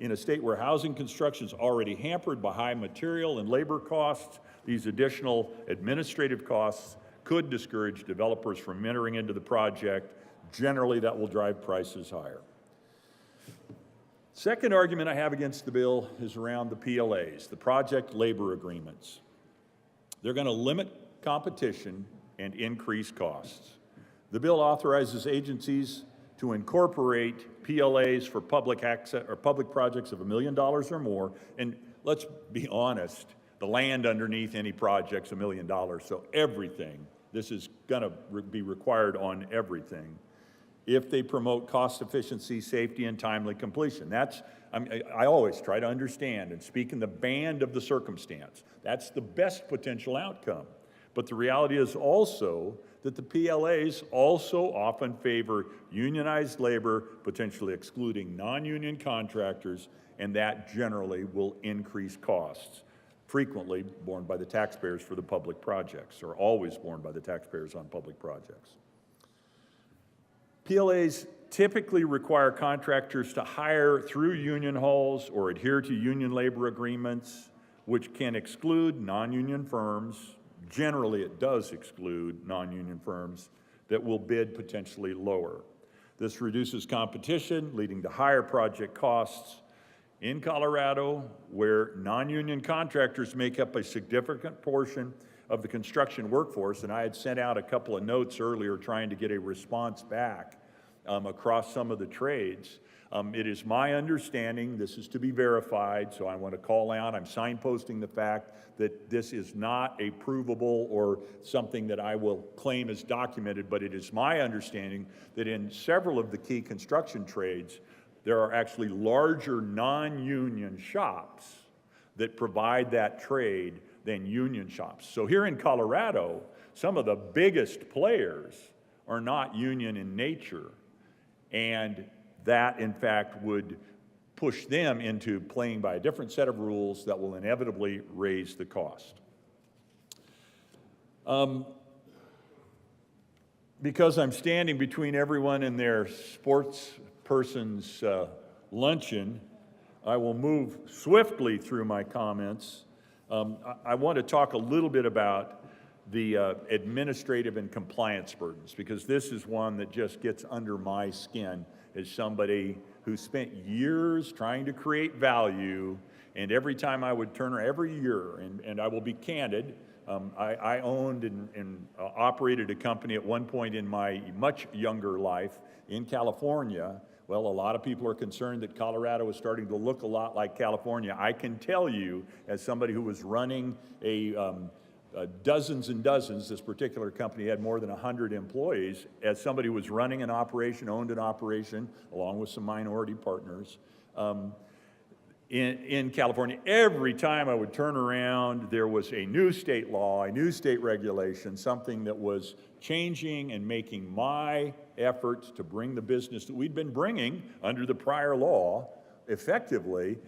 in a state where housing construction is already hampered by high material and labor costs. These additional administrative costs could discourage developers from entering into the project. Generally, that will drive prices higher. Second argument I have against the bill is around the PLAs, the project labor agreements. They're going to limit competition and increase costs. The bill authorizes agencies to incorporate PLAs for public access or public projects of $1 million or more. And let's be honest, the land underneath any project's $1 million, so everything, this is going to be required on everything if they promote cost efficiency, safety, and timely completion. I always try to understand and speak in the band of the circumstance. That's the best potential outcome. But the reality is also that the PLAs also often favor unionized labor, potentially excluding non-union contractors, and that generally will increase costs, frequently borne by the taxpayers for the public projects, or always borne by the taxpayers on public projects. PLAs typically require contractors to hire through union halls or adhere to union labor agreements, which can exclude non-union firms. Generally, it does exclude non-union firms that will bid potentially lower. This reduces competition, leading to higher project costs. In Colorado, where non-union contractors make up a significant portion of the construction workforce, and I had sent out a couple of notes earlier trying to get a response back across some of the trades. It is my understanding, this is to be verified, so I want to call out, I'm signposting the fact that this is not a provable or something that I will claim as documented, but it is my understanding that in several of the key construction trades, there are actually larger non-union shops that provide that trade than union shops. So here in Colorado, some of the biggest players are not union in nature, and that, in fact, would push them into playing by a different set of rules that will inevitably raise the cost. Because I'm standing between everyone and their sports person's luncheon, I will move swiftly through my comments. I want to talk a little bit about the administrative and compliance burdens, because this is one that just gets under my skin as somebody who spent years trying to create value, and every time I would turn, every year, and I will be candid, I owned and operated a company at one point in my much younger life in California Well, a lot of people are concerned that Colorado is starting to look a lot like California. I can tell you, as somebody who was running dozens and dozens, this particular company had more than 100 employees, as somebody who was running an operation, owned an operation, along with some minority partners, in California, every time I would turn around, there was a new state law, a new state regulation, something that was changing and making my efforts to bring the business that we'd been bringing under the prior law effectively,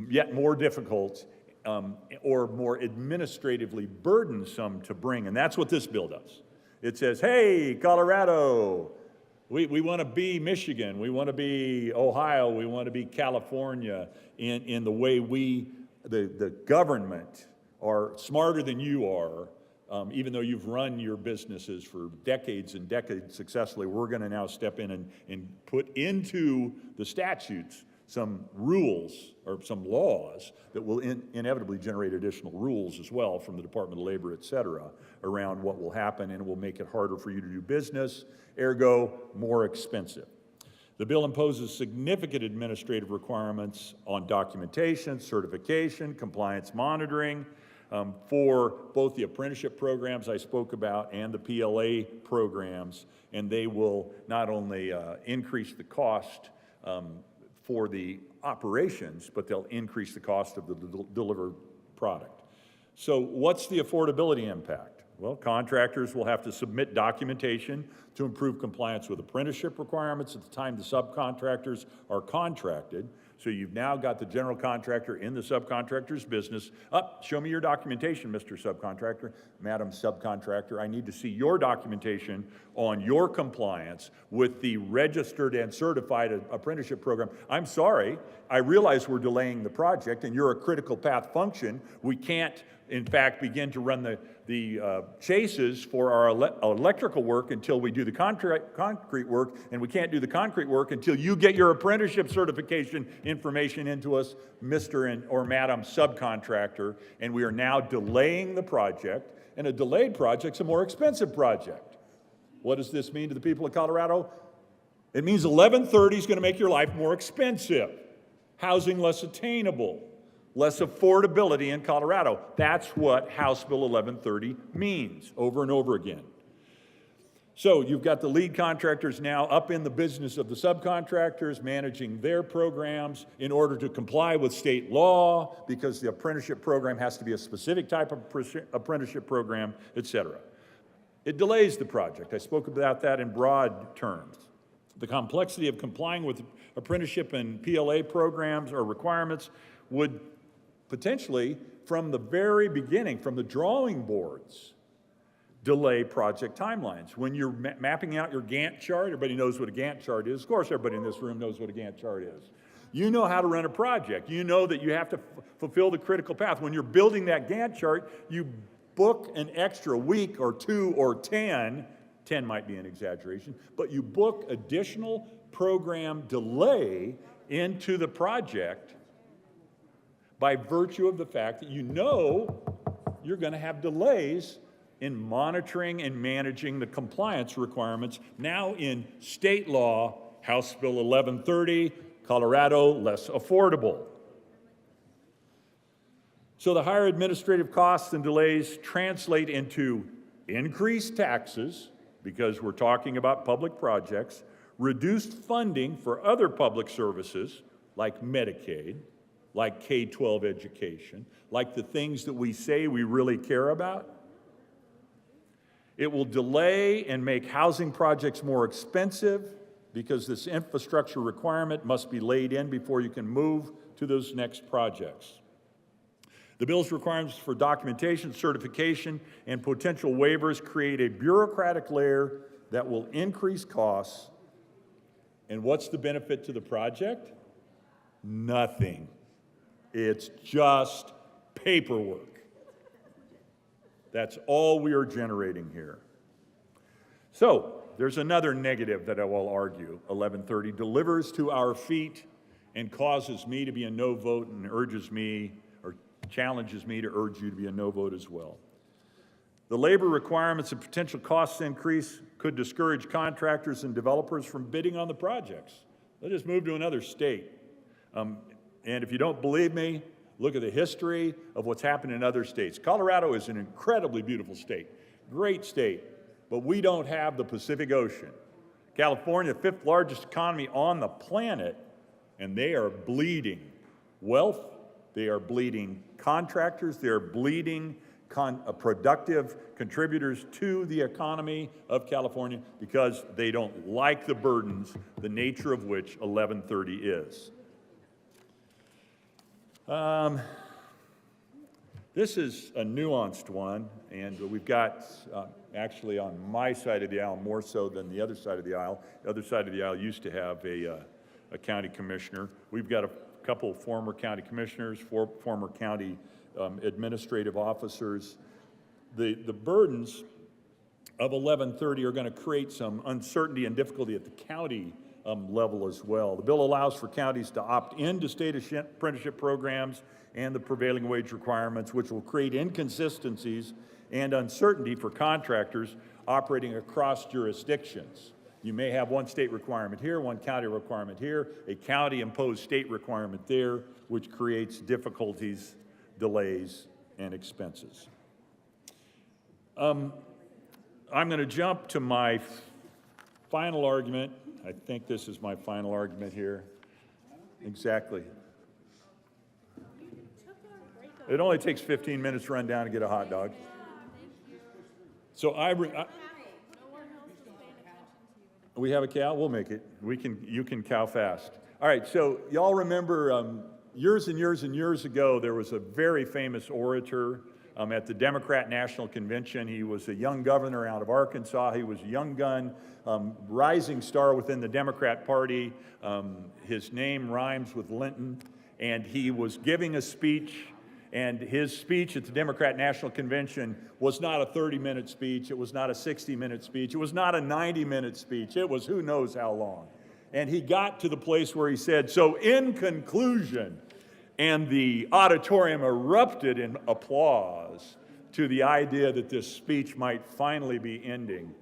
yet more difficult or more administratively burdensome to bring. And that's what this bill does. It says, hey, Colorado, we want to be Michigan, we want to be Ohio, we want to be California in the way the government are smarter than you are, even though you've run your businesses for decades and decades successfully. We're going to now step in and put into the statutes some rules or some laws that will inevitably generate additional rules as well from the Department of Labor, et cetera, around what will happen, and it will make it harder for you to do business, ergo more expensive. The bill imposes significant administrative requirements on documentation, certification, compliance monitoring for both the apprenticeship programs I spoke about and the PLA programs, and they will not only increase the cost for the operations, but they'll increase the cost of the delivered product. So what's the affordability impact? Well, contractors will have to submit documentation to improve compliance with apprenticeship requirements at the time the subcontractors are contracted. So you've now got the general contractor in the subcontractor's business. Show me your documentation, Mr. Subcontractor, Madam Subcontractor. I need to see your documentation on your compliance with the registered and certified apprenticeship program. I'm sorry, I realize we're delaying the project and you're a critical path function. We can't, in fact, begin to run the chases for our electrical work until we do the concrete work, and we can't do the concrete work until you get your apprenticeship certification information into us, Mr. or Madam Subcontractor, and we are now delaying the project, and a delayed project's a more expensive project. What does this mean to the people of Colorado? It means 1130 is going to make your life more expensive, housing less attainable, less affordability in Colorado. That's what House Bill 1130 means over and over again. So you've got the lead contractors now up in the business of the subcontractors, managing their programs in order to comply with state law, because the apprenticeship program has to be a specific type of apprenticeship program, et cetera. It delays the project. I spoke about that in broad terms. The complexity of complying with apprenticeship and PLA programs or requirements would potentially, from the very beginning, from the drawing boards, delay project timelines. When you're mapping out your Gantt chart, everybody knows what a Gantt chart is. Of course, everybody in this room knows what a Gantt chart is. You know how to run a project. You know that you have to fulfill the critical path. When you're building that Gantt chart, you book an extra week or 2 or 10 might be an exaggeration, but you book additional program delay into the project by virtue of the fact that you know you're going to have delays in monitoring and managing the compliance requirements now in state law, House Bill 1130, Colorado, less affordable. So the higher administrative costs and delays translate into increased taxes, because we're talking about public projects, reduced funding for other public services like Medicaid, like K-12 education, like the things that we say we really care about. It will delay and make housing projects more expensive because this infrastructure requirement must be laid in before you can move to those next projects. The bill's requirements for documentation, certification, and potential waivers create a bureaucratic layer that will increase costs. And what's the benefit to the project? Nothing. It's just paperwork. That's all we are generating here. So there's another negative that I will argue. 1130 delivers to our feet and causes me to be a no vote and urges me or challenges me to urge you to be a no vote as well. The labor requirements and potential cost increase could discourage contractors and developers from bidding on the projects. They'll just move to another state. And if you don't believe me, look at the history of what's happened in other states. Colorado is an incredibly beautiful state, great state, but we don't have the Pacific Ocean. California, the 5th largest economy on the planet, and they are bleeding wealth, they are bleeding contractors, they are bleeding productive contributors to the economy of California because they don't like the burdens, the nature of which 1130 is. This is a nuanced one, and we've got actually on my side of the aisle more so than the other side of the aisle. The other side of the aisle used to have a county commissioner. We've got a couple of former county commissioners, former county administrative officers. The burdens of 1130 are going to create some uncertainty and difficulty at the county level as well. The bill allows for counties to opt into state apprenticeship programs and the prevailing wage requirements, which will create inconsistencies and uncertainty for contractors operating across jurisdictions. You may have one state requirement here, one county requirement here, a county-imposed state requirement there, which creates difficulties, delays, and expenses. I'm going to jump to my final argument. I think this is my final argument here. Exactly. It only takes 15 minutes to run down and get a hot dog. So we have a cow? We'll make it. You can cow fast. All right, so y'all remember years and years and years ago, there was a very famous orator at the Democrat National Convention. He was a young governor out of Arkansas. He was a young gun, rising star within the Democrat Party. His name rhymes with Linton, and he was giving a speech, and his speech at the Democrat National Convention was not a 30-minute speech. It was not a 60-minute speech. It was not a 90-minute speech. It was who knows how long. And he got to the place where he said, so in conclusion, and the auditorium erupted in applause to the idea that this speech might finally be ending.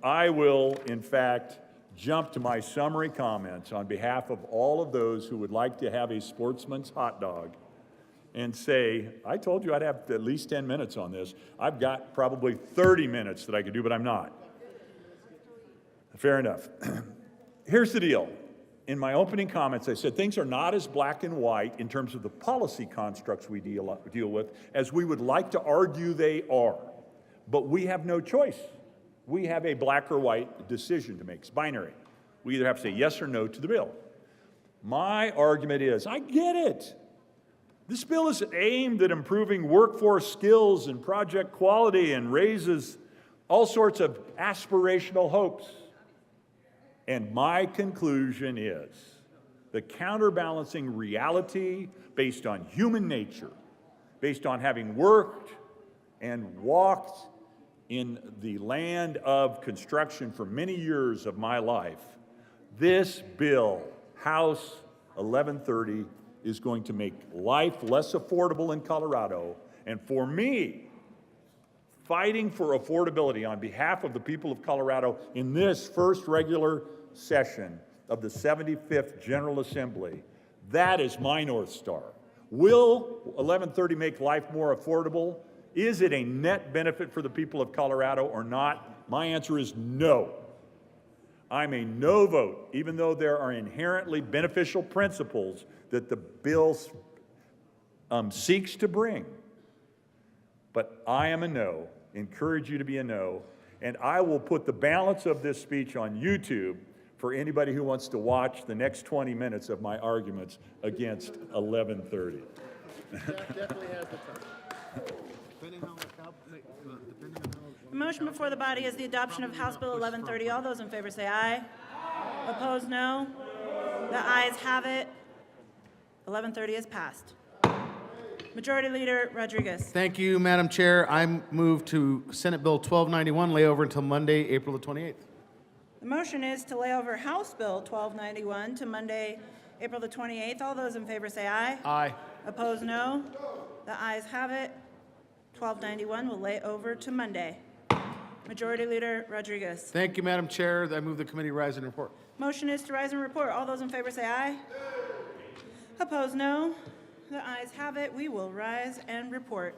I will, in fact, jump to my summary comments on behalf of all of those who would like to have a sportsman's hot dog and say, I told you I'd have at least 10 minutes on this. I've got probably 30 minutes that I could do, but I'm not. Fair enough. Here's the deal. In my opening comments, I said things are not as black and white in terms of the policy constructs we deal with as we would like to argue they are. But we have no choice. We have a black or white decision to make. It's binary. We either have to say yes or no to the bill. My argument is, I get it. This bill is aimed at improving workforce skills and project quality and raises all sorts of aspirational hopes. And my conclusion is the counterbalancing reality based on human nature, based on having worked and walked in the land of construction for many years of my life, this bill, House 1130, is going to make life less affordable in Colorado. And for me, fighting for affordability on behalf of the people of Colorado in this first regular session of the 75th General Assembly, that is my North Star. Will 1130 make life more affordable? Is it a net benefit for the people of Colorado or not? My answer is no. I'm a no vote, even though there are inherently beneficial principles that the bill seeks to bring. But I am a no, encourage you to be a no, and I will put the balance of this speech on YouTube for anybody who wants to watch the next 20 minutes of my arguments against 1130. Definitely has the time. The motion before the body is the adoption of House Bill 1130. All those in favor say aye. Opposed, no. The ayes have it. 1130 is passed. Majority Leader Rodriguez. Thank you, Madam Chair. I move to Senate Bill 1291 lay over until Monday, April the 28th. The motion is to lay over House Bill 1291 to Monday, April the 28th. All those in favor say aye. Aye. Opposed, no. The ayes have it. 1291 will lay over to Monday. Majority Leader Rodriguez. Thank you, Madam Chair. I move the committee rise and report. Motion is to rise and report. All those in favor say aye. Opposed, no. The ayes have it. We will rise and report.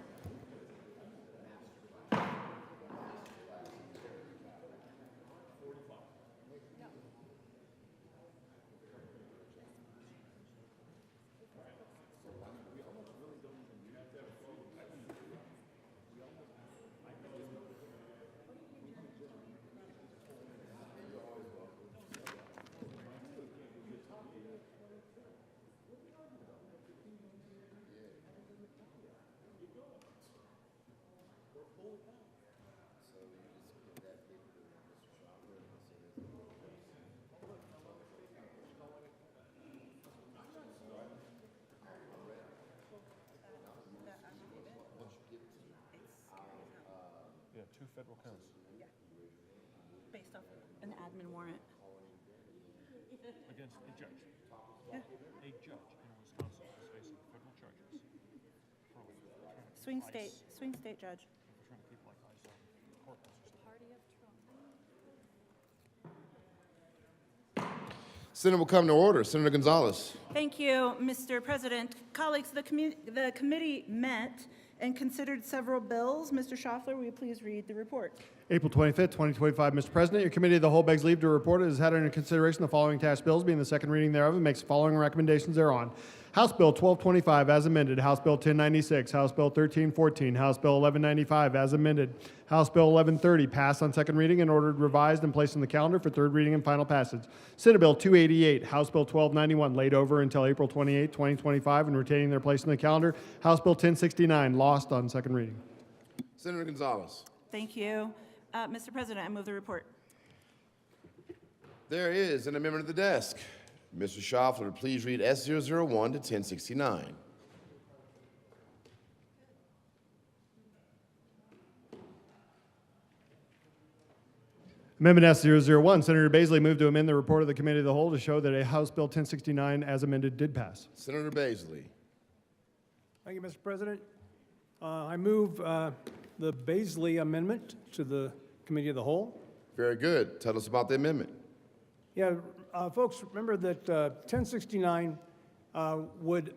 Yeah, 2 federal counts. Based off an admin warrant. Against a judge. Yeah. A judge in Wisconsin is facing federal charges for Swing state judge. trying to keep like eyes on courthouses. Senate will come to order. Senator Gonzalez. Thank you, Mr. President. Colleagues, the committee met and considered several bills. Mr. Schaffler, will you please read the report? April 25th, 2025, Mr. President, your committee of the whole begs leave to report it has had under consideration the following attached bills, being the second reading thereof, and makes the following recommendations thereon. House Bill 1225 as amended, House Bill 1096, House Bill 1314, House Bill 1195 as amended, House Bill 1130 passed on second reading and ordered revised and placed on the calendar for third reading and final passage. Senate Bill 288, House Bill 1291 laid over until April 28, 2025 and retaining their place on the calendar. House Bill 1069 lost on second reading. Senator Gonzalez. Thank you. Mr. President, I move the report. There is an amendment at the desk. Mr. Schaffler, please read S001 to 1069. Amendment S001, Senator Baisley moved to amend the report of the Committee of the Whole to show that a House Bill 1069 as amended did pass. Senator Baisley. Thank you, Mr. President. I move the Baisley amendment to the Committee of the Whole. Very good. Tell us about the amendment. Yeah, folks, remember that 1069 would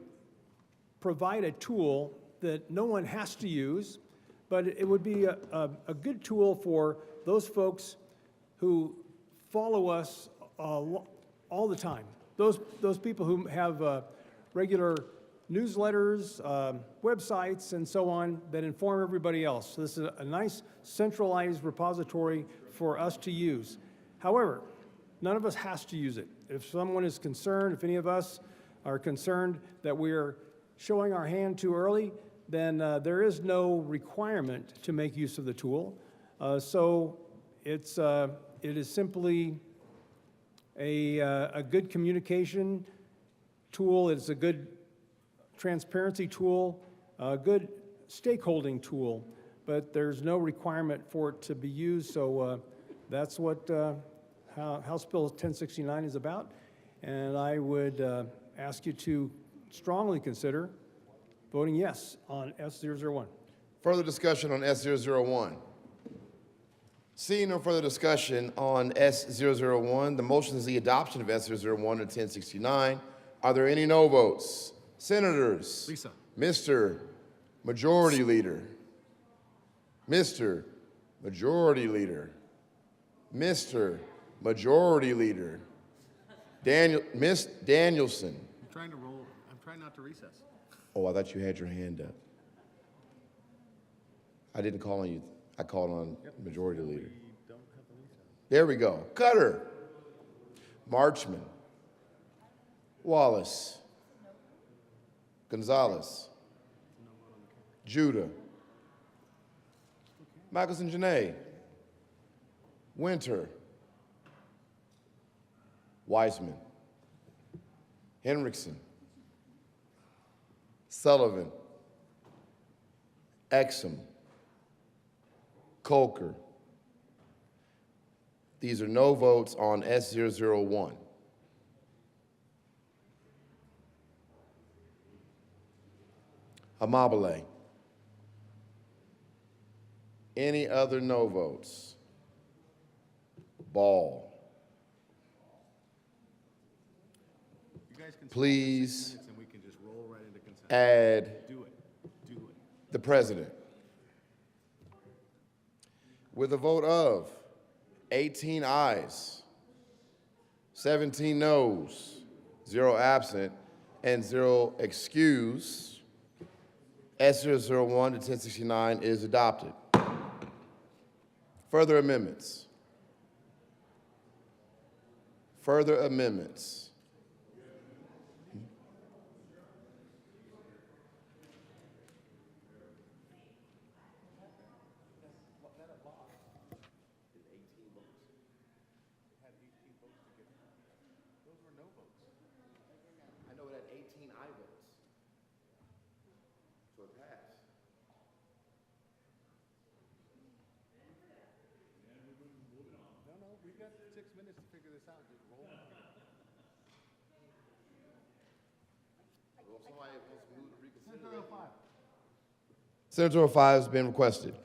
provide a tool that no one has to use, but it would be a good tool for those folks who follow us all the time. Those people who have regular newsletters, websites, and so on that inform everybody else. So this is a nice centralized repository for us to use. However, none of us has to use it. If someone is concerned, if any of us are concerned that we're showing our hand too early, then there is no requirement to make use of the tool. So it is simply a good communication tool. It's a good transparency tool, a good stakeholding tool, but there's no requirement for it to be used. So that's what House Bill 1069 is about, and I would ask you to strongly consider voting yes on S001. Further discussion on S001. Seeing no further discussion on S001, the motion is the adoption of S001 to 1069. Are there any no votes? Senators. Lisa. Mr. Majority Leader. Mr. Majority Leader. Mr. Majority Leader. Miss Danielson. I'm trying to roll. I'm trying not to recess. Oh, I thought you had your hand up. I didn't call on you. I called on Majority Leader. There we go. Cutter. Marchman. Wallace. Gonzalez. Judah. Michelson Janae. Winter. Wiseman. Henriksen. Sullivan. Exum. Colker. These are no votes on S001. Amabile. Any other no votes? Ball. Please add the president. With a vote of 18 ayes, 17 noes, 0 absent, and 0 excused, S-001 to 1069 is adopted. Further amendments. Further amendments. I know it had 18 aye votes. So it passed. No, we've got 6 minutes to figure this out. Just roll. Well, somebody wants to move to reconsider. Senator 05 has been requested.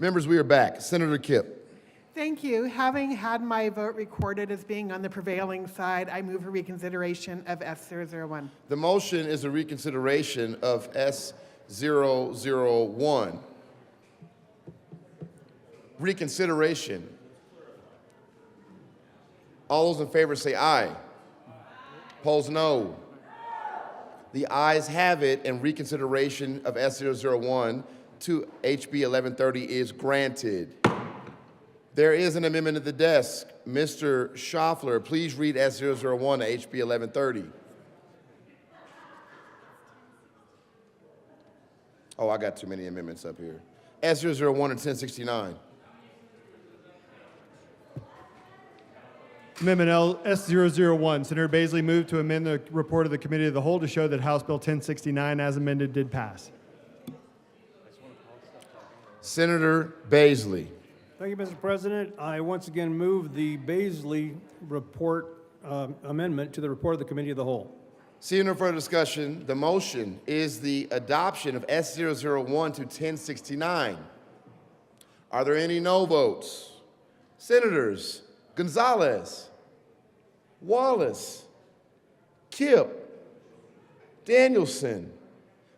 Members, we are back. Senator Kipp. Thank you. Having had my vote recorded as being on the prevailing side, I move for reconsideration of S001. The motion is a reconsideration of S001. Reconsideration. All those in favor say aye. Opposed, no. The ayes have it, and reconsideration of S001 to HB 1130 is granted. There is an amendment at the desk. Mr. Schaffler, please read S001 to HB 1130. Oh, I got too many amendments up here. S001 and 1069. Amendment S001. Senator Baisley moved to amend the report of the Committee of the Whole to show that House Bill 1069 as amended did pass. Senator Baisley. Thank you, Mr. President. I once again move the Baisley report amendment to the report of the Committee of the Whole. Seeing no further discussion, the motion is the adoption of S001 to 1069. Are there any no votes? Senators Gonzalez, Wallace, Kipp, Danielson,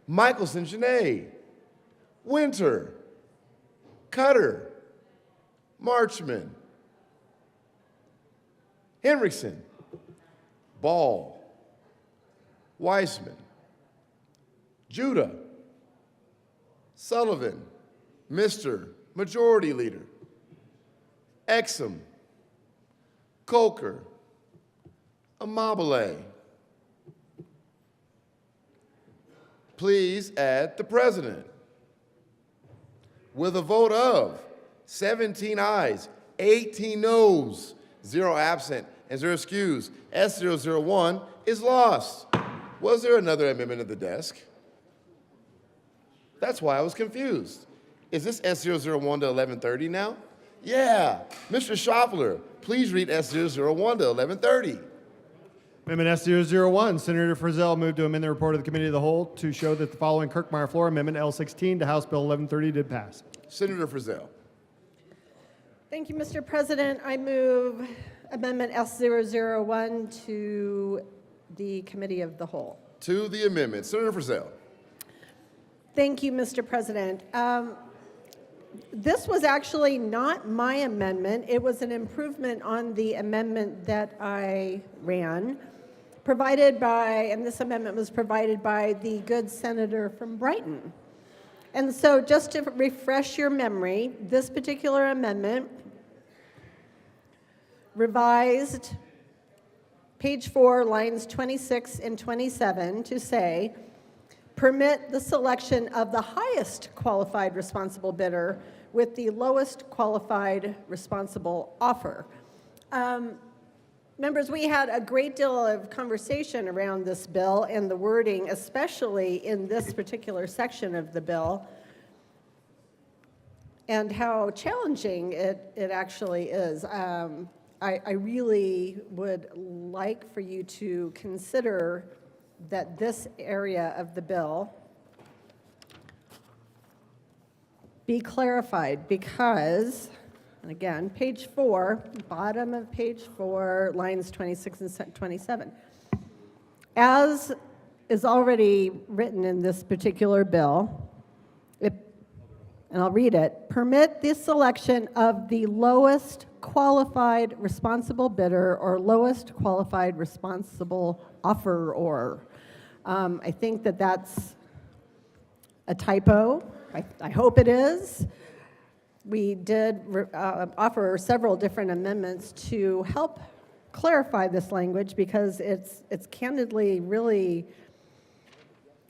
Michelson, Janae, Winter, Cutter, Marchman, Henriksen, Ball, Weissman, Judah, Sullivan, Mr. Majority Leader, Exum, Coker, Amabile. Please add the President. With a vote of 17 ayes, 18 noes, 0 absent, and 0 excused, S001 is lost. Was there another amendment at the desk? That's why I was confused. Is this S001 to 1130 now? Yeah. Mr. Schaffler, please read S001 to 1130. Amendment S001. Senator Frizzell moved to amend the report of the Committee of the Whole to show that the following Kirkmeyer floor amendment L16 to House Bill 1130 did pass. Senator Frizzell. Thank you, Mr. President. I move Amendment S001 to the Committee of the Whole. To the amendment. Senator Frizzell. Thank you, Mr. President. This was actually not my amendment. It was an improvement on the amendment that I ran, provided by, and this amendment was provided by the good senator from Brighton. And so just to refresh your memory, this particular amendment revised page 4, lines 26 and 27 to say, permit the selection of the highest qualified responsible bidder with the lowest qualified responsible offer. Members, we had a great deal of conversation around this bill and the wording, especially in this particular section of the bill, and how challenging it actually is. I really would like for you to consider that this area of the bill be clarified because, and again, page 4, bottom of page 4, lines 26 and 27. As is already written in this particular bill, and I'll read it, permit the selection of the lowest qualified responsible bidder or lowest qualified responsible offeror. I think that that's a typo. I hope it is. We did offer several different amendments to help clarify this language because it's candidly really,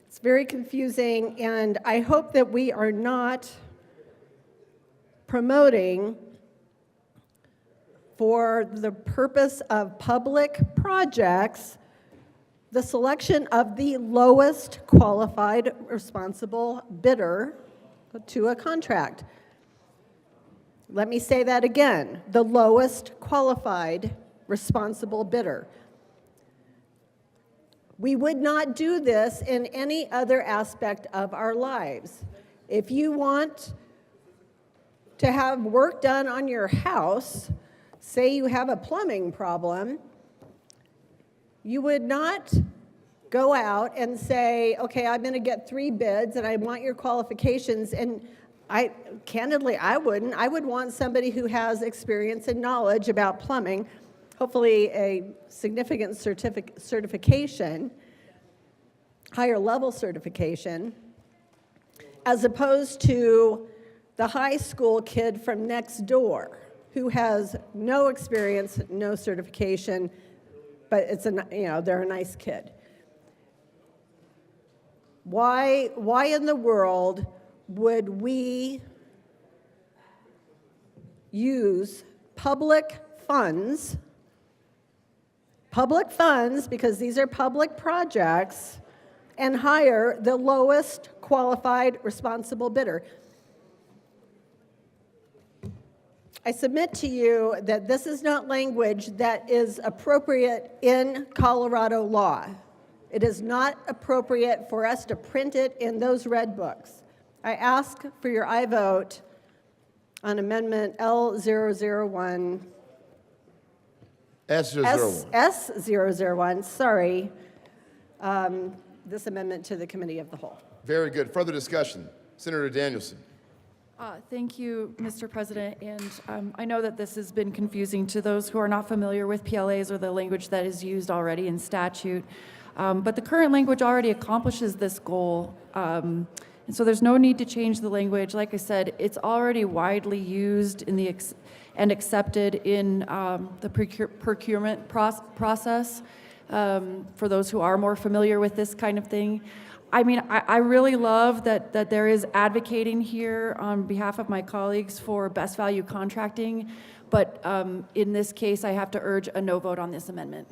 it's very confusing, and I hope that we are not promoting for the purpose of public projects the selection of the lowest qualified responsible bidder to a contract. Let me say that again, the lowest qualified responsible bidder. We would not do this in any other aspect of our lives. If you want to have work done on your house, say you have a plumbing problem, you would not go out and say, okay, I'm going to get 3 bids and I want your qualifications. And candidly, I wouldn't. I would want somebody who has experience and knowledge about plumbing, hopefully a significant certification, higher level certification, as opposed to the high school kid from next door who has no experience, no certification, but they're a nice kid. Why in the world would we use public funds, because these are public projects, and hire the lowest qualified responsible bidder? I submit to you that this is not language that is appropriate in Colorado law. It is not appropriate for us to print it in those red books. I ask for your aye vote on Amendment L001. S001. S001, sorry. This amendment to the Committee of the Whole. Very good. Further discussion. Senator Danielson. Thank you, Mr. President, and I know that this has been confusing to those who are not familiar with PLAs or the language that is used already in statute, but the current language already accomplishes this goal, and so there's no need to change the language. Like I said, it's already widely used in the and accepted in the procurement process for those who are more familiar with this kind of thing. I mean, I really love that there is advocating here on behalf of my colleagues for best value contracting, but in this case, I have to urge a no vote on this amendment.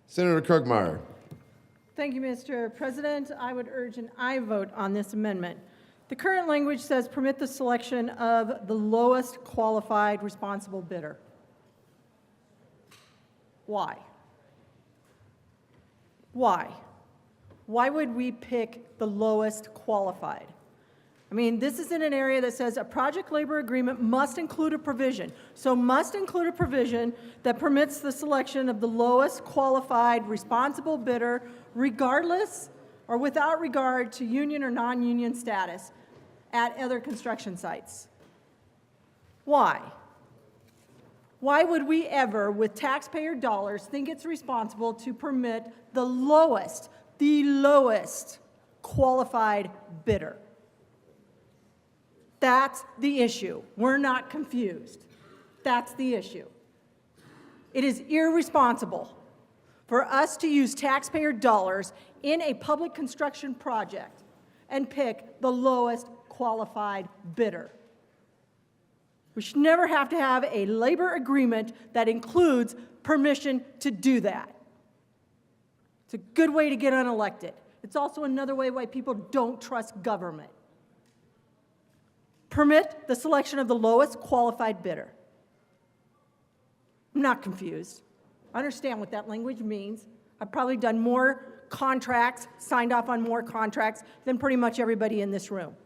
Senator Kirkmeyer. Thank you, Mr. President. I would urge an aye vote on this amendment. The current language says permit the selection of the lowest qualified responsible bidder. Why? Why? Why would we pick the lowest qualified? I mean, this is in an area that says a project labor agreement must include a provision. So must include a provision that permits the selection of the lowest qualified responsible bidder regardless or without regard to union or non-union status at other construction sites. Why? Why would we ever, with taxpayer dollars, think it's responsible to permit the lowest qualified bidder? That's the issue. We're not confused. That's the issue. It is irresponsible for us to use taxpayer dollars in a public construction project and pick the lowest qualified bidder. We should never have to have a labor agreement that includes permission to do that. It's a good way to get unelected. It's also another way why people don't trust government. Permit the selection of the lowest qualified bidder. I'm not confused. I understand what that language means. I've probably done more contracts, signed off on more contracts than pretty much everybody in this room.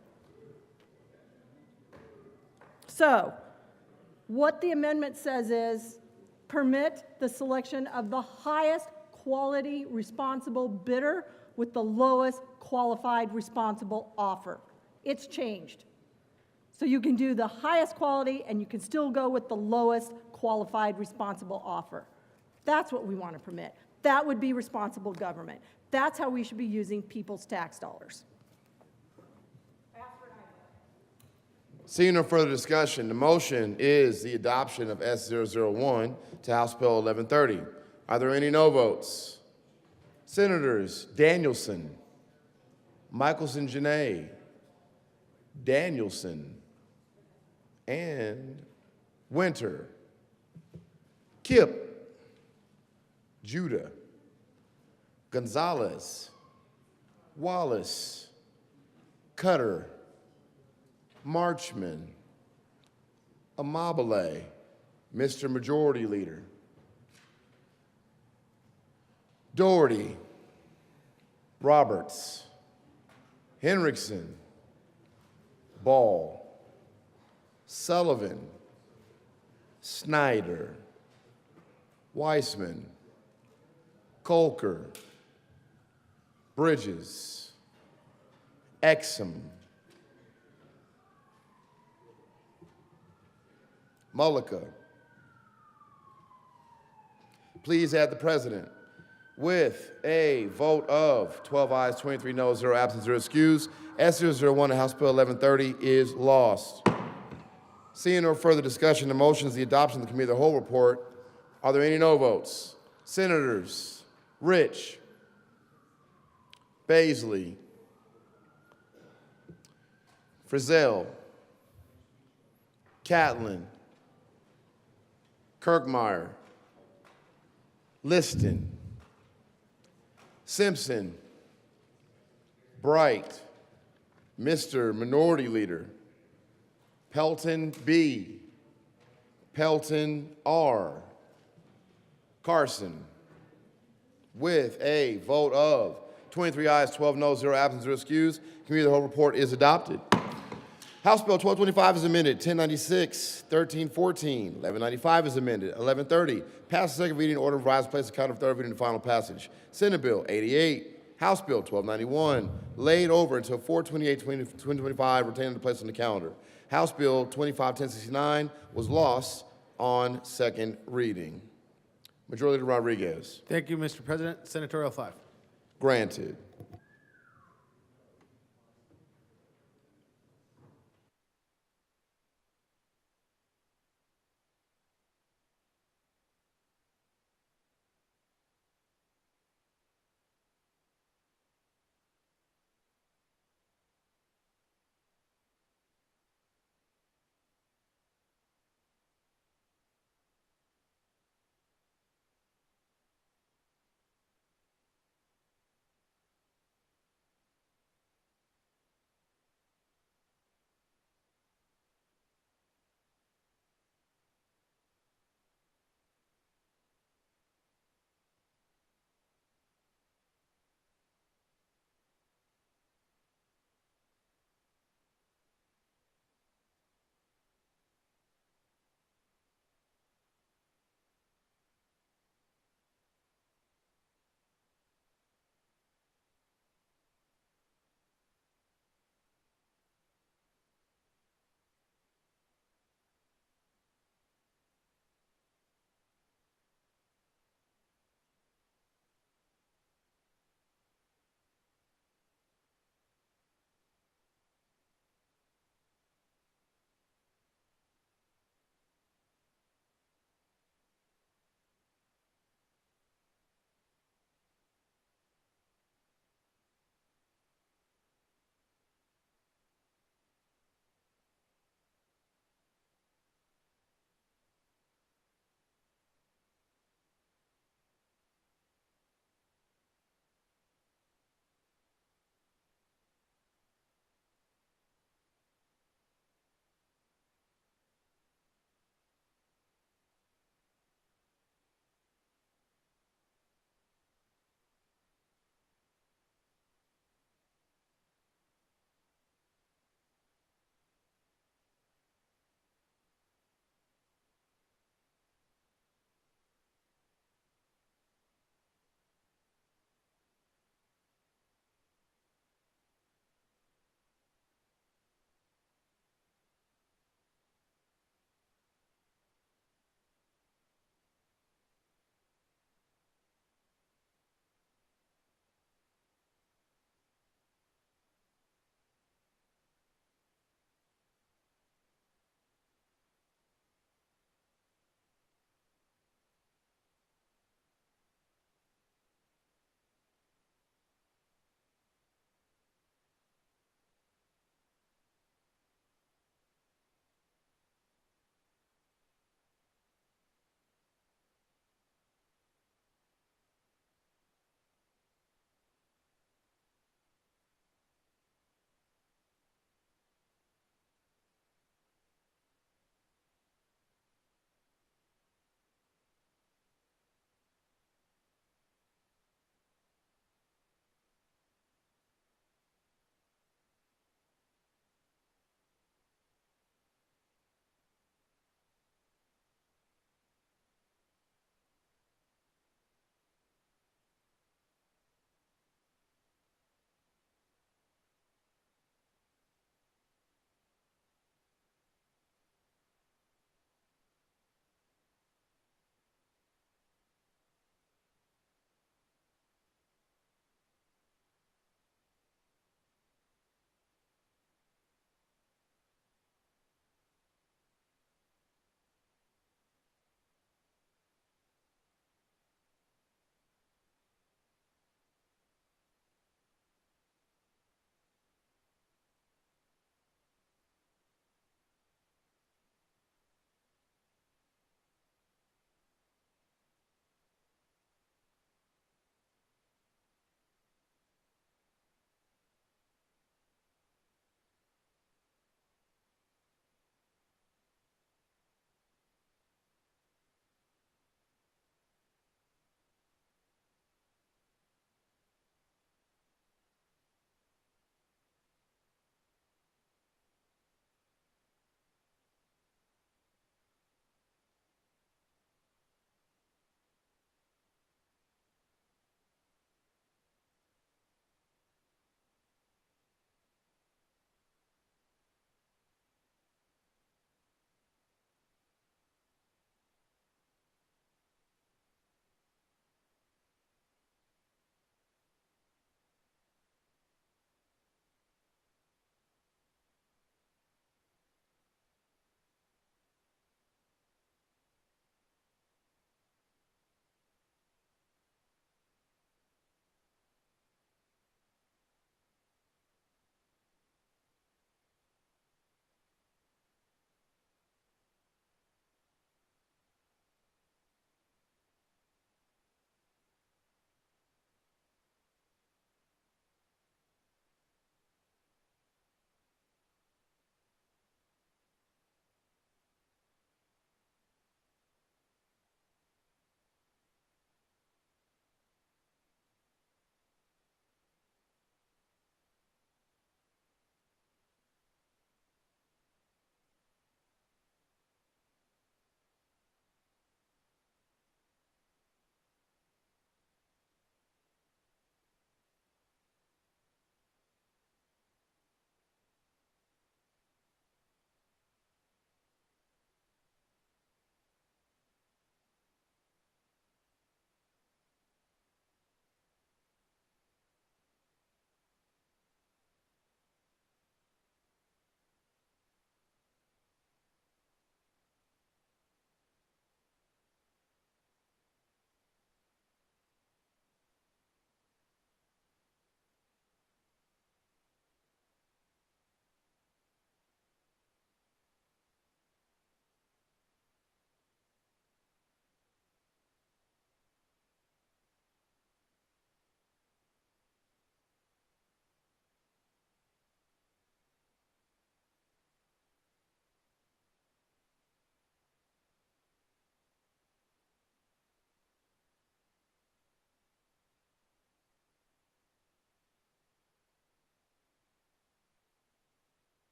So, what the amendment says is permit the selection of the highest quality responsible bidder with the lowest qualified responsible offer. It's changed. So you can do the highest quality and you can still go with the lowest qualified responsible offer. That's what we want to permit. That would be responsible government. That's how we should be using people's tax dollars. Seeing no further discussion, the motion is the adoption of S001 to House Bill 1130. Are there any no votes? Senators Danielson, Michelson Janae, Danielson, and Winter, Kip, Judah, Gonzalez, Wallace, Cutter, Marchman, Amabile, Mr. Majority Leader, Doherty, Roberts, Henriksen, Ball, Sullivan, Snyder, Weissman, Colker, Bridges, Exum, Mullica. Please add the president. With a vote of 12 ayes, 23 noes, 0 absent, 0 excused, S001 House Bill 1130 is lost. Seeing no further discussion, the motion is the adoption of the Committee of the Whole report. Are there any no votes? Senators Rich, Baisley, Frizzell, Catlin, Kirkmeyer, Liston, Simpson, Bright, Mr. Minority Leader, Pelton B, Pelton R, Carson. With a vote of 23 ayes, 12 noes, 0 absent, 0 excused, Committee of the Whole report is adopted. House Bill 1225 is amended, 1096, 1314, 1195 is amended, 1130, passed second reading, order of rise, place, account of third reading, and final passage. Senate Bill 88, House Bill 1291, laid over until 4/28/2025, retained in place on the calendar. House Bill 251069 was lost on second reading. Majority Leader Rodriguez. Thank you, Mr. President. Senatorial 5. Granted.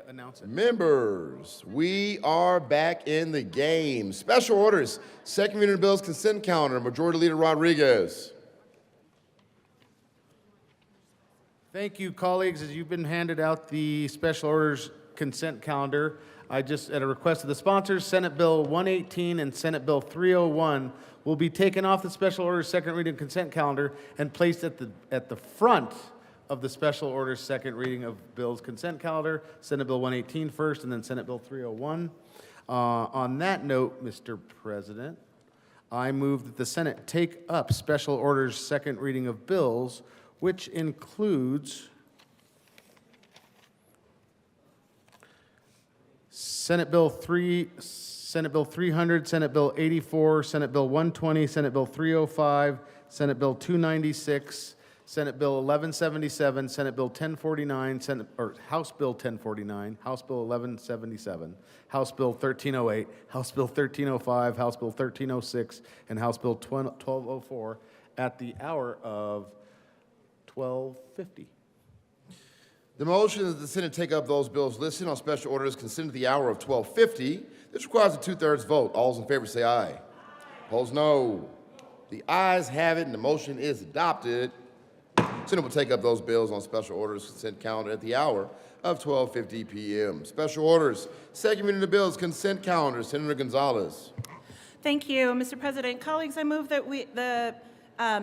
announce it. Members, we are back in the game. Special orders, second reading of bills, consent calendar. Majority Leader Rodriguez. Thank you, colleagues. As you've been handed out the special orders consent calendar, I just, at a request of the sponsors, Senate Bill 118 and Senate Bill 301 will be taken off the special orders second reading consent calendar and placed at the front of the special orders second reading of bills consent calendar. Senate Bill 118 first, and then Senate Bill 301. On that note, Mr. President, I move that the Senate take up special orders second reading of bills, which includes Senate Bill 300, Senate Bill 84, Senate Bill 120, Senate Bill 305, Senate Bill 296, Senate Bill 1177, Senate Bill 1049, House Bill 1049, House Bill 1177, House Bill 1308, House Bill 1305, House Bill 1306, and House Bill 1204 at the hour of 12:50. The motion is that the Senate take up those bills listed on special orders consent at the hour of 12:50. This requires a 2/3 vote. All those in favor say aye. Opposed, no. The ayes have it, and the motion is adopted. Senate will take up those bills on special orders consent calendar at the hour of 12:50 p.m. Special orders, second reading of the bills consent calendar. Senator Gonzalez. Thank you, Mr. President. Colleagues, I move that the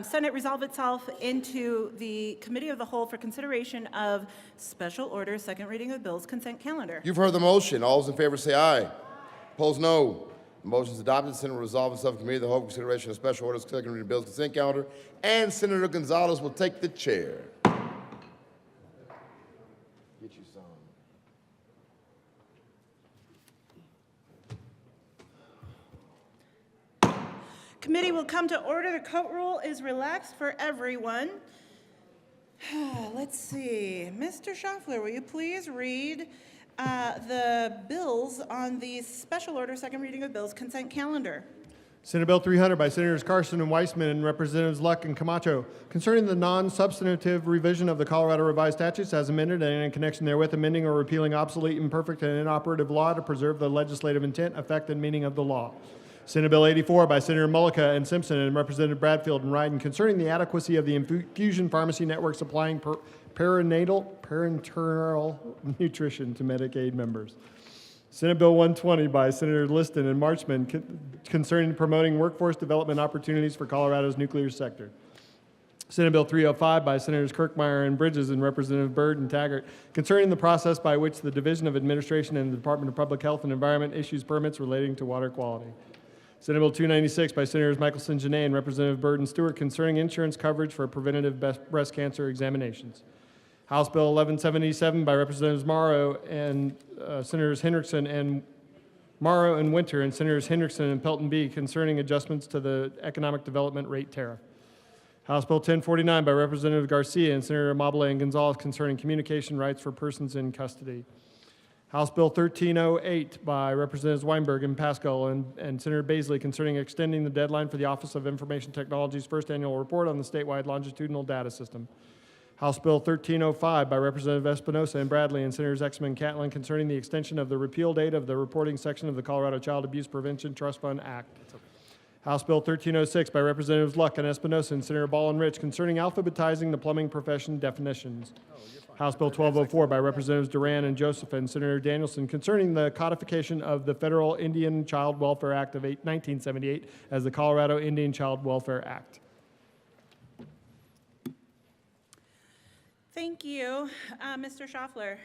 Senate resolve itself into the Committee of the Whole for consideration of special orders, second reading of bills, consent calendar. You've heard the motion. All those in favor say aye. Opposed, no. The motion is adopted. The Senate will resolve itself in Committee of the Whole for consideration of special orders, second reading of bills, consent calendar, and Senator Gonzalez will take the chair. Get you some. Committee will come to order. The court rule is relaxed for everyone. Let's see. Mr. Schaffler, will you please read the bills on the special order second reading of bills consent calendar? Senate Bill 300 by Senators Carson and Weissman and Representatives Luck and Camacho concerning the non-substantive revision of the Colorado Revised Statutes as amended and in connection therewith amending or repealing obsolete, imperfect, and inoperative law to preserve the legislative intent, effect, and meaning of the law. Senate Bill 84 by Senator Mullica and Simpson and Representative Bradfield and Ryden concerning the adequacy of the infusion pharmacy network supplying parenteral nutrition to Medicaid members. Senate Bill 120 by Senator Liston and Marchman concerning promoting workforce development opportunities for Colorado's nuclear sector. Senate Bill 305 by Senators Kirkmeyer and Bridges and Representative Byrd and Taggart concerning the process by which the Division of Administration and the Department of Public Health and Environment issues permits relating to water quality. Senate Bill 296 by Senators Michelson, Janay, and Representative Byrd and Stewart concerning insurance coverage for preventative breast cancer examinations. House Bill 1177 by Representatives Morrow and Senators Hendrickson and Morrow and Winter and Senators Hendrickson and Pelton B concerning adjustments to the economic development rate tariff. House Bill 1049 by Representative Garcia and Senator Amabile and Gonzalez concerning communication rights for persons in custody. House Bill 1308 by Representatives Weinberg and Pascal and Senator Baisley concerning extending the deadline for the Office of Information Technology's first annual report on the statewide longitudinal data system. House Bill 1305 by Representative Espinosa and Bradley and Senators Exum and Catlin concerning the extension of the repeal date of the reporting section of the Colorado Child Abuse Prevention Trust Fund Act. House Bill 1306 by Representatives Luck and Espinosa and Senator Ball and Rich concerning alphabetizing the plumbing profession definitions. House Bill 1204 by Representatives Duran and Joseph and Senator Danielson concerning the codification of the Federal Indian Child Welfare Act of 1978 as the Colorado Indian Child Welfare Act. Thank you, Mr. Schaffler.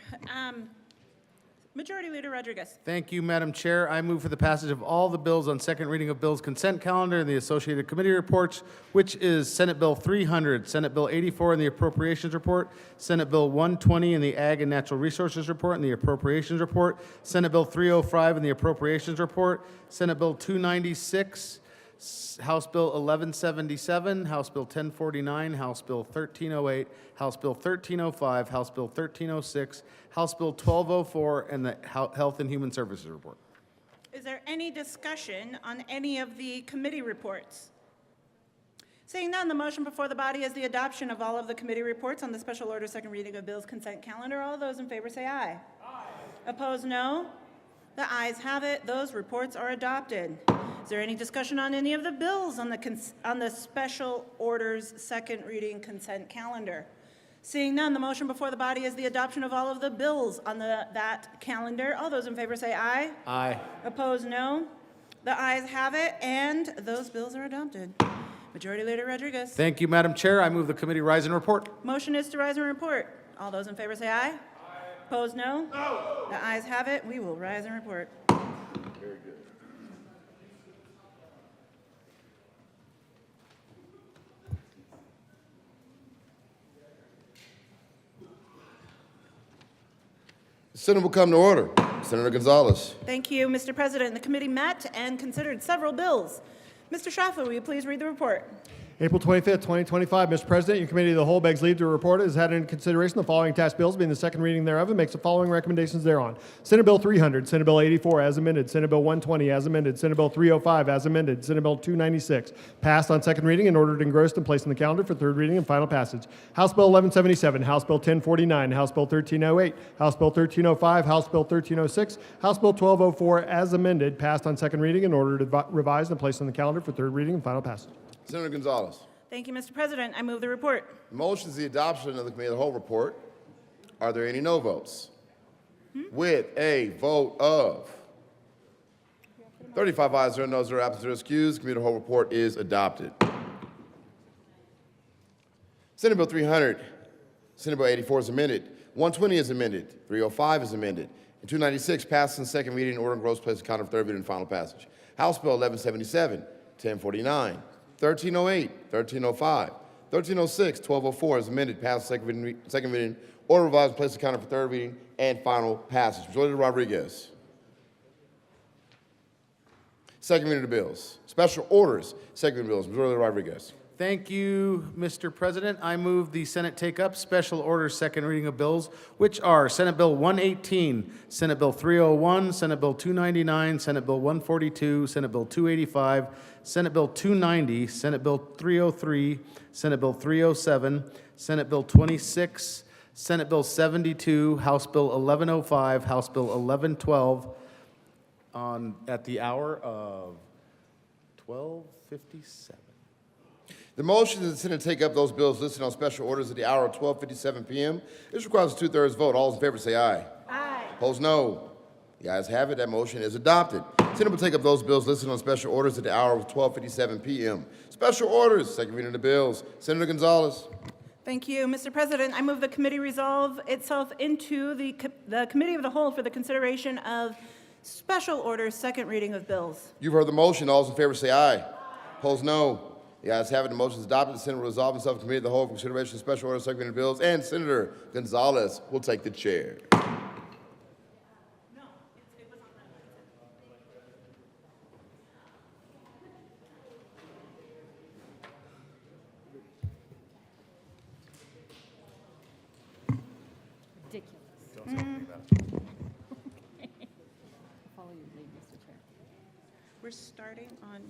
Majority Leader Rodriguez. Thank you, Madam Chair. I move for the passage of all the bills on second reading of bills consent calendar and the associated committee reports, which is Senate Bill 300, Senate Bill 84 and the Appropriations Report, Senate Bill 120 and the Ag and Natural Resources Report and the Appropriations Report, Senate Bill 305 and the Appropriations Report, Senate Bill 296, House Bill 1177, House Bill 1049, House Bill 1308, House Bill 1305, House Bill 1306, House Bill 1204, and the Health and Human Services Report. Is there any discussion on any of the committee reports? Seeing none, the motion before the body is the adoption of all of the committee reports on the special order second reading of bills consent calendar. All those in favor say aye. Aye. Opposed, no. The ayes have it. Those reports are adopted. Is there any discussion on any of the bills on the special orders second reading consent calendar? Seeing none, the motion before the body is the adoption of all of the bills on that calendar. All those in favor say aye. Aye. Opposed, no. The ayes have it, and those bills are adopted. Majority Leader Rodriguez. Thank you, Madam Chair. I move the committee rise and report. Motion is to rise and report. All those in favor say aye. Opposed, no. No. The ayes have it. We will rise and report. Very good. The Senate will come to order. Senator Gonzalez. Thank you, Mr. President. The committee met and considered several bills. Mr. Schaffler, will you please read the report? April 25th, 2025. Mr. President, your committee of the whole begs leave to report has had in consideration the following tax bills, being the second reading thereof, and makes the following recommendations thereon. Senate Bill 300, Senate Bill 84 as amended, Senate Bill 120 as amended, Senate Bill 305 as amended, Senate Bill 296 passed on second reading and ordered engrossed and placed on the calendar for third reading and final passage. House Bill 1177, House Bill 1049, House Bill 1308, House Bill 1305, House Bill 1306, House Bill 1204 as amended passed on second reading and ordered revised and placed on the calendar for third reading and final passage. Senator Gonzalez. Thank you, Mr. President. I move the report. The motion is the adoption of the committee of the whole report. Are there any no votes? With a vote of 35 ayes, 0 noes, 0 absent, 0 excused, the committee of the whole report is adopted. Senate Bill 300, Senate Bill 84 is amended, 120 is amended, 305 is amended, and 296 passes in second reading and order engrossed, place on calendar for third reading and final passage. House Bill 1177, 1049, 1308, 1305, 1306, 1204 is amended, passed second reading, order revised, and placed on calendar for third reading and final passage. Majority Leader Rodriguez. Second reading of the bills. Special orders, second reading of bills. Majority Leader Rodriguez. Thank you, Mr. President. I move the Senate take up special orders second reading of bills, which are Senate Bill 118, Senate Bill 301, Senate Bill 299, Senate Bill 142, Senate Bill 285, Senate Bill 290, Senate Bill 303, Senate Bill 307, Senate Bill 26, Senate Bill 72, House Bill 1105, House Bill 1112, at the hour of 12:57. The motion is the Senate take up those bills listed on special orders at the hour of 12:57 p.m. This requires a 2/3 vote. All those in favor say aye. Aye. Opposed, no. The ayes have it. That motion is adopted. Senate will take up those bills listed on special orders at the hour of 12:57 p.m. Special orders, second reading of the bills. Senator Gonzalez. Thank you, Mr. President. I move the committee resolve itself into the committee of the whole for the consideration of special orders, second reading of bills. You've heard the motion. All those in favor say aye. Opposed, no. The ayes have it. The motion is adopted. The Senate will resolve itself in committee of the whole for consideration of special orders, second reading of bills, and Senator Gonzalez will take the chair. We're starting on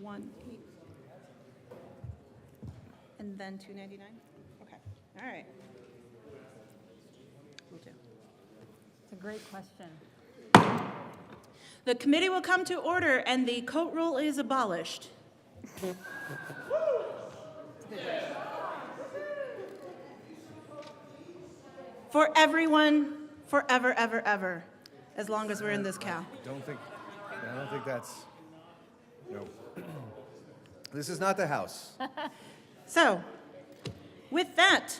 180 and then 299? Okay, all right. Will do. It's a great question. The committee will come to order and the coat rule is abolished. For everyone, forever, ever, ever, as long as we're in this cow. I don't think that's, no. This is not the House. So, with that,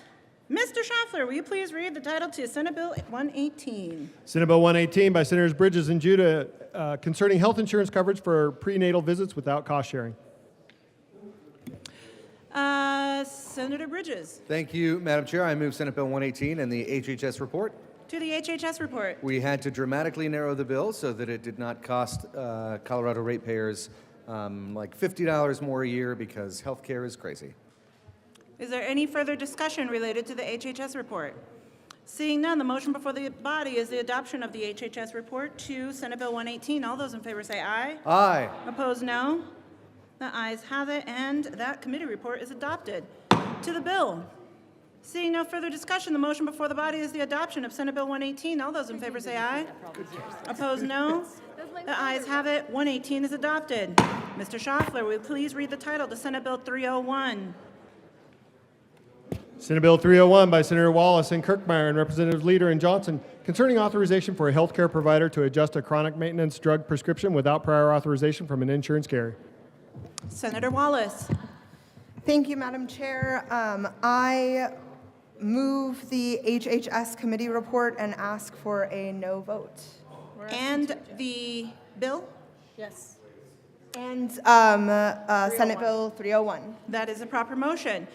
Mr. Schaffler, will you please read the title to Senate Bill 118? Senate Bill 118 by Senators Bridges and Judah concerning health insurance coverage for prenatal visits without cost sharing. Senator Bridges. Thank you, Madam Chair. I move Senate Bill 118 and the HHS report. To the HHS report. We had to dramatically narrow the bill so that it did not cost Colorado ratepayers like $50 more a year because healthcare is crazy. Is there any further discussion related to the HHS report? Seeing none, the motion before the body is the adoption of the HHS report to Senate Bill 118. All those in favor say aye. Aye. Opposed, no. The ayes have it, and that committee report is adopted. To the bill. Seeing no further discussion, the motion before the body is the adoption of Senate Bill 118. All those in favor say aye. Opposed, no. The ayes have it. 118 is adopted. Mr. Schaffler, will you please read the title to Senate Bill 301? Senate Bill 301 by Senator Wallace and Kirkmeyer and Representatives Leader and Johnson concerning authorization for a healthcare provider to adjust a chronic maintenance drug prescription without prior authorization from an insurance carrier. Senator Wallace. Thank you, Madam Chair. I move the HHS committee report and ask for a no vote. And the bill? Yes. And Senate Bill 301. That is a proper motion.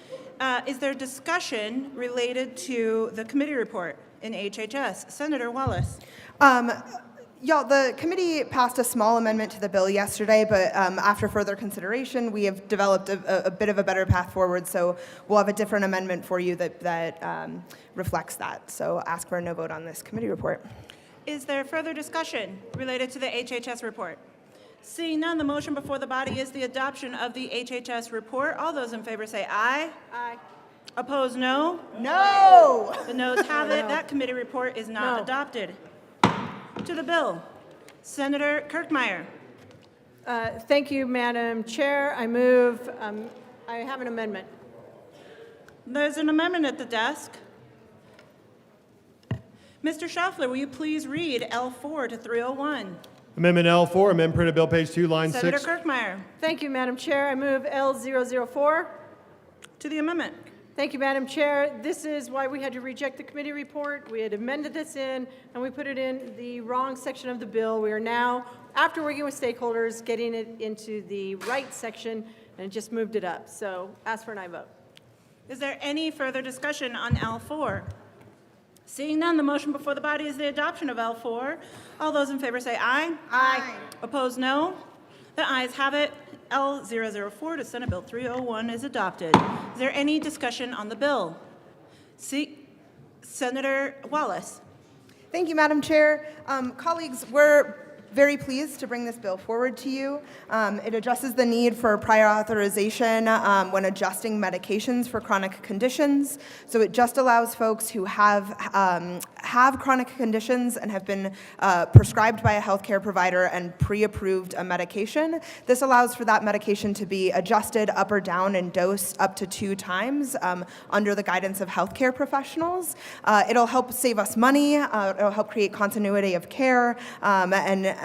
Is there discussion related to the committee report in HHS? Senator Wallace. Y'all, the committee passed a small amendment to the bill yesterday, but after further consideration, we have developed a bit of a better path forward, so we'll have a different amendment for you that reflects that. So ask for a no vote on this committee report. Is there further discussion related to the HHS report? Seeing none, the motion before the body is the adoption of the HHS report. All those in favor say aye. Aye. Opposed, no. No! The noes have it. That committee report is not adopted. To the bill. Senator Kirkmeyer. Thank you, Madam Chair. I move, I have an amendment. There's an amendment at the desk. Mr. Schaffler, will you please read L4 to 301? Amendment L4, amend printed bill page 2, line 6. Senator Kirkmeyer. Thank you, Madam Chair. I move L004. To the amendment. Thank you, Madam Chair. This is why we had to reject the committee report. We had amended this in, and we put it in the wrong section of the bill. We are now, after working with stakeholders, getting it into the right section, and just moved it up. So ask for an aye vote. Is there any further discussion on L4? Seeing none, the motion before the body is the adoption of L4. All those in favor say aye. Aye. Opposed, no. The ayes have it. L004 to Senate Bill 301 is adopted. Is there any discussion on the bill? Senator Wallace. Thank you, Madam Chair. Colleagues, we're very pleased to bring this bill forward to you. It addresses the need for prior authorization when adjusting medications for chronic conditions. So it just allows folks who have chronic conditions and have been prescribed by a healthcare provider and pre-approved a medication. This allows for that medication to be adjusted up or down and dosed up to 2 times under the guidance of healthcare professionals. It'll help save us money. It'll help create continuity of care and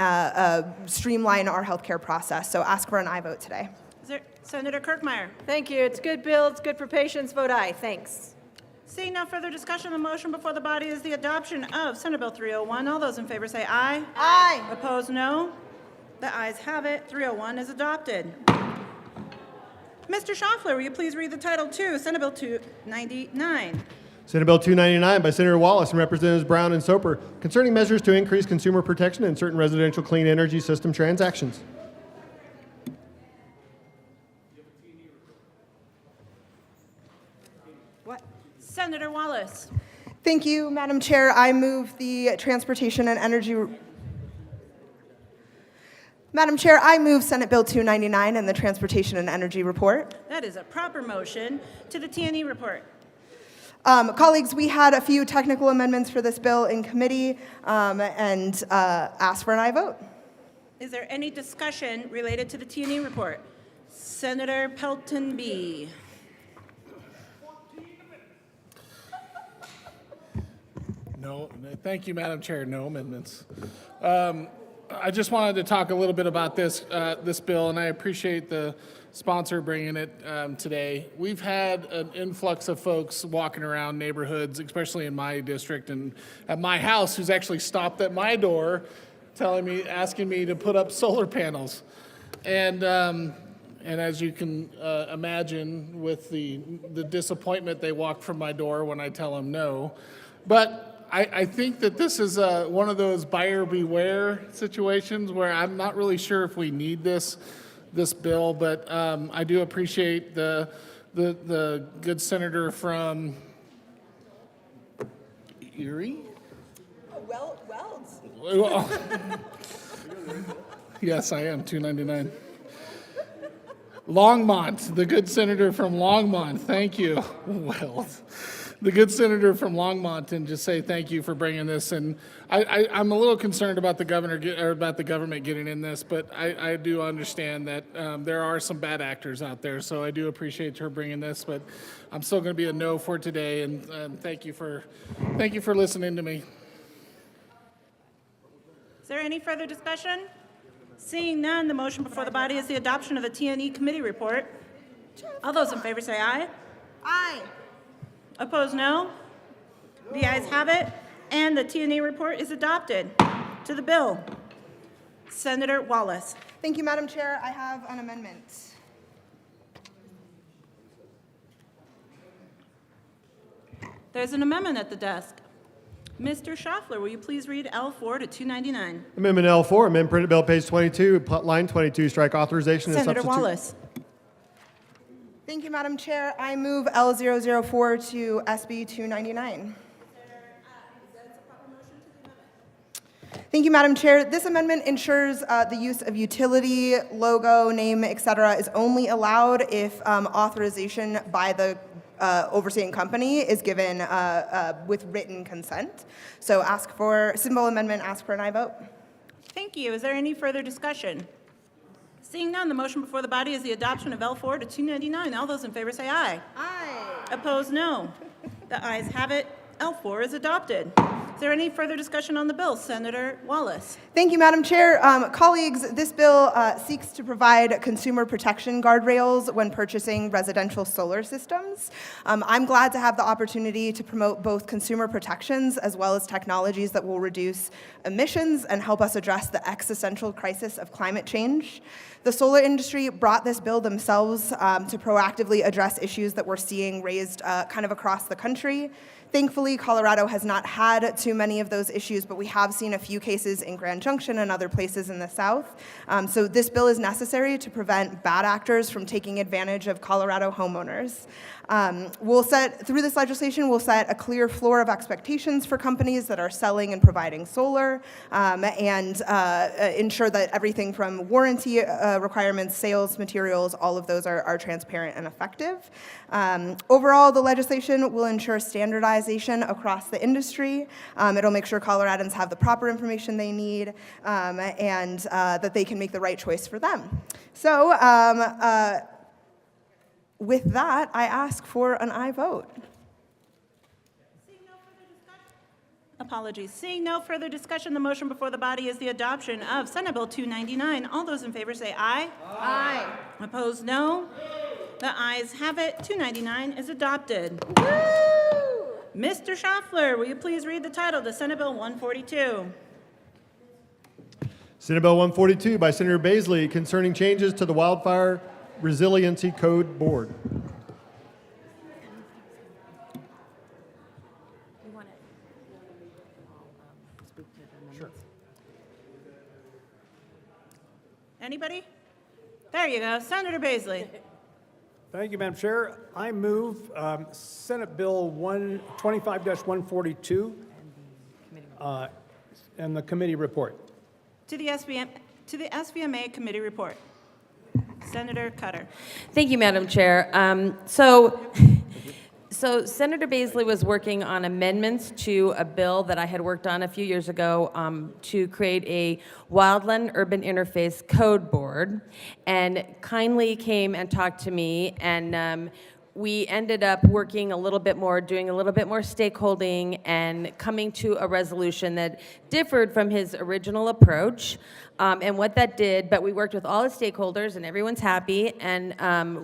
streamline our healthcare process. So ask for an aye vote today. Is there, Senator Kirkmeyer. Thank you. It's a good bill. It's good for patients. Vote aye. Thanks. Seeing no further discussion, the motion before the body is the adoption of Senate Bill 301. All those in favor say aye. Aye. Opposed, no. The ayes have it. 301 is adopted. Mr. Schaffler, will you please read the title to Senate Bill 299? Senate Bill 299 by Senator Wallace and Representatives Brown and Soper concerning measures to increase consumer protection in certain residential clean energy system transactions. Senator Wallace. Thank you, Madam Chair. I move the Transportation and Energy... Madam Chair, I move Senate Bill 299 and the Transportation and Energy Report. That is a proper motion. To the T&E report. Colleagues, we had a few technical amendments for this bill in committee and ask for an aye vote. Is there any discussion related to the T&E report? Senator Pelton B. No, thank you, Madam Chair. No amendments. I just wanted to talk a little bit about this bill, and I appreciate the sponsor bringing it today. We've had an influx of folks walking around neighborhoods, especially in my district and at my house, who's actually stopped at my door, asking me to put up solar panels, and as you can imagine, with the disappointment, they walk from my door when I tell them no, but. I think that this is one of those buyer beware situations where I'm not really sure if we need this bill, but I do appreciate the good senator from Erie. Wells. Yes, I am 299. Longmont, the good senator from Longmont. Thank you. Wells. the good senator from Longmont and just say thank you for bringing this. And I'm a little concerned about the about the government getting in this, but I do understand that there are some bad actors out there. So I do appreciate her bringing this, but I'm still going to be a no for today. And thank you for listening to me. Is there any further discussion? Seeing none, the motion before the body is the adoption of the T&E committee report. All those in favor say aye. Aye. Opposed, no. The ayes have it, and the T&E report is adopted. To the bill, Senator Wallace. Thank you, Madam Chair. I have an amendment. There's an amendment at the desk. Mr. Schaffler, will you please read L4 to 299? Amendment L4, amend printed bill, page 22, line 22, strike authorization and Senator substitute. Wallace. Thank you, Madam Chair. I move L004 to SB 299. Thank you, Madam Chair. This amendment ensures the use of utility, logo, name, etc. is only allowed if authorization by the overseeing company is given with written consent. So ask for simple amendment, ask for an aye vote. Thank you. Is there any further discussion? Seeing none, the motion before the body is the adoption of L4 to 299. All those in favor say aye. Aye. Opposed, no. The ayes have it. L4 is adopted. Is there any further discussion on the bill? Senator Wallace. Thank you, Madam Chair. Colleagues, this bill seeks to provide consumer protection guardrails when purchasing residential solar systems. I'm glad to have the opportunity to promote both consumer protections as well as technologies that will reduce emissions and help us address the existential crisis of climate change. The solar industry brought this bill themselves to proactively address issues that we're seeing raised kind of across the country. Thankfully, Colorado has not had too many of those issues, but we have seen a few cases in Grand Junction and other places in the South. So this bill is necessary to prevent bad actors from taking advantage of Colorado homeowners. Through this legislation, we'll set a clear floor of expectations for companies that are selling and providing solar, and ensure that everything from warranty requirements, sales materials, all of those are transparent and effective. Overall, the legislation will ensure standardization across the industry. It'll make sure Coloradans have the proper information they need, and that they can make the right choice for them. So with that, I ask for an aye vote. Apologies. Seeing no further discussion, the motion before the body is the adoption of Senate Bill 299. All those in favor say aye. Aye. Opposed, no. The ayes have it. 299 is adopted. Woo! Mr. Schaffler, will you please read the title to Senate Bill 142? Senate Bill 142 by Senator Baisley concerning changes to the Wildfire Resiliency Code Board. Sure. Anybody? There you go. Senator Baisley. Thank you, Madam Chair. I move Senate Bill 25-142 and the committee report. To the SVMA committee report. Senator Cutter. Thank you, Madam Chair. So Senator Baisley was working on amendments to a bill that I had worked on a few years ago to create a wildland urban interface code board, and kindly came and talked to me, and we ended up working a little bit more, doing a little bit more stakeholding, and coming to a resolution that differed from his original approach. And what that did, but we worked with all the stakeholders and everyone's happy, and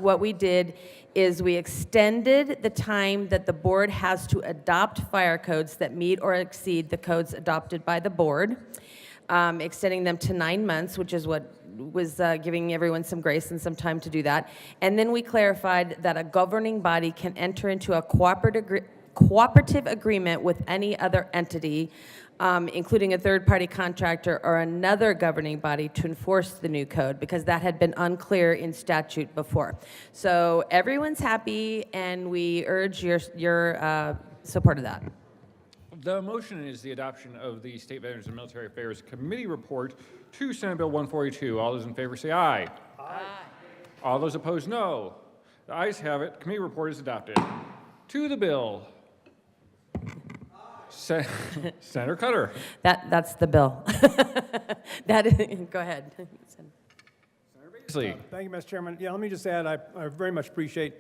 what we did is we extended the time that the board has to adopt fire codes that meet or exceed the codes adopted by the board, extending them to 9 months, which is what was giving everyone some grace and some time to do that. And then we clarified that a governing body can enter into a cooperative agreement with any other entity, including a third-party contractor or another governing body, to enforce the new code, because that had been unclear in statute before. So everyone's happy, and we urge your support of that. The motion is the adoption of the State Veterans and Military Affairs Committee report to Senate Bill 142. All those in favor say aye. Aye. All those opposed, no. The ayes have it. Committee report is adopted. To the bill, Senator Cutter. That's the bill. Go ahead. Beasley. Thank you, Mr. Chairman. Yeah, let me just add, I very much appreciate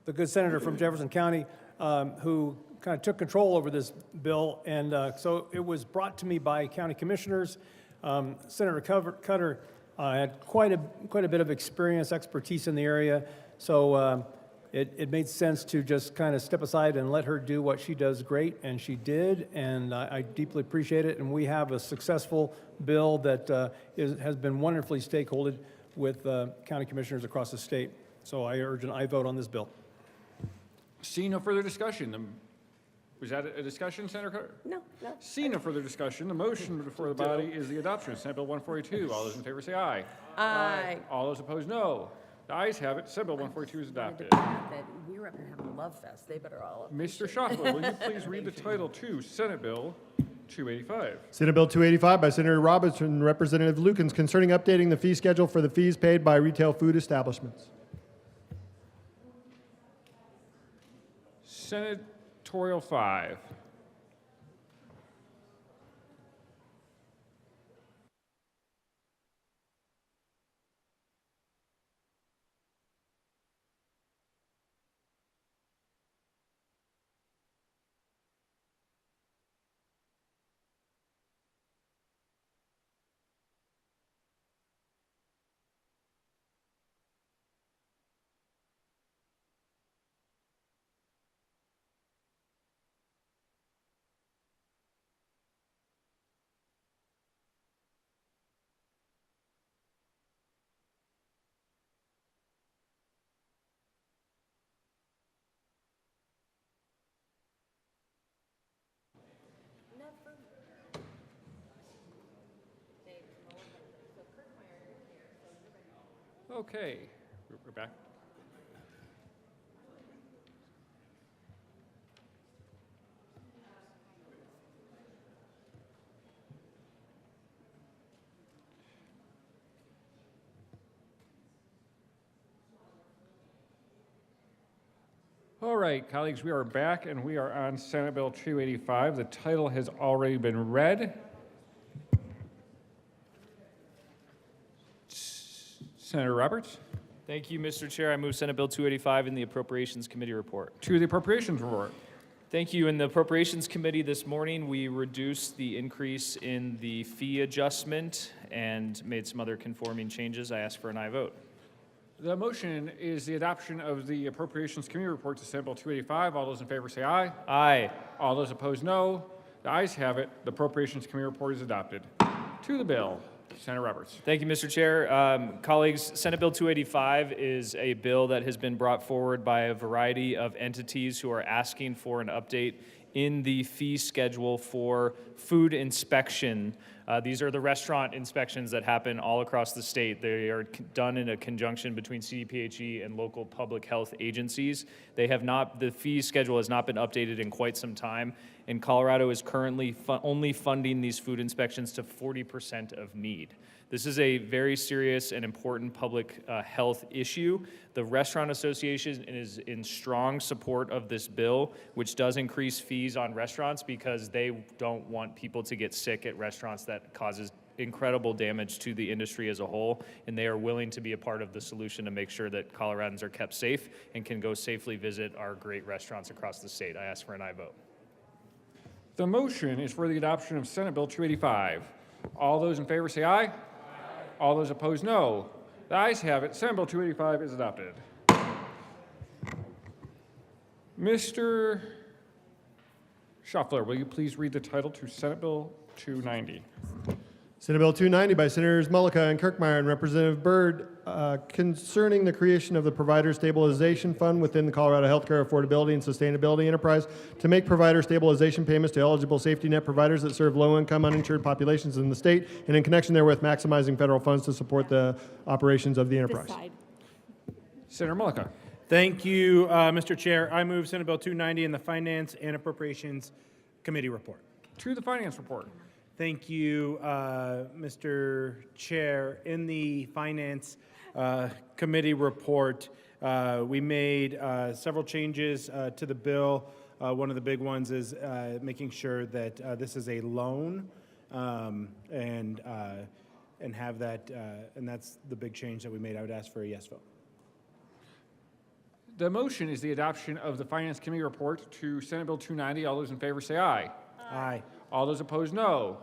the good senator from Jefferson County who kind of took control over this bill. And so it was brought to me by county commissioners. Senator Cutter had quite a bit of expertise in the area. So it made sense to just kind of step aside and let her do what she does great, and she did, and I deeply appreciate it. And we have a successful bill that has been wonderfully stakeholdered with county commissioners across the state. So I urge an aye vote on this bill. Seeing no further discussion, was that a discussion, Senator Cutter? No. Seeing no further discussion, the motion before the body is the adoption of Senate Bill 142. All those in favor say aye. Aye. All those opposed, no. The ayes have it. Senate Bill 142 is adopted. We were up here having a love fest. They better all. Mr. Schaffler, will you please read the title to Senate Bill 285? Senate Bill 285 by Senator Robertson and Representative Lukens concerning updating the fee schedule for the fees paid by retail food establishments. Senatorial 5. Okay, we're back. All right, colleagues, we are back and we are on Senate Bill 285. The title has already been read. Senator Roberts. Thank you, Mr. Chair. I move Senate Bill 285 in the Appropriations Committee report. To the Appropriations report. Thank you. In the Appropriations Committee this morning, we reduced the increase in the fee adjustment and made some other conforming changes. I ask for an aye vote. The motion is the adoption of the Appropriations Committee report to Senate Bill 285. All those in favor say aye. Aye. All those opposed, no. The ayes have it. The Appropriations Committee report is adopted. To the bill. Senator Roberts. Thank you, Mr. Chair. Colleagues, Senate Bill 285 is a bill that has been brought forward by a variety of entities who are asking for an update in the fee schedule for food inspection. These are the restaurant inspections that happen all across the state. They are done in a conjunction between CDPHE and local public health agencies. The fee schedule has not been updated in quite some time, and Colorado is currently only funding these food inspections to 40% of need. This is a very serious and important public health issue. The Restaurant Association is in strong support of this bill, which does increase fees on restaurants because they don't want people to get sick at restaurants. That causes incredible damage to the industry as a whole, and they are willing to be a part of the solution to make sure that Coloradans are kept safe and can go safely visit our great restaurants across the state. I ask for an aye vote. The motion is for the adoption of Senate Bill 285. All those in favor say aye. All those opposed, no. The ayes have it. Senate Bill 285 is adopted. Mr. Schaffler, will you please read the title to Senate Bill 290? Senate Bill 290 by Senators Mullica and Kirkmeyer and Representative Byrd concerning the creation of the Provider Stabilization Fund within the Colorado Healthcare Affordability and Sustainability Enterprise to make provider stabilization payments to eligible safety net providers that serve low-income uninsured populations in the state, and in connection therewith maximizing federal funds to support the operations of the enterprise. Senator Mullica. Thank you, Mr. Chair. I move Senate Bill 290 in the Finance and Appropriations Committee report. To the Finance report. Thank you, Mr. Chair. In the Finance Committee report, we made several changes to the bill. One of the big ones is making sure that this is a loan and have that, and that's the big change that we made. I would ask for a yes vote. The motion is the adoption of the Finance Committee report to Senate Bill 290. All those in favor say aye. Aye. All those opposed, no.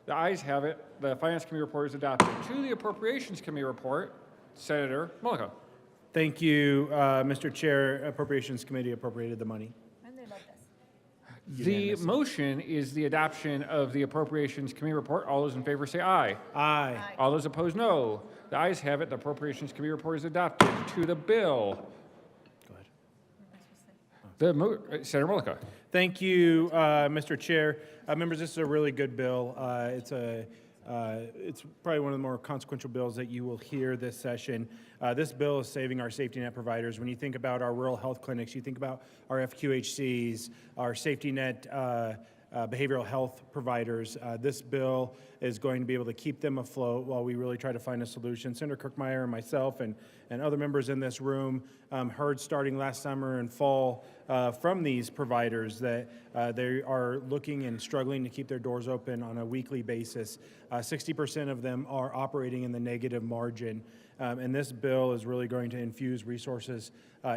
The ayes have it. The Finance Committee report is adopted. To the Appropriations Committee report, Senator Mullica. Thank you, Mr. Chair. Appropriations Committee appropriated the money. The motion is the adoption of the Appropriations Committee report. All those in favor say aye. Aye. All those opposed, no. The ayes have it. The Appropriations Committee report is adopted. To the bill. Go ahead. Senator Mullica. Thank you, Mr. Chair. Members, this is a really good bill. It's probably one of the more consequential bills that you will hear this session. This bill is saving our safety net providers. When you think about our rural health clinics, you think about our FQHCs, our safety net behavioral health providers. This bill is going to be able to keep them afloat while we really try to find a solution. Senator Kirkmeyer and myself and other members in this room heard starting last summer and fall from these providers that they are looking and struggling to keep their doors open on a weekly basis. 60% of them are operating in the negative margin. And this bill is really going to infuse resources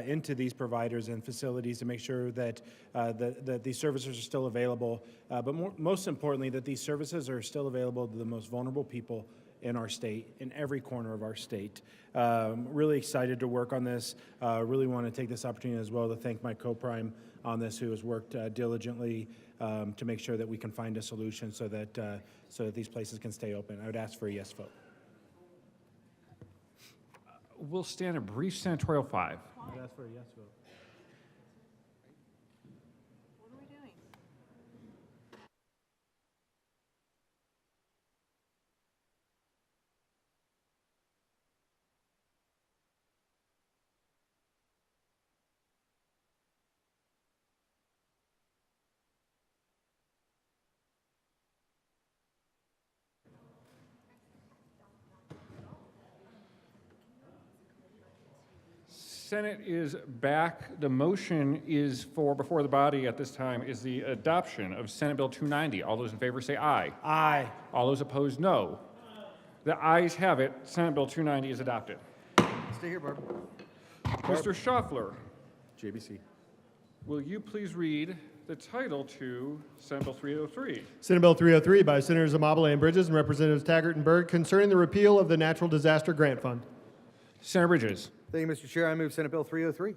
into these providers and facilities to make sure that that these services are still available, but most importantly, that these services are still available to the most vulnerable people in our state, in every corner of our state. Really excited to work on this. Really want to take this opportunity as well to thank my co-prime on this, who has worked diligently to make sure that we can find a solution so that these places can stay open. I would ask for a yes vote. We'll stand a brief senatorial 5. I'd ask for a yes vote. Senate is back. The motion is before the body at this time is the adoption of Senate Bill 290. All those in favor say aye. Aye. All those opposed, no. The ayes have it. Senate Bill 290 is adopted. Stay here, Barb. Mr. Schaffler, JBC. will you please read the title to Senate Bill 303? Senate Bill 303 by Senators Amabile and Bridges and Representatives Taggart and Byrd concerning the repeal of the Natural Disaster Grant Fund. Senator Bridges. Thank you, Mr. Chair. I move Senate Bill 303.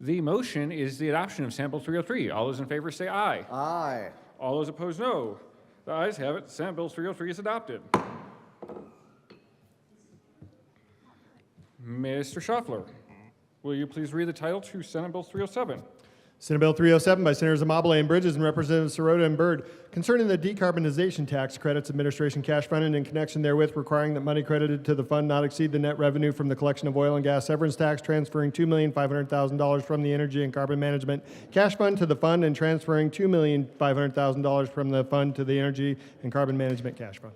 The motion is the adoption of Senate Bill 303. All those in favor say aye. Aye. All those opposed, no. The ayes have it. Senate Bill 303 is adopted. Mr. Schaffler, will you please read the title to Senate Bill 307? Senate Bill 307 by Senators Amabile and Bridges and Representatives Sirota and Byrd concerning the decarbonization tax credits administration cash fund and in connection therewith requiring that money credited to the fund not exceed the net revenue from the collection of oil and gas severance tax, transferring $2,500,000 from the Energy and Carbon Management cash fund to the fund and transferring $2,500,000 from the fund to the Energy and Carbon Management cash fund.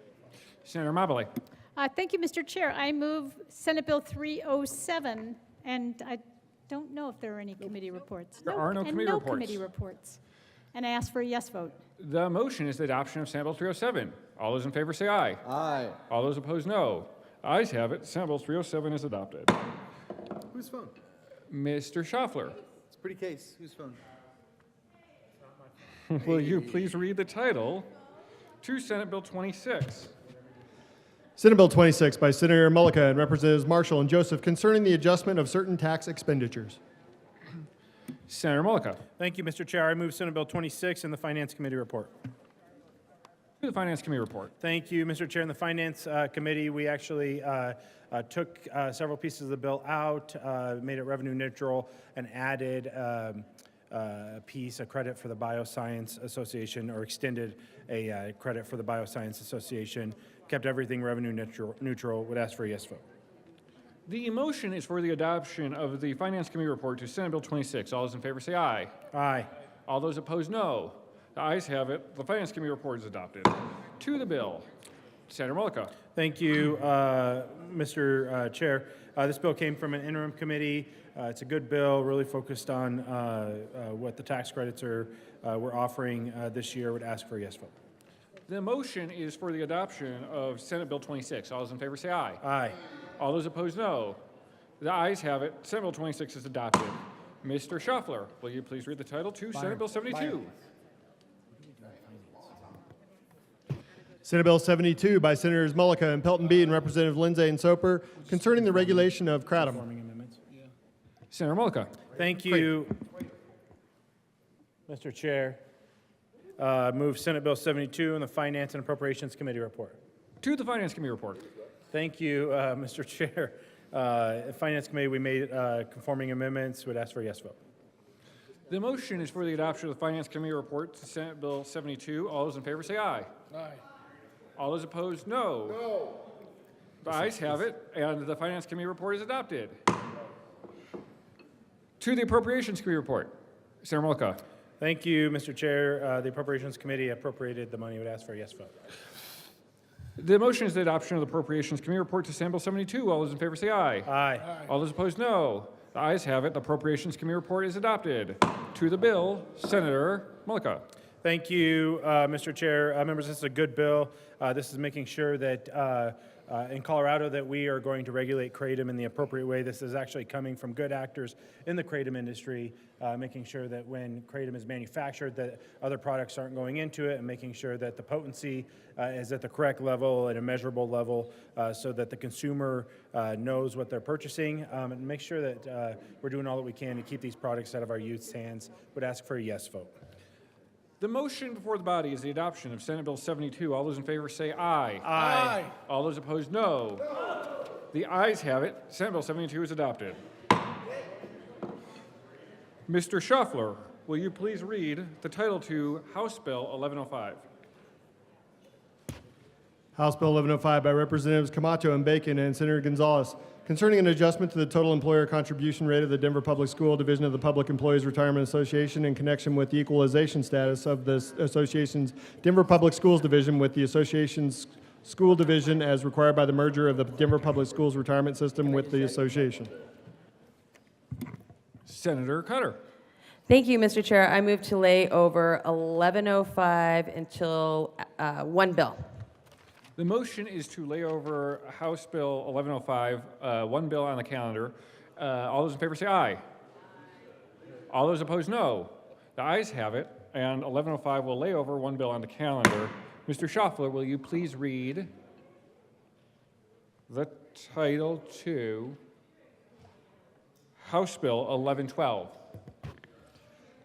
Senator Amabile. Thank you, Mr. Chair. I move Senate Bill 307, and I don't know if there are any committee reports. There are no committee reports. committee reports. And I ask for a yes vote. The motion is the adoption of Senate Bill 307. All those in favor say aye. Aye. All those opposed, no. Ayes have it. Senate Bill 307 is adopted. Whose phone? Mr. Schaffler, It's a pretty case. Whose phone? will you please read the title to Senate Bill 26? Senate Bill 26 by Senator Mullica and Representatives Marshall and Joseph concerning the adjustment of certain tax expenditures. Senator Mullica. Thank you, Mr. Chair. I move Senate Bill 26 in the Finance Committee report. To the Finance Committee report. Thank you, Mr. Chair. In the Finance Committee, we actually took several pieces of the bill out, made it revenue neutral, and added a credit for the Bioscience Association, or extended a credit for the Bioscience Association, kept everything revenue neutral, would ask for a yes vote. The motion is for the adoption of the Finance Committee report to Senate Bill 26. All those in favor say aye. Aye. All those opposed, no. The ayes have it. The Finance Committee report is adopted. To the bill. Senator Mullica. Thank you, Mr. Chair. This bill came from an interim committee. It's a good bill, really focused on what the tax credits we're offering this year. Would ask for a yes vote. The motion is for the adoption of Senate Bill 26. All those in favor say aye. Aye. All those opposed, no. The ayes have it. Senate Bill 26 is adopted. Mr. Schaffler, will you please read the title to Senate Bill 72? Senate Bill 72 by Senators Mullica and Pelton Beed and Representative Lindsay and Soper concerning the regulation of kratom. Senator Mullica. Thank you, Mr. Chair. Move Senate Bill 72 and the Finance and Appropriations Committee report. To the Finance Committee report. Thank you, Mr. Chair. Finance Committee, we made conforming amendments. Would ask for a yes vote. The motion is for the adoption of the Finance Committee report to Senate Bill 72. All those in favor say aye. Aye. All those opposed, no. No. The ayes have it, and the Finance Committee report is adopted. To the Appropriations Committee report. Senator Mullica. Thank you, Mr. Chair. The Appropriations Committee appropriated the money. Would ask for a yes vote. The motion is the adoption of the Appropriations Committee report to Senate Bill 72. All those in favor say aye. Aye. All those opposed, no. The ayes have it. The Appropriations Committee report is adopted. To the bill, Senator Mullica. Thank you, Mr. Chair. Members, this is a good bill. This is making sure that in Colorado that we are going to regulate kratom in the appropriate way. This is actually coming from good actors in the kratom industry, making sure that when kratom is manufactured that other products aren't going into it, and making sure that the potency is at the correct level, at a measurable level, so that the consumer knows what they're purchasing, and make sure that we're doing all that we can to keep these products out of our youth's hands. Would ask for a yes vote. The motion before the body is the adoption of Senate Bill 72. All those in favor say aye. Aye. All those opposed, no. No. The ayes have it. Senate Bill 72 is adopted. Mr. Schaffler, will you please read the title to House Bill 1105? House Bill 1105 by Representatives Camacho and Bacon and Senator Gonzalez concerning an adjustment to the total employer contribution rate of the Denver Public School Division of the Public Employees Retirement Association in connection with the equalization status of the association's Denver Public Schools Division with the association's school division as required by the merger of the Denver Public Schools retirement system with the association. Senator Cutter. Thank you, Mr. Chair. I move to lay over 1105 until one bill. The motion is to lay over House Bill 1105, one bill on the calendar. All those in favor say aye. All those opposed, no. The ayes have it, and 1105 will lay over one bill on the calendar. Mr. Schaffler, will you please read the title to House Bill 1112?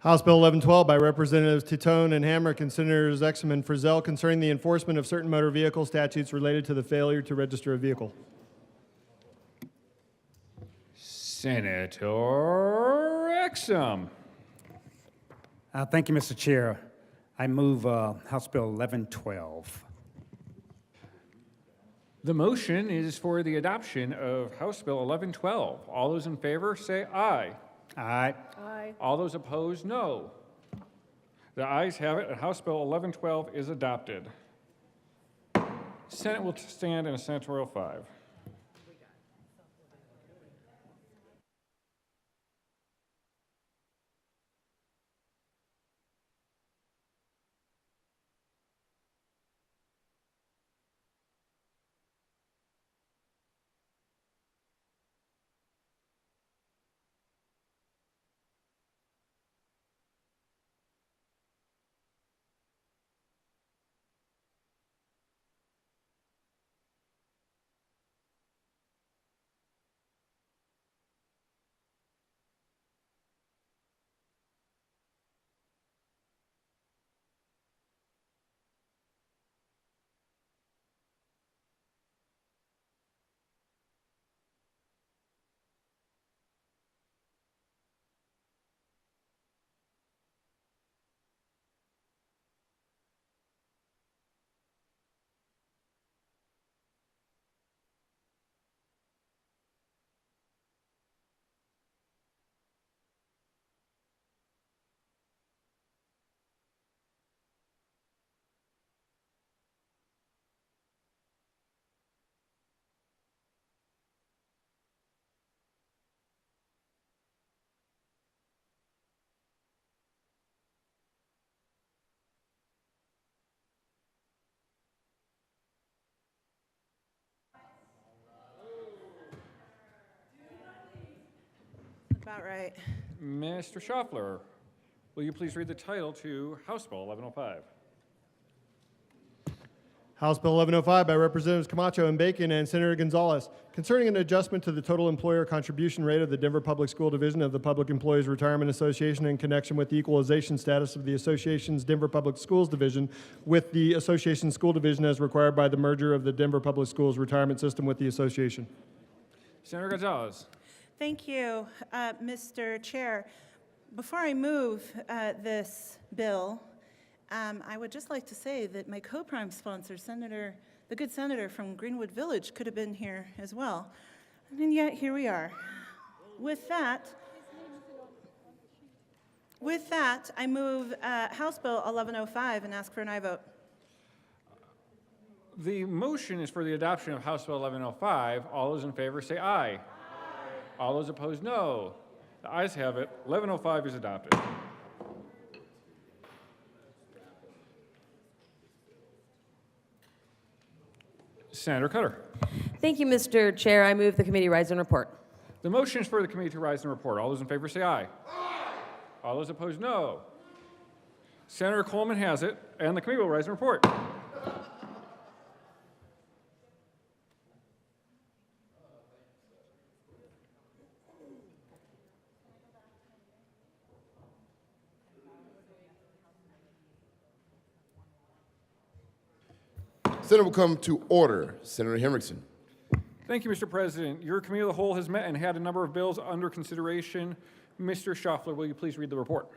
House Bill 1112 by Representatives Titone and Hamrick and Senators Exum and Frizzell concerning the enforcement of certain motor vehicle statutes related to the failure to register a vehicle. Senator Exum. Thank you, Mr. Chair. I move House Bill 1112. The motion is for the adoption of House Bill 1112. All those in favor say aye. Aye. Aye. All those opposed, no. The ayes have it, and House Bill 1112 is adopted. Senate will stand in a senatorial 5. about right. Mr. Schaffler, will you please read the title to House Bill 1105? House Bill 1105 by Representatives Camacho and Bacon and Senator Gonzalez, concerning an adjustment to the total employer contribution rate of the Denver Public School Division of the Public Employees Retirement Association in connection with the equalization status of the association's Denver Public Schools Division with the Association School Division as required by the merger of the Denver Public Schools Retirement System with the association. Senator Gonzalez. Thank you, Mr. Chair. Before I move this bill, I would just like to say that my co-prime sponsor, the good senator from Greenwood Village, could have been here as well. And yet, here we are. With that, I move House Bill 1105 and ask for an aye vote. The motion is for the adoption of House Bill 1105. All those in favor say aye. Aye. All those opposed, no. The ayes have it. 1105 is adopted. Senator Cutter. Thank you, Mr. Chair. I move the committee rise and report. The motion is for the committee to rise and report. All those in favor say aye. Aye. All those opposed, no. Senator Coleman has it, and the committee will rise and report. Senate will come to order. Senator Henriksen. Thank you, Mr. President. Your committee of the whole has met and had a number of bills under consideration. Mr. Schaffler, will you please read the report?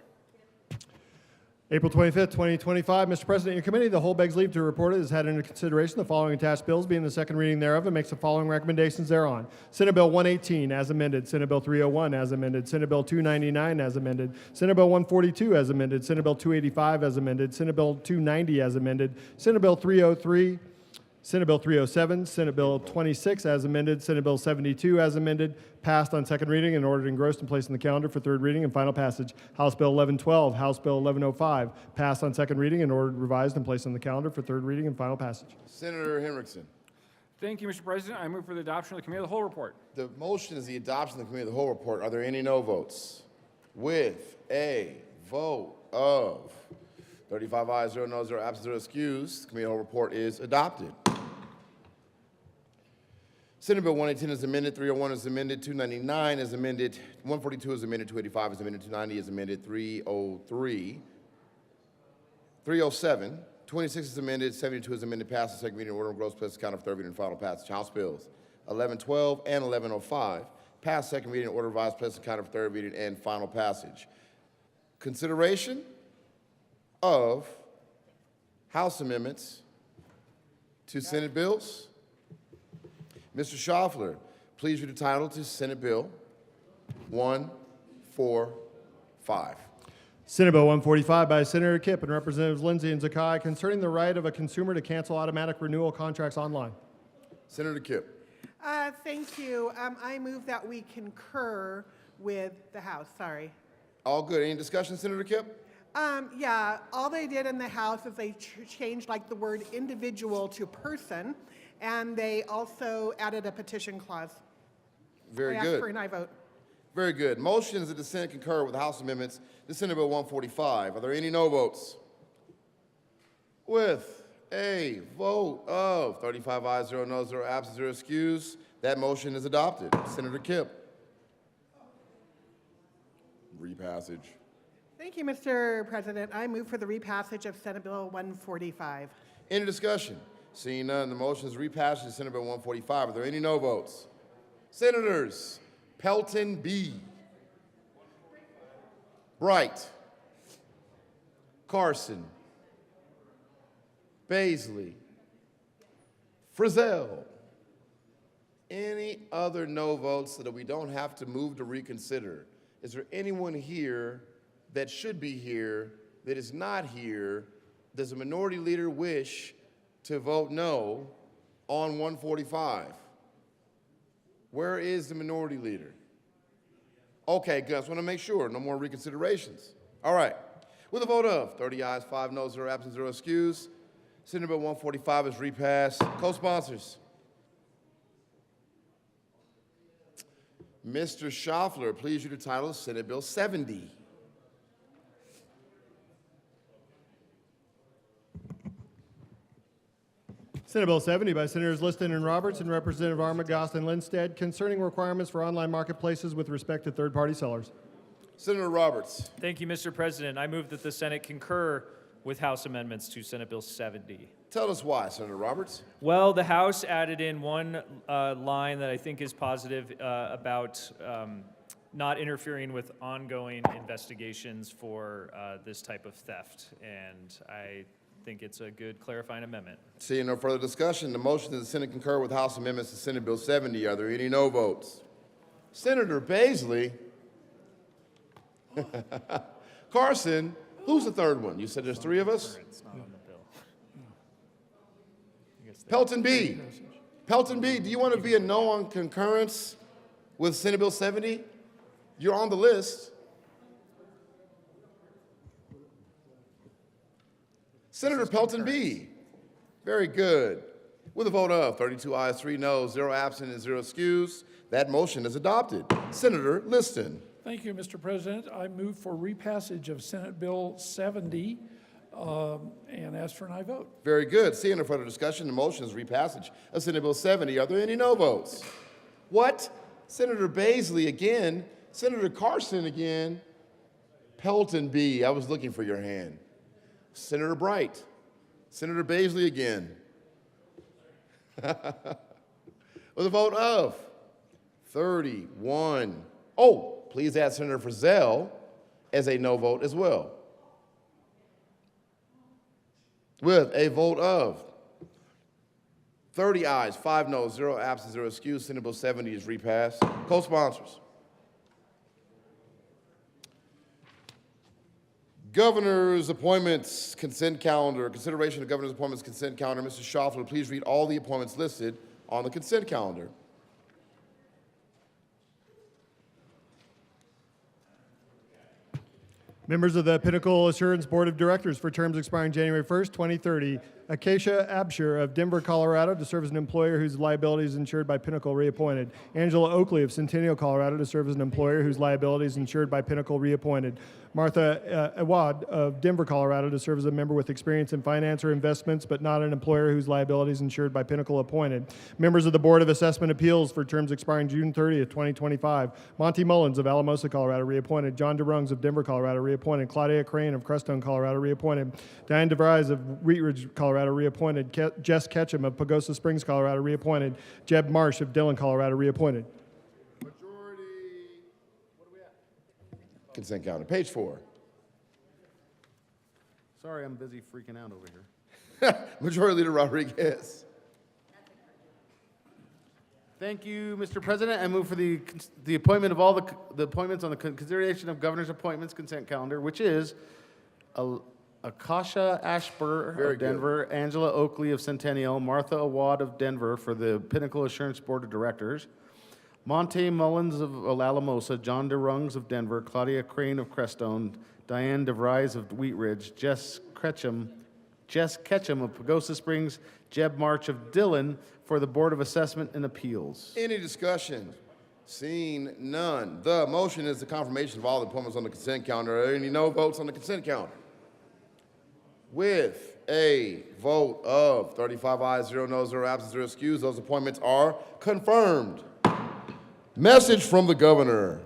April 25th, 2025. Mr. President, your committee of the whole begs leave to report it has had under consideration the following attached bills, being the second reading thereof, and makes the following recommendations thereon. Senate Bill 118 as amended, Senate Bill 301 as amended, Senate Bill 299 as amended, Senate Bill 142 as amended, Senate Bill 285 as amended, Senate Bill 290 as amended, Senate Bill 303, Senate Bill 307, Senate Bill 26 as amended, Senate Bill 72 as amended, passed on second reading and ordered engrossed and placed in the calendar for third reading and final passage. House Bill 1112, House Bill 1105, passed on second reading and ordered revised and placed on the calendar for third reading and final passage. Senator Henriksen. Thank you, Mr. President. I move for the adoption of the committee of the whole report. The motion is the adoption of the committee of the whole report. Are there any no votes? With a vote of 35 ayes, 0 noes, 0 absent, 0 excused, the committee of the whole report is adopted. Senate Bill 118 is amended, 301 is amended, 299 is amended, 142 is amended, 285 is amended, 290 is amended, 303, 307, 26 is amended, 72 is amended, passed the second reading, order of gross place count of third reading and final passage. House Bills 1112 and 1105, passed second reading, order of revised place count of third reading and final passage. Consideration of House amendments to Senate bills. Mr. Schaffler, please read the title to Senate Bill 145. Senate Bill 145 by Senator Kipp and Representatives Lindsay and Zakai concerning the right of a consumer to cancel automatic renewal contracts online. Senator Kipp. Thank you. I move that we concur with the House. Sorry. All good. Any discussion, Senator Kipp? Yeah, all they did in the House is they changed like the word individual to person, and they also added a petition clause. Very I good. ask for an aye vote. Very good. Motion is that the Senate concur with the House amendments to Senate Bill 145. Are there any no votes? With a vote of 35 ayes, 0 noes, 0 absent, 0 excused, that motion is adopted. Senator Kipp. Repassage. Thank you, Mr. President. I move for the repassage of Senate Bill 145. Any discussion? Seeing none, the motion is repassage to Senate Bill 145. Are there any no votes? Senators Pelton B., Bright, Carson, Baisley, Frizzell. Any other no votes so that we don't have to move to reconsider? Is there anyone here that should be here that is not here? Does a minority leader wish to vote no on 145? Where is the minority leader? Okay, good. I just want to make sure. No more reconsiderations. All right. With a vote of 30 ayes, 5 noes, 0 absent, 0 excused, Senate Bill 145 is repassed. Co-sponsors. Mr. Schaffler, please read the title of Senate Bill 70. Senate Bill 70 by Senators Liston and Roberts and Representative Armagost and Lindstedt concerning requirements for online marketplaces with respect to third-party sellers. Senator Roberts. Thank you, Mr. President. I move that the Senate concur with House amendments to Senate Bill 70. Tell us why, Senator Roberts. Well, the House added in one line that I think is positive about not interfering with ongoing investigations for this type of theft, and I think it's a good clarifying amendment. Seeing no further discussion, the motion is the Senate concur with House amendments to Senate Bill 70. Are there any no votes? Senator Baisley. Carson, who's the third one? You said there's three of us? Pelton B. Pelton B, do you want to be a no on concurrence with Senate Bill 70? You're on the list. Senator Pelton B. Very good. With a vote of 32 ayes, 3 noes, 0 absent, and 0 excused, that motion is adopted. Senator Liston. Thank you, Mr. President. I move for repassage of Senate Bill 70 and ask for an aye vote. Very good. Seeing no further discussion, the motion is repassage of Senate Bill 70. Are there any no votes? What? Senator Baisley again. Senator Carson again. Pelton B. I was looking for your hand. Senator Bright. Senator Baisley again. With a vote of 31. Oh, please add Senator Frizzell as a no vote as well. With a vote of 30 ayes, 5 noes, 0 absent, 0 excused, Senate Bill 70 is repassed. Co-sponsors. Governor's appointments consent calendar. Consideration of governor's appointments consent calendar. Mr. Schaffler, please read all the appointments listed on the consent calendar. Members of the Pinnacle Assurance Board of Directors for terms expiring January 1st, 2030. Acacia Absher of Denver, Colorado to serve as an employer whose liability is insured by Pinnacle reappointed. Angela Oakley of Centennial, Colorado to serve as an employer whose liability is insured by Pinnacle reappointed. Martha Awad of Denver, Colorado to serve as a member with experience in finance or investments but not an employer whose liability is insured by Pinnacle appointed. Members of the Board of Assessment Appeals for terms expiring June 30th, 2025. Monty Mullins of Alamosa, Colorado reappointed. John DeRungs of Denver, Colorado reappointed. Claudia Crane of Crestone, Colorado reappointed. Diane DeVries of Wheat Ridge, Colorado reappointed. Jess Ketchum of Pagosa Springs, Colorado reappointed. Jeb Marsh of Dillon, Colorado reappointed. Consent calendar. Page 4. Sorry, I'm busy freaking out over here. Majority Leader Rodriguez. Thank you, Mr. President. I move for the appointment of all the appointments on the consideration of governor's appointments consent calendar, which is Akasha Ashburr of Denver, Angela Oakley of Centennial, Martha Awad of Denver for the Pinnacle Assurance Board of Directors, Monte Mullins of Alamosa, John DeRungs of Denver, Claudia Crane of Crestone, Diane DeVries of Wheat Ridge, Jess Ketchum of Pagosa Springs, Jeb March of Dillon for the Board of Assessment and Appeals. Any discussion? Seeing none. The motion is the confirmation of all the appointments on the consent calendar. Are there any no votes on the consent calendar? With a vote of 35 ayes, 0 noes, 0 absent, 0 excused, those appointments are confirmed. Message from the governor.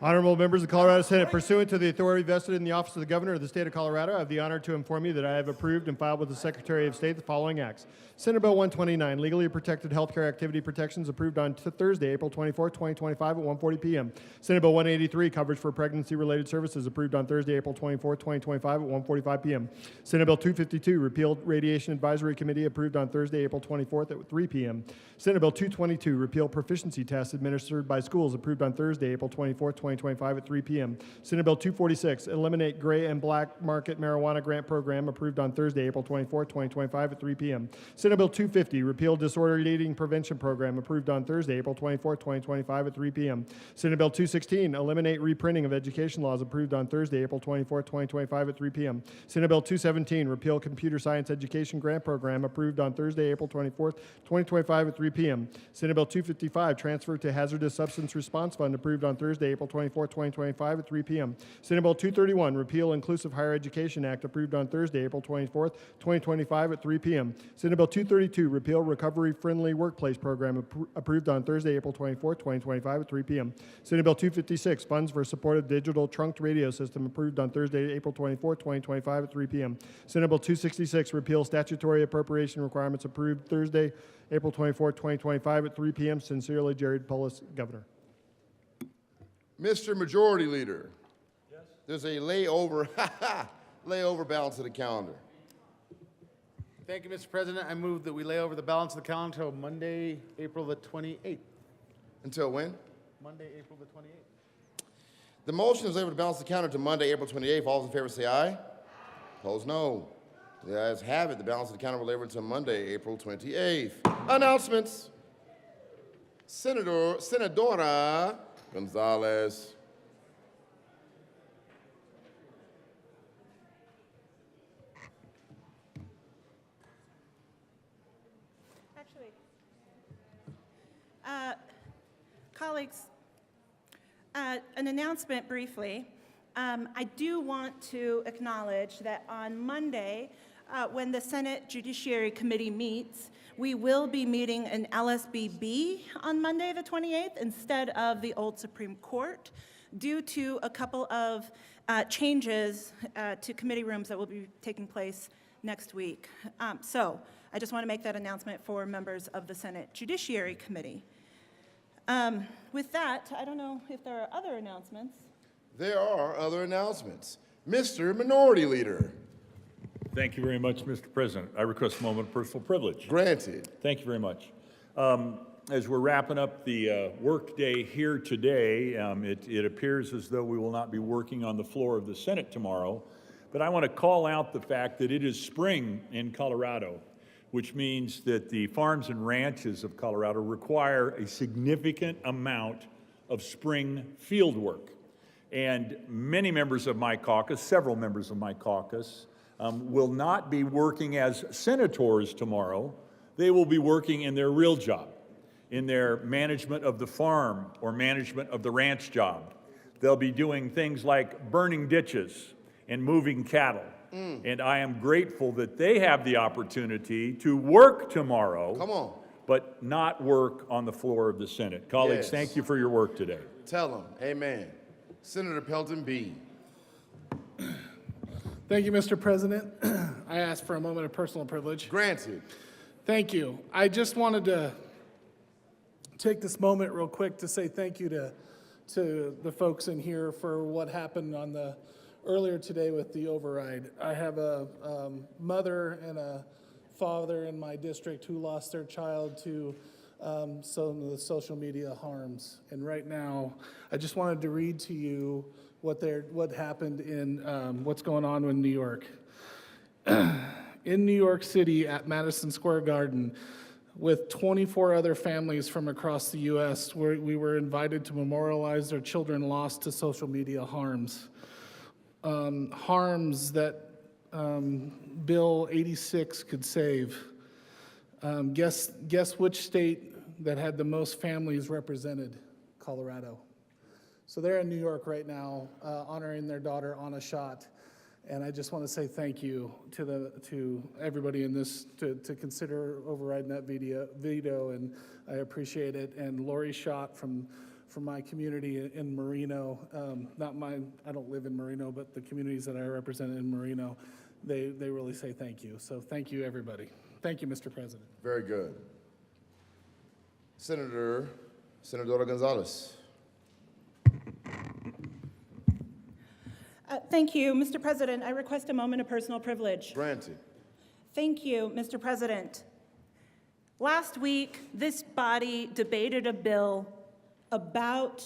Honorable members of the Colorado Senate, pursuant to the authority vested in the office of the governor of the state of Colorado, I have the honor to inform you that I have approved and filed with the Secretary of State the following acts. Senate Bill 129, legally protected healthcare activity protections, approved on Thursday, April 24, 2025 at 1:40 p.m. Senate Bill 183, coverage for pregnancy-related services, approved on Thursday, April 24, 2025 at 1:45 p.m. Senate Bill 252, repealed Radiation Advisory Committee, approved on Thursday, April 24th at 3 p.m. Senate Bill 222, repeal proficiency tests administered by schools, approved on Thursday, April 24th, 2025 at 3 p.m. Senate Bill 246, eliminate gray and black market marijuana grant program, approved on Thursday, April 24, 2025 at 3 p.m. Senate Bill 250, repeal disorder eating prevention program, approved on Thursday, April 24, 2025 at 3 p.m. Senate Bill 216, eliminate reprinting of education laws, approved on Thursday, April 24, 2025 at 3 p.m. Senate Bill 217, repeal computer science education grant program, approved on Thursday, April 24, 2025 at 3 p.m. Senate Bill 255, transfer to hazardous substance response fund, approved on Thursday, April 24, 2025 at 3 p.m. Senate Bill 231, repeal Inclusive Higher Education Act, approved on Thursday, April 24, 2025 at 3 p.m. Senate Bill 232, repeal recovery-friendly workplace program, approved on Thursday, April 24, 2025 at 3 p.m. Senate Bill 256, funds for supportive digital trunked radio system, approved on Thursday, April 24, 2025 at 3 p.m. Senate Bill 266, repeal statutory appropriation requirements, approved Thursday, April 24, 2025 at 3 p.m. Sincerely, Jared Polis, Governor. Mr. Majority Leader. Yes. There's a layover balance of the calendar. Thank you, Mr. President. I move that we lay over the balance of the calendar until Monday, April the 28th. Until when? Monday, April the 28th. The motion is able to balance the calendar to Monday, April 28th. All those in favor say aye. Opposed, no. The ayes have it. The balance of the calendar will lay over until Monday, April 28th. Announcements. Senadora Gonzalez. Colleagues, an announcement briefly. I do want to acknowledge that on Monday, when the Senate Judiciary Committee meets, we will be meeting in LSBB on Monday the 28th instead of the old Supreme Court due to a couple of changes to committee rooms that will be taking place next week. So I just want to make that announcement for members of the Senate Judiciary Committee. With that, I don't know if there are other announcements. There are other announcements. Mr. Minority Leader. Thank you very much, Mr. President. I request a moment of personal privilege. Granted. Thank you very much. As we're wrapping up the work day here today, it appears as though we will not be working on the floor of the Senate tomorrow, but I want to call out the fact that it is spring in Colorado, which means that the farms and ranches of Colorado require a significant amount of spring field work. And many members of my caucus, several members of my caucus, will not be working as senators tomorrow. They will be working in their real job, in their management of the farm or management of the ranch job. They'll be doing things like burning ditches and moving cattle. And I am grateful that they have the opportunity to work tomorrow. Come on. But not work on the floor of the Senate. Colleagues, Yes. Thank you for your work today. Tell them. Amen. Senator Pelton B. Thank you, Mr. President. I ask for a moment of personal privilege. Granted. Thank you. I just wanted to take this moment real quick to say thank you to the folks in here for what happened on the earlier today with the override. I have a mother and a father in my district who lost their child to some of the social media harms. And right now, I just wanted to read to you what happened in what's going on in New York. In New York City at Madison Square Garden, with 24 other families from across the U.S., we were invited to memorialize their children lost to social media harms. Harms that Bill 86 could save. Guess which state that had the most families represented? Colorado. So they're in New York right now, honoring their daughter Anna Schott. And I just want to say thank you to everybody in this to consider overriding that veto, and I appreciate it. And Lori Schott from my community in Merino, not mine, I don't live in Merino, but the communities that I represent in Merino, they really say thank you. So thank you, everybody. Thank you, Mr. President. Very good. Senadora Gonzalez. Thank you, Mr. President. I request a moment of personal privilege. Granted. Thank you, Mr. President. Last week, this body debated a bill about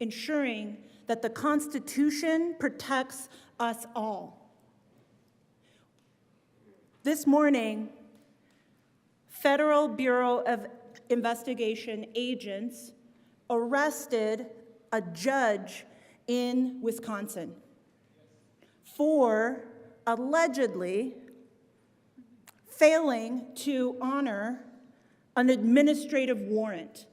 ensuring that the Constitution protects us all. This morning, Federal Bureau of Investigation agents arrested a judge in Wisconsin for allegedly failing to honor an administrative warrant,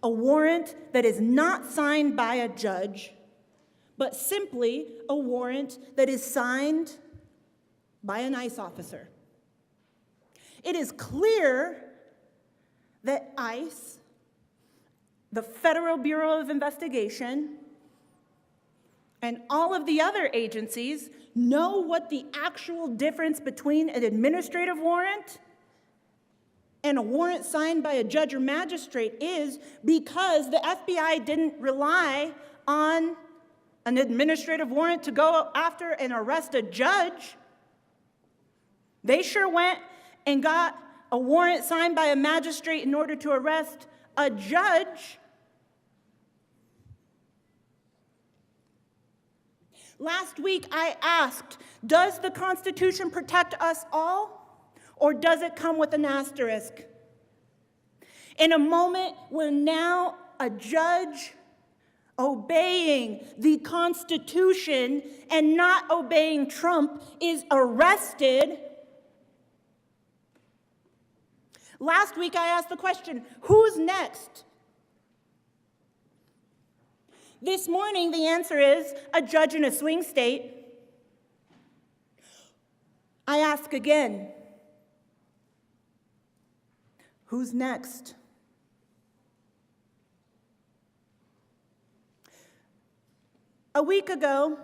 a warrant that is not signed by a judge, but simply a warrant that is signed by an ICE officer. It is clear that ICE, the Federal Bureau of Investigation, and all of the other agencies know what the actual difference between an administrative warrant and a warrant signed by a judge or magistrate is, because the FBI didn't rely on an administrative warrant to go after and arrest a judge. They sure went and got a warrant signed by a magistrate in order to arrest a judge. Last week I asked, does the Constitution protect us all, or does it come with an asterisk? In a moment where now a judge obeying the Constitution and not obeying Trump is arrested. Last week I asked the question, who's next? This morning the answer is a judge in a swing state. I ask again, who's next? A week ago,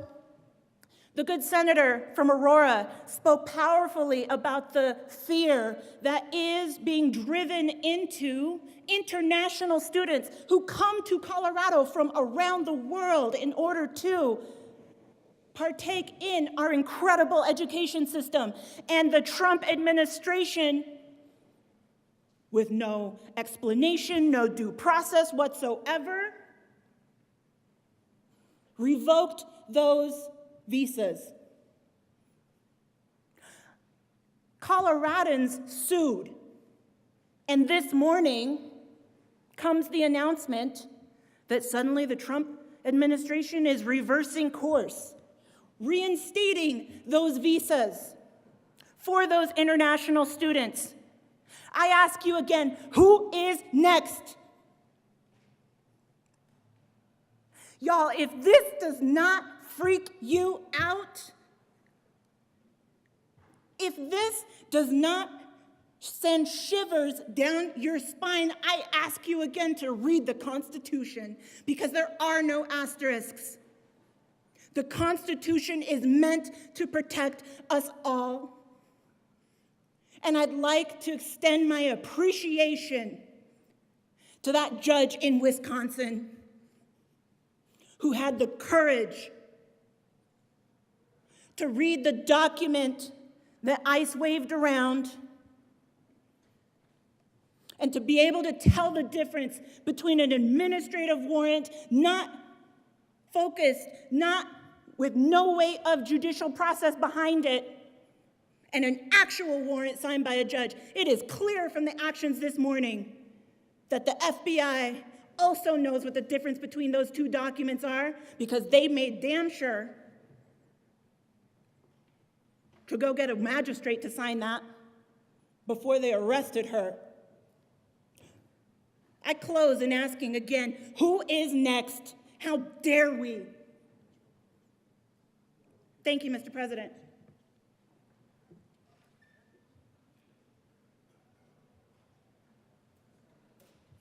the good senator from Aurora spoke powerfully about the fear that is being driven into international students who come to Colorado from around the world in order to partake in our incredible education system. And the Trump administration, with no explanation, no due process whatsoever, revoked those visas. Coloradans sued, and this morning comes the announcement that suddenly the Trump administration is reversing course, reinstating those visas for those international students. I ask you again, who is next? Y'all, if this does not freak you out, if this does not send shivers down your spine, I ask you again to read the Constitution, because there are no asterisks. The Constitution is meant to protect us all. And I'd like to extend my appreciation to that judge in Wisconsin who had the courage to read the document that ICE waved around and to be able to tell the difference between an administrative warrant, not focused, not with no way of judicial process behind it, and an actual warrant signed by a judge. It is clear from the actions this morning that the FBI also knows what the difference between those two documents are, because they made damn sure to go get a magistrate to sign that before they arrested her. I close in asking again, who is next? How dare we? Thank you, Mr. President.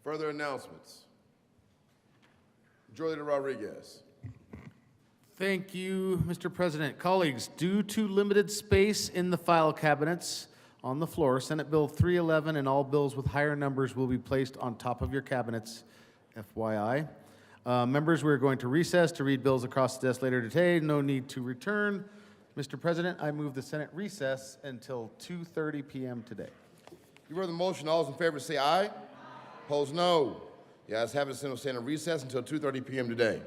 Further announcements. Majority Leader Rodriguez. Thank you, Mr. President. Colleagues, due to limited space in the file cabinets on the floor, Senate Bill 311 and all bills with higher numbers will be placed on top of your cabinets, FYI. Members, we're going to recess to read bills across the desk later today. No need to return. Mr. President, I move the Senate recess until 2:30 p.m. today. You've heard the motion. All those in favor say aye. Opposed, no. The ayes have it, Senate will stand in recess until 2:30 p.m. today.